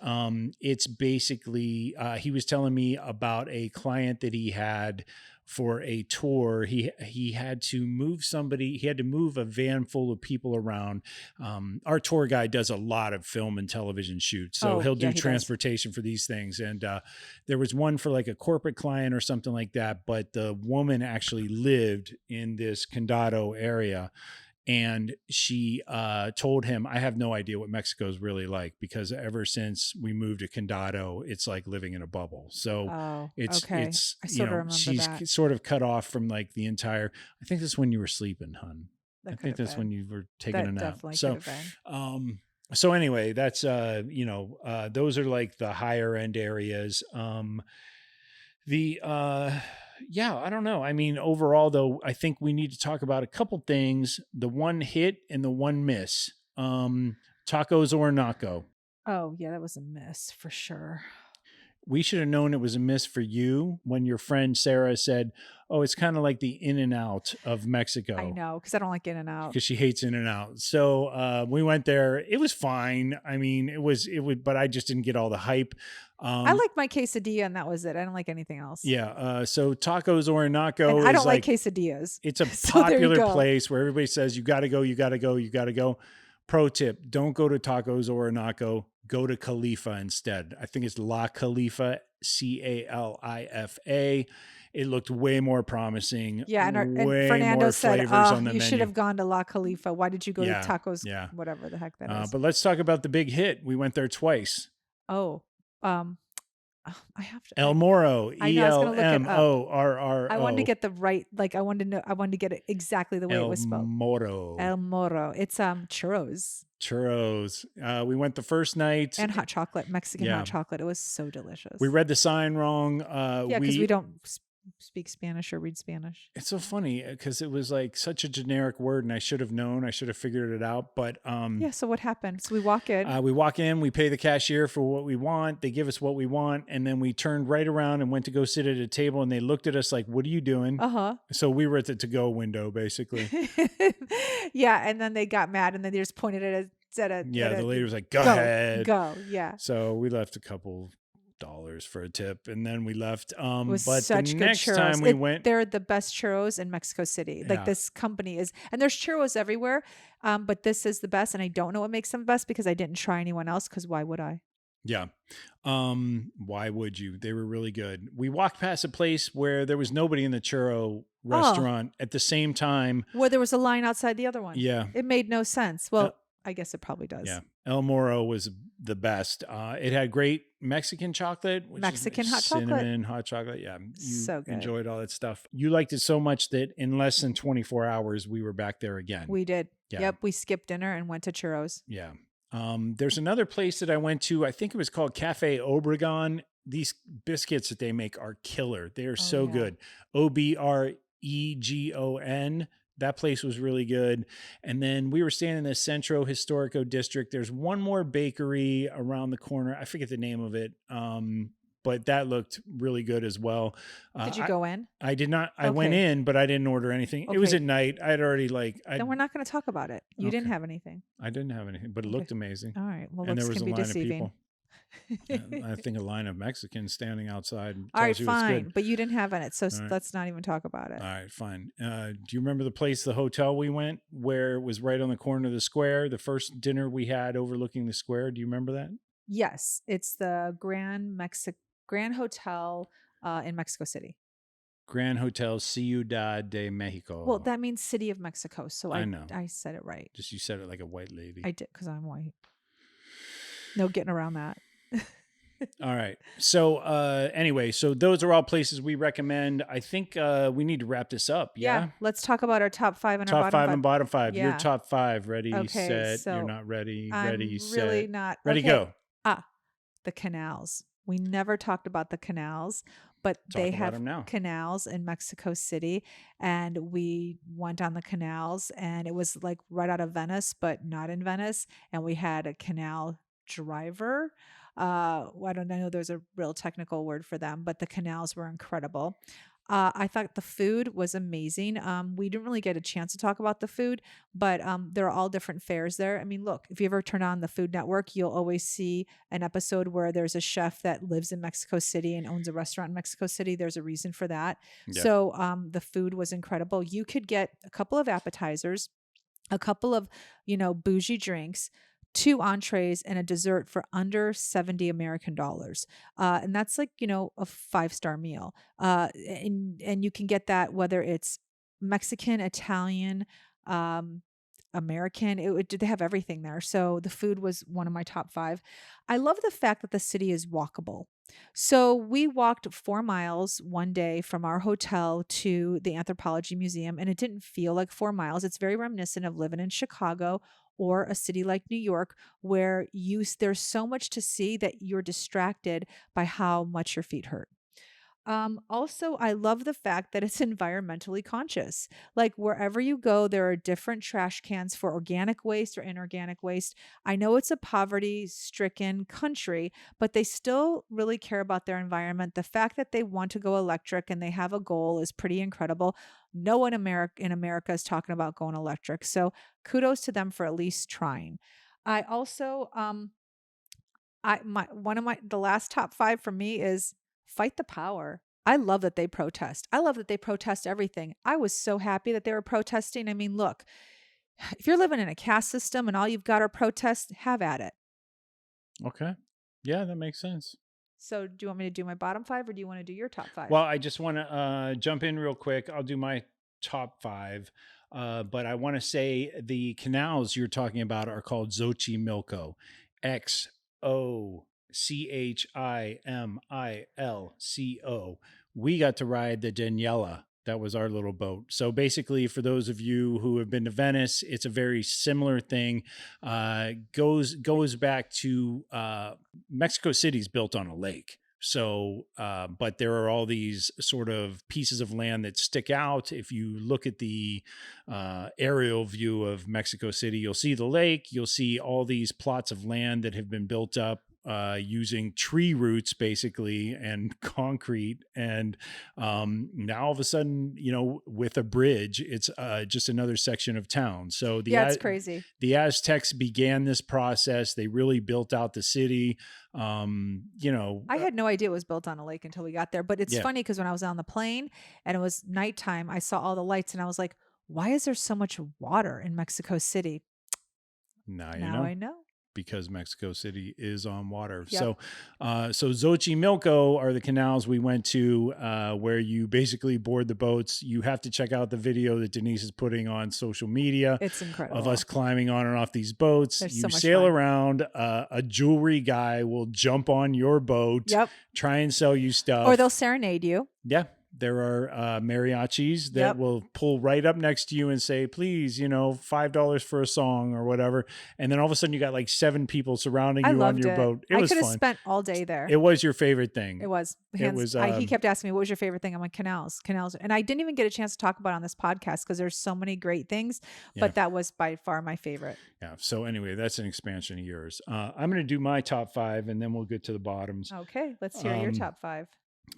it's basically, he was telling me about a client that he had for a tour. He had to move somebody. He had to move a van full of people around. Our tour guide does a lot of film and television shoots, so he'll do transportation for these things. And there was one for like a corporate client or something like that, but the woman actually lived in this Condado area. And she told him, I have no idea what Mexico is really like, because ever since we moved to Condado, it's like living in a bubble. So it's I sort of remember she's that. sort of cut off from like the entire, I think that's when you were sleeping, hun. I think that's when you were taking a nap. Definitely So, could have been. so anyway, that's, those are like the higher end areas. I don't know. I mean, overall, though, I think we need to talk about a couple things: the one hit and the one miss. Tacos or naco. Oh yeah, that was a miss for sure. we should have known it was a miss for you when your friend Sarah said, "Oh, it's kind of like the In and Out of I Mexico." know, because I don't like In and Out. Because she hates In and Out. So we went there. It was fine. I mean, it was, but I just didn't get all the hype. I like my quesadilla, and that was it. I don't like anything else. Yeah. So Tacos Orinoco And I is don't like like, quesadillas. it's a So there you popular go. place where everybody says, you got to go, you got to go, you got to go. Pro tip, don't go to Tacos Orinoco. Go to Khalifa instead. I think it's La Khalifa, Califa. It looked way more promising. Yeah, and way Fernando more said, flavors on the you should menu. have gone to La Khalifa. Why did you go to Yeah, Tacos? yeah. Whatever the heck that is. But let's talk about the big hit. We went there twice. Oh, I have to. El Moro, I know, I was gonna look it up. ELMORRO. I wanted to get the right, like I wanted to get it exactly the way it was spelled. Moro. El Moro. It's churros Churros. We went the first night. and hot chocolate, Mexican Yeah. hot chocolate. It was so delicious. We read the sign wrong. Yeah, because we don't speak Spanish or read Spanish. It's so funny because it was like such a generic word, and I should have known. I should have figured it out. But Yeah. So what happened? So we walk in. we walk in, we pay the cashier for what we want. They give us what we want, and then we turned right around and went to go sit at a table. And they looked at us like, "What are you doing?" So we were at the to-go window, basically. Yeah, and then they got mad, and then they just pointed at us. The lady was like, "Go ahead, go." Yeah. So we left a couple dollars for a tip, and then we left. It was But such the good next churros. time we went, they're the best churros in Mexico City. Yeah. Like this company is, and there's churros everywhere. But this is the best, and I don't know what makes them best because I didn't try anyone else. Because why would I? Yeah. Why would you? They were really good. We walked past a place where there was nobody in the churro restaurant at the same time. Where there was a line outside the other one. Yeah. It made no sense. Well, I guess it probably does. Yeah. El Moro was the best. It had great Mexican chocolate, which Mexican is hot chocolate. cinnamon hot chocolate. Yeah. You So good. enjoyed all that stuff. You liked it so much that in less than 24 hours, we were back there again. We did. Yeah. Yep. We skipped dinner and went to churros. Yeah. There's another place that I went to. I think it was called Cafe Obregon. These biscuits that they make are killer. They are so yeah. good. Obregon. That place was really good. And then we were staying in the Centro Historico district. There's one more bakery around the corner. I forget the name of it. But that looked really good as well. Did you go in? I did not. I went in, but I didn't order anything. It was Okay. at night. I'd already Then we're not going to talk about it. You didn't Okay. have anything. I didn't have anything, but it looked amazing. All right. Well, And looks there was can a be line deceiving. of people. I think a line of Mexicans standing outside. All right, tells you it's fine. good. But you didn't have it, so right. let's not even talk about it. All right, fine. Do you remember the place, the hotel we went, where it was right on the corner of the square? The first dinner we had overlooking the square. Do you remember that? Yes, it's the Grand Hotel in Mexico City. Grand Hotel Ciudad de Mexico. Well, that means City of Mexico. So I know. I said it right. Just you said it like a white lady. I did because I'm white. No getting around that. All right. So anyway, so those are all places we recommend. I think we need to wrap this up. Yeah. Let's talk about our top 5 and Top our bottom 5 and bottom 5. Yeah. Your top 5. Ready, Okay, set. so You're not ready. I'm Ready, really set. not Ready, okay. go. The canals. We never talked about the canals, but Talk they about have them now. canals in Mexico City, and we went on the canals, and it was like right out of Venice, but not in Venice, and we had a canal driver. I don't know, there's a real technical word for them, but the canals were incredible. I thought the food was amazing. We didn't really get a chance to talk about the food, but there are all different fares there. I mean, look, if you ever turn on the Food Network, you'll always see an episode where there's a chef that lives in Mexico City and owns a restaurant in Mexico City. There's a reason for that. Yeah. So the food was incredible. You could get a couple of appetizers, a couple of, bougie drinks, 2 entrees and a dessert for under 70 American dollars. And that's like, a 5-star meal. And you can get that whether it's Mexican, Italian, American. They have everything there. So the food was one of my top 5. I love the fact that the city is walkable. So we walked 4 miles one day from our hotel to the Anthropology Museum, and it didn't feel like 4 miles. It's very reminiscent of living in Chicago or a city like New York, where there's so much to see that you're distracted by how much your feet hurt. Also, I love the fact that it's environmentally conscious. Like wherever you go, there are different trash cans for organic waste or inorganic waste. I know it's a poverty stricken country, but they still really care about their environment. The fact that they want to go electric and they have a goal is pretty incredible. No one in America is talking about going electric. So kudos to them for at least trying. I also I my one of my the last top 5 for me is fight the power. I love that they protest. I love that they protest everything. I was so happy that they were protesting. I mean, look, if you're living in a caste system and all you've got are protests, have at it. Okay. Yeah, that makes sense. So, do you want me to do my bottom 5 or do you want to do your top 5? Well, I just want to jump in real quick. I'll do my top 5. But I want to say the canals you're talking about are called Xochimilco. Xochimilco. We got to ride the Daniela. That was our little boat. So basically, for those of you who have been to Venice, it's a very similar thing. Goes back to Mexico City's built on a lake. So, but there are all these sort of pieces of land that stick out. If you look at the aerial view of Mexico City, you'll see the lake. You'll see all these plots of land that have been built up using tree roots basically and concrete. And now all of a sudden, with a bridge, it's just another section of town. So it's crazy. The Aztecs began this process. They really built out the city. I had no idea it was built on a lake until we got there. But it's funny because when I was on the plane and it was nighttime, I saw all the lights and I was like, why is there so much water in Mexico City? Now I know. Because Mexico City is on water. Yep. So Xochimilco are the canals we went to where you basically board the boats. You have to check out the video that Denise is putting on social media. It's incredible. Of us climbing on and off these boats. There's you so much sail fun. around. A jewelry guy will jump on your boat, try and sell you stuff. Or they'll serenade you. Yeah. There are mariachis that will pull right up next to you and say, please, $5 for a song or whatever. And then all of a sudden you got like 7 people surrounding you on your boat. It was fun. I could have spent all day there. It was your favorite thing. It was. He kept asking me, what was your favorite thing? I'm like, canals. And I didn't even get a chance to talk about it on this podcast because there's so many great things, but that was by far my favorite. Yeah. So anyway, that's an expansion of yours. I'm going to do my top 5 and then we'll get to the bottoms. Okay. Let's hear your top 5.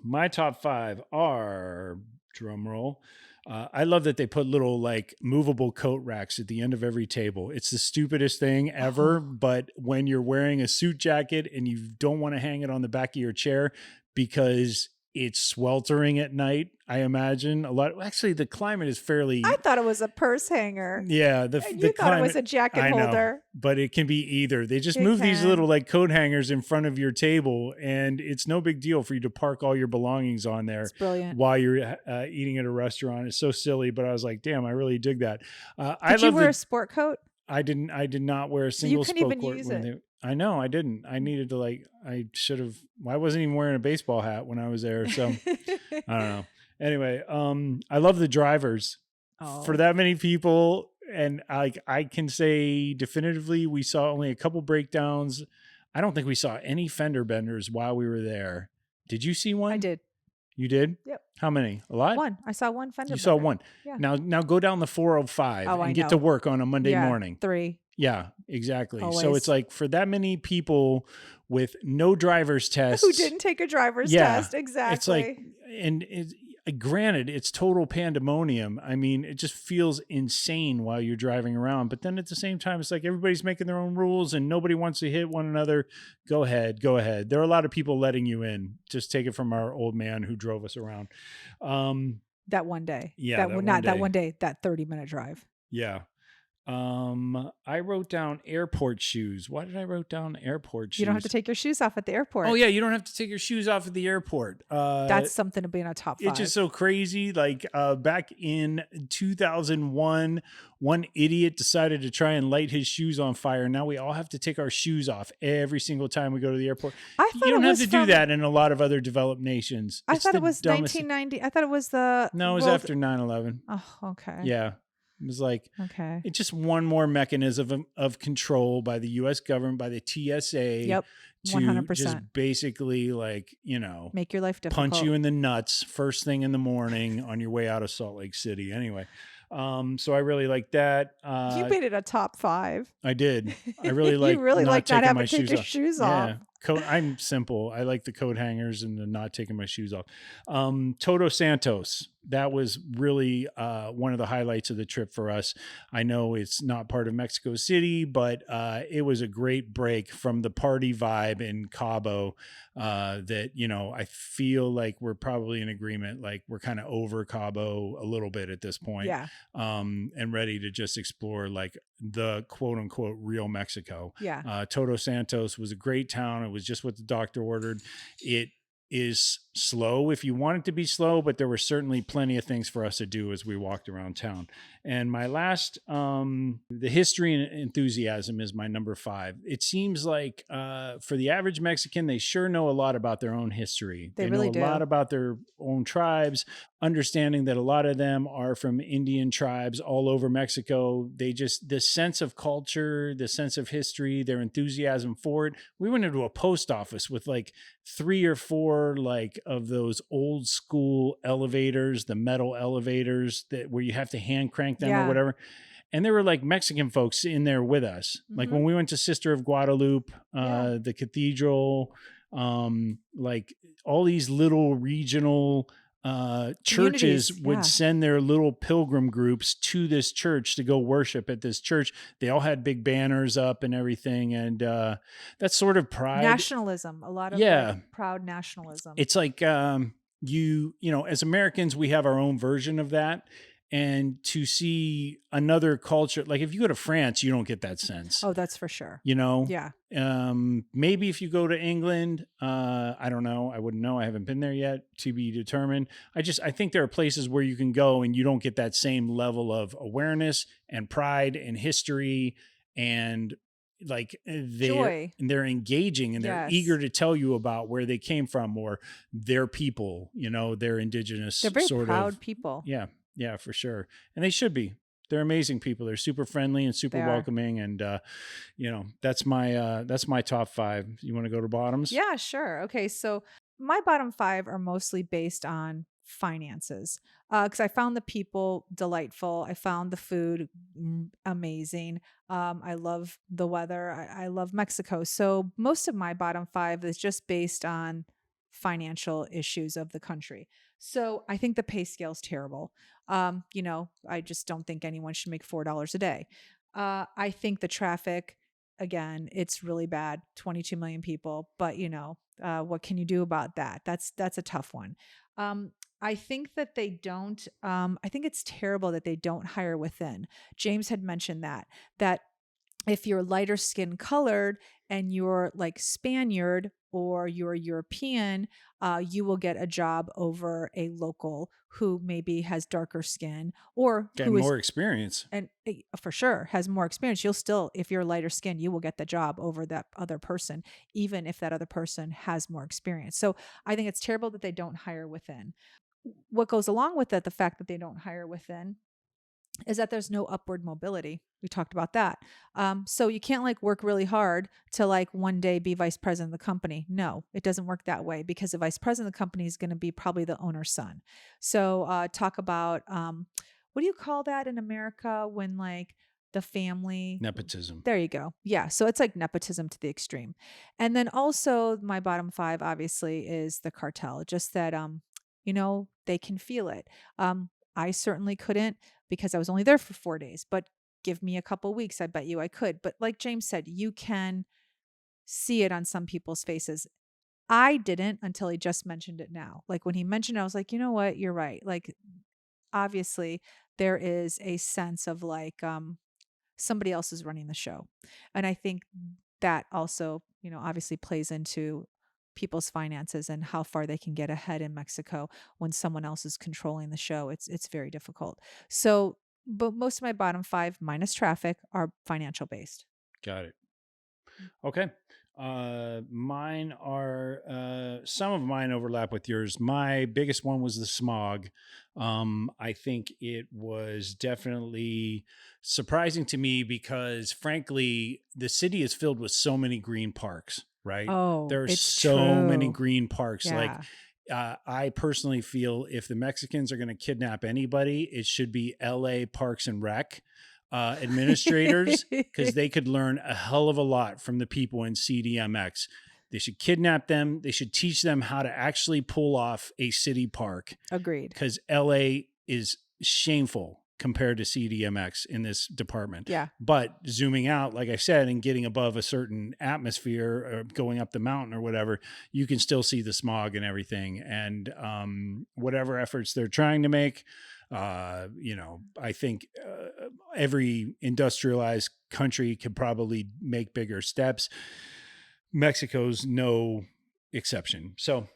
My top 5 are, drum roll. I love that they put little like movable coat racks at the end of every table. It's the stupidest thing ever. But when you're wearing a suit jacket and you don't want to hang it on the back of your chair because it's sweltering at night, I imagine a lot. Actually, the climate is fairly. I thought it was a purse hanger. Yeah, you thought climate, it was a jacket holder. But it can be either. They just move these little like coat hangers in front of your table, and it's no big deal for you to park all your belongings on there. It's brilliant. While you're eating at a restaurant. It's so silly, but I was like, damn, I really dig that. Did you wear a sport coat? I didn't. I did not wear a single. You couldn't even use it. I know I didn't. I needed to I should have. I wasn't even wearing a baseball hat when I was there, so I don't know. Anyway, I love the drivers for that many people. And I can say definitively, we saw only a couple breakdowns. I don't think we saw any fender benders while we were there. Did you see one? I did. You did? Yep. How many? A lot? One. I saw one fender bender. You saw one. Yeah. Now go down the 405 and get to work on a Monday morning. 3. Yeah, exactly. Always. So it's like for that many people with no driver's test. Who didn't take a driver's test. Exactly. It's like, and granted, it's total pandemonium. I mean, it just feels insane while you're driving around. But then at the same time, it's like everybody's making their own rules and nobody wants to hit one another. Go ahead. There are a lot of people letting you in. Just take it from our old man who drove us around. That one day. Yeah. That one day, that 30-minute drive. Yeah. I wrote down airport shoes. Why did I wrote down airport shoes? You don't have to take your shoes off at the airport. Oh yeah, you don't have to take your shoes off at the airport. That's something to be in a top 5. It's just so crazy. Like back in 2001, one idiot decided to try and light his shoes on fire. Now we all have to take our shoes off every single time we go to the airport. You don't have to do that in a lot of other developed nations. I thought it was 1990. I thought it was the. No, it was after 9/11. Oh, okay. Yeah. It was like, it's just one more mechanism of control by the U.S. government, by the TSA, to just 100%. basically Make your life punch difficult. you in the nuts first thing in the morning on your way out of Salt Lake City. Anyway, so I really like that. You made it a top 5. I did. I really You like really not like not taking having my to take shoes your off. shoes off. Yeah. I'm simple. I like the coat hangers and the not taking my shoes off. Todos Santos. That was really one of the highlights of the trip for us. I know it's not part of Mexico City, but it was a great break from the party vibe in Cabo that, I feel like we're probably in agreement. Like we're kind of over Cabo a little bit at this point, Yeah. and ready to just explore like the quote unquote real Mexico. Yeah. Todos Santos was a great town. It was just what the doctor ordered. It is slow if you want it to be slow, but there were certainly plenty of things for us to do as we walked around town. And my last, the history and enthusiasm is my number 5. It seems like for the average Mexican, they sure know a lot about their own history. They know really a lot do. about their own tribes, understanding that a lot of them are from Indian tribes all over Mexico. They just, the sense of culture, the sense of history, their enthusiasm for it. We went into a post office with like 3 or 4 like of those old school elevators, the metal elevators that where you have to hand crank them or Yeah. whatever. And there were like Mexican folks in there with us. Like when we went to Sister of Guadalupe, Yeah. the cathedral, like all these little regional churches Communities, would yeah. send their little pilgrim groups to this church to go worship at this church. They all had big banners up and everything. And that sort of pride. Nationalism, a lot of Yeah. like proud nationalism. It's like as Americans, we have our own version of that. And to see another culture, like if you go to France, you don't get that sense. Oh, that's for sure. Yeah. Yeah. Maybe if you go to England, I don't know. I wouldn't know. I haven't been there yet, to be determined. I think there are places where you can go and you don't get that same level of awareness and pride and history and like Joy. they're engaging and they're Yes. eager to tell you about where they came from or their people, their indigenous They're very sort proud of people. Yeah. Yeah, for sure. And they should be. They're amazing people. They're super friendly and super They are. welcoming. And, that's my top 5. You want to go to bottoms? Yeah, sure. Okay. So my bottom 5 are mostly based on finances. Because I found the people delightful. I found the food amazing. I love the weather. I love Mexico. So most of my bottom 5 is just based on financial issues of the country. So I think the pay scale is terrible. I just don't think anyone should make $4 a day. I think the traffic, again, it's really bad. 22 million people, but what can you do about that? That's a tough one. I think that they don't. I think it's terrible that they don't hire within. James had mentioned that if you're lighter skin colored and you're like Spaniard or you're European, you will get a job over a local who maybe has darker skin or Get who is more experience. and for sure has more experience. You'll still, if you're lighter skin, you will get the job over that other person, even if that other person has more experience. So I think it's terrible that they don't hire within. What goes along with it, the fact that they don't hire within, is that there's no upward mobility. We talked about that. So you can't like work really hard to like one day be vice president of the company. No, it doesn't work that way because the vice president of the company is going to be probably the owner's son. So talk about, what do you call that in America when like the family? Nepotism. There you go. Yeah. So it's like nepotism to the extreme. And then also my bottom 5 obviously is the cartel, just that, they can feel it. I certainly couldn't because I was only there for 4 days, but give me a couple weeks. I bet you I could. But like James said, you can see it on some people's faces. I didn't until he just mentioned it now. Like when he mentioned it, I was like, you know what? You're right. Like obviously there is a sense of like, somebody else is running the show. And I think that also, obviously plays into people's finances and how far they can get ahead in Mexico when someone else is controlling the show. It's very difficult. So, but most of my bottom 5 minus traffic are financial based. Got it. Okay. Mine are some of mine overlap with yours. My biggest one was the smog. I think it was definitely surprising to me because, frankly, the city is filled with so many green parks. right? Oh, There are it's so many true. green parks. Like, Yeah. I personally feel if the Mexicans are going to kidnap anybody, it should be LA Parks and Rec administrators, because they could learn a hell of a lot from the people in CDMX. They should kidnap them. They should teach them how to actually pull off a city park, Agreed. because LA is shameful compared to CDMX in this department. Yeah. But zooming out, like I said, and getting above a certain atmosphere or going up the mountain or whatever, you can still see the smog and everything. And whatever efforts they're trying to make, I think every industrialized country could probably make bigger steps. Mexico's no exception. So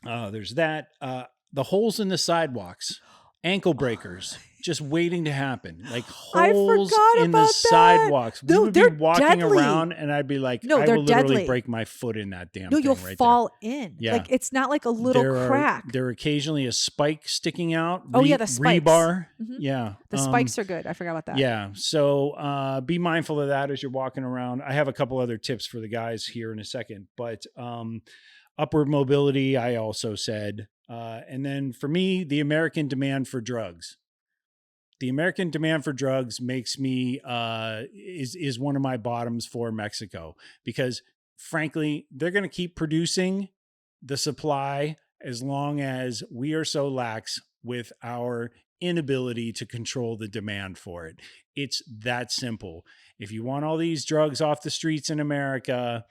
there's that. The holes in the sidewalks, ankle breakers, just waiting to happen. Like I holes forgot in the about that. sidewalks. We No, would be they're walking deadly. around and I'd be like, No, I they're will literally deadly. break my foot in that damn No, thing you'll right fall in. Yeah. Like it's not like a little crack. There are occasionally a spike sticking out. Oh, yeah, the spikes. Rebar. Mhm. Yeah. The spikes are good. I forgot about that. Yeah. So be mindful of that as you're walking around. I have a couple other tips for the guys here in a second, but upward mobility, I also said. And then for me, the American demand for drugs. The American demand for drugs makes me is one of my bottoms for Mexico, because frankly, they're going to keep producing the supply as long as we are so lax with our inability to control the demand for it. It's that simple. If you want all these drugs off the streets in America,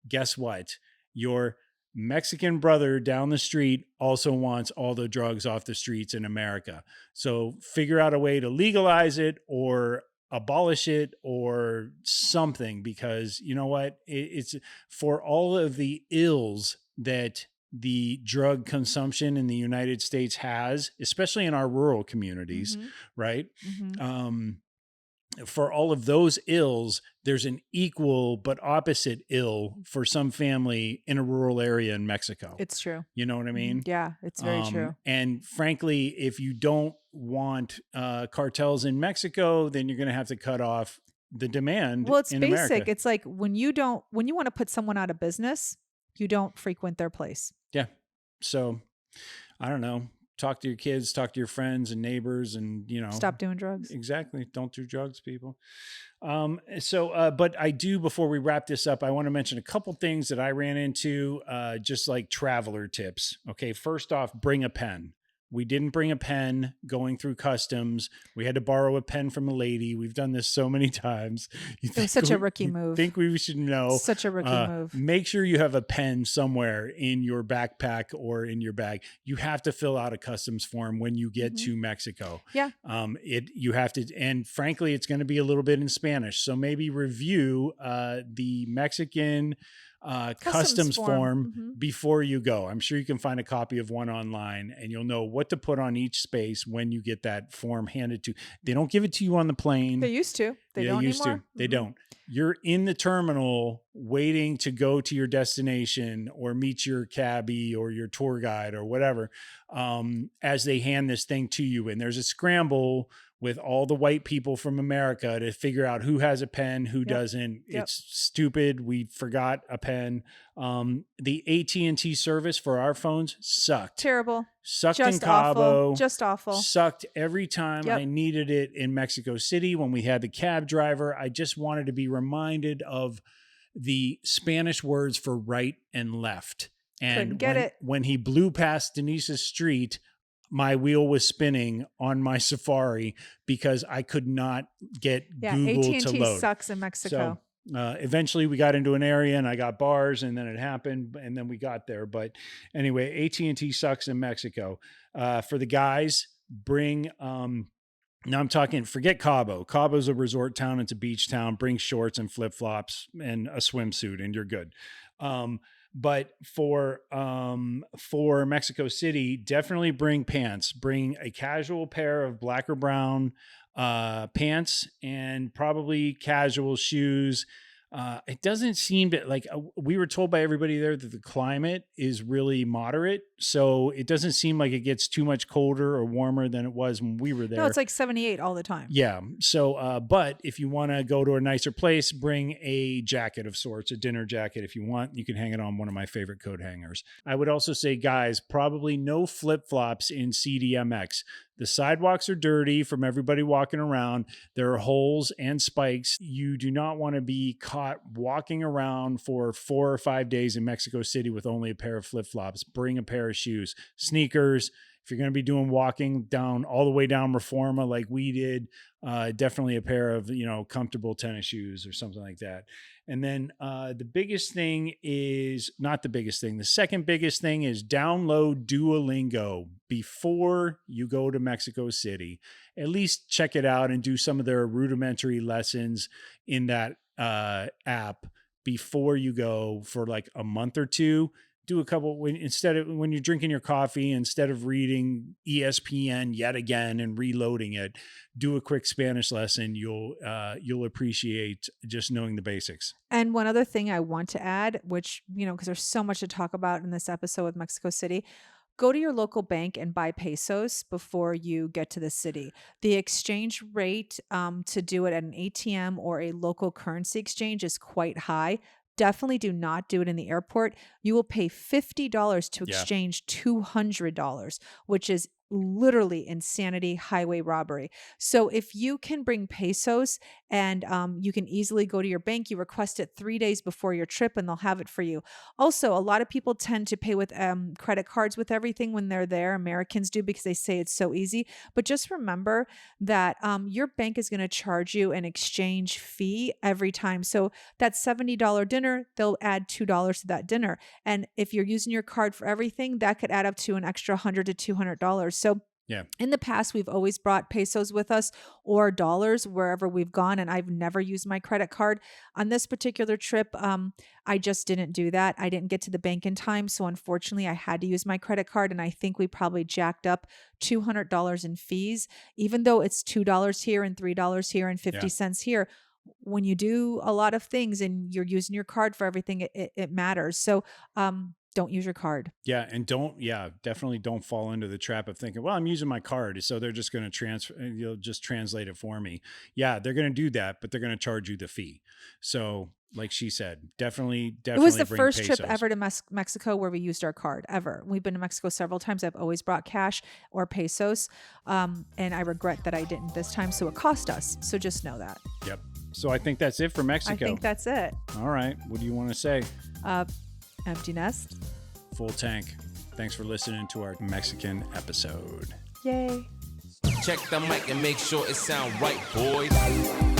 guess what? Your Mexican brother down the street also wants all the drugs off the streets in America. So figure out a way to legalize it or abolish it or something, because you know what? It's for all of the ills that the drug consumption in the United States has, especially in our rural communities, Mhm. right? Mhm. For all of those ills, there's an equal but opposite ill for some family in a rural area in Mexico. It's true. You know what I mean? Yeah, it's very true. And frankly, if you don't want cartels in Mexico, then you're going to have to cut off the demand Well, it's in basic. America. It's like when you want to put someone out of business, you don't frequent their place. Yeah. So I don't know. Talk to your kids, talk to your friends and neighbors, and Stop doing drugs. Exactly. Don't do drugs, people. But I do, before we wrap this up, I want to mention a couple things that I ran into, just like traveler tips. Okay. First off, bring a pen. We didn't bring a pen going through customs. We had to borrow a pen from a lady. We've done this so many times. It was such a rookie move. Think we should know. Such a rookie move. Make sure you have a pen somewhere in your backpack or in your bag. You have to fill out a customs form when you get to Mexico. Yeah. You have to, and frankly, it's going to be a little bit in Spanish. So maybe review the Mexican customs form before you go. I'm sure you can find a copy of one online, and you'll know what to put on each space when you get that form handed to. They don't give it to you on the plane. They used to. They don't anymore. They don't. You're in the terminal waiting to go to your destination or meet your cabbie or your tour guide or whatever, as they hand this thing to you. And there's a scramble with all the white people from America to figure out who has a pen, who doesn't. It's stupid. We forgot a pen. The AT&T service for our phones sucked. Terrible. Sucked Just in Cabo. awful. Just awful. Sucked every time I needed it in Mexico City when we had the cab driver. I just wanted to be reminded of the Spanish words for right and left. And when he blew past Denise's street, my wheel was spinning on my Safari because I could not get Google to load. AT&T sucks in Mexico. So eventually we got into an area and I got bars, and then it happened, and then we got there. But anyway, AT&T sucks in Mexico. For the guys, bring now I'm talking, forget Cabo. Cabo's a resort town. It's a beach town. Bring shorts and flip-flops and a swimsuit and you're good. But for Mexico City, definitely bring pants. Bring a casual pair of black or brown pants and probably casual shoes. It doesn't seem to like we were told by everybody there that the climate is really moderate. So it doesn't seem like it gets too much colder or warmer than it was when we were No, there. it's like 78 all the time. Yeah. So, but if you want to go to a nicer place, bring a jacket of sorts, a dinner jacket. If you want, you can hang it on one of my favorite coat hangers. I would also say, guys, probably no flip flops in CDMX. The sidewalks are dirty from everybody walking around. There are holes and spikes. You do not want to be caught walking around for 4 or 5 days in Mexico City with only a pair of flip flops. Bring a pair of shoes, sneakers. If you're going to be doing walking down all the way down Reforma like we did, definitely a pair of, comfortable tennis shoes or something like that. And then the biggest thing is not the biggest thing. The second biggest thing is download Duolingo before you go to Mexico City. At least check it out and do some of their rudimentary lessons in that app before you go for like a month or two. Do a couple when you're drinking your coffee, instead of reading ESPN yet again and reloading it, do a quick Spanish lesson. You'll appreciate just knowing the basics. And one other thing I want to add, which, because there's so much to talk about in this episode with Mexico City, go to your local bank and buy pesos before you get to the city. The exchange rate to do it at an ATM or a local currency exchange is quite high. Definitely do not do it in the airport. You will pay $50 to exchange $200, which is literally insanity, highway robbery. So if you can bring pesos and you can easily go to your bank, you request it 3 days before your trip and they'll have it for you. Also, a lot of people tend to pay with credit cards with everything when they're there. Americans do because they say it's so easy. But just remember that your bank is going to charge you an exchange fee every time. So that $70 dinner, they'll add $2 to that dinner. And if you're using your card for everything, that could add up to an extra $100 to $200. So in the past, we've always brought pesos with us or dollars wherever we've gone, and I've never used my credit card. On this particular trip, I just didn't do that. I didn't get to the bank in time, so unfortunately, I had to use my credit card, and I think we probably jacked up $200 in fees, even though it's $2 here and $3 here and 50 cents here. When you do a lot of things and you're using your card for everything, it matters. So don't use your card. Yeah. And definitely don't fall into the trap of thinking, well, I'm using my card, so they're just going to transfer, you'll just translate it for me. Yeah, they're going to do that, but they're going to charge you the fee. So like she said, definitely. It was the bring first pesos. trip ever to Mexico where we used our card ever. We've been to Mexico several times. I've always brought cash or pesos. And I regret that I didn't this time. So it cost us. So just know that. Yep. So I think that's it for Mexico. I think that's it. All right. What do you want to say? Empty nest. Full tank. Thanks for listening to our Mexican episode. Yay. Check the mic and make sure it sound right, boys.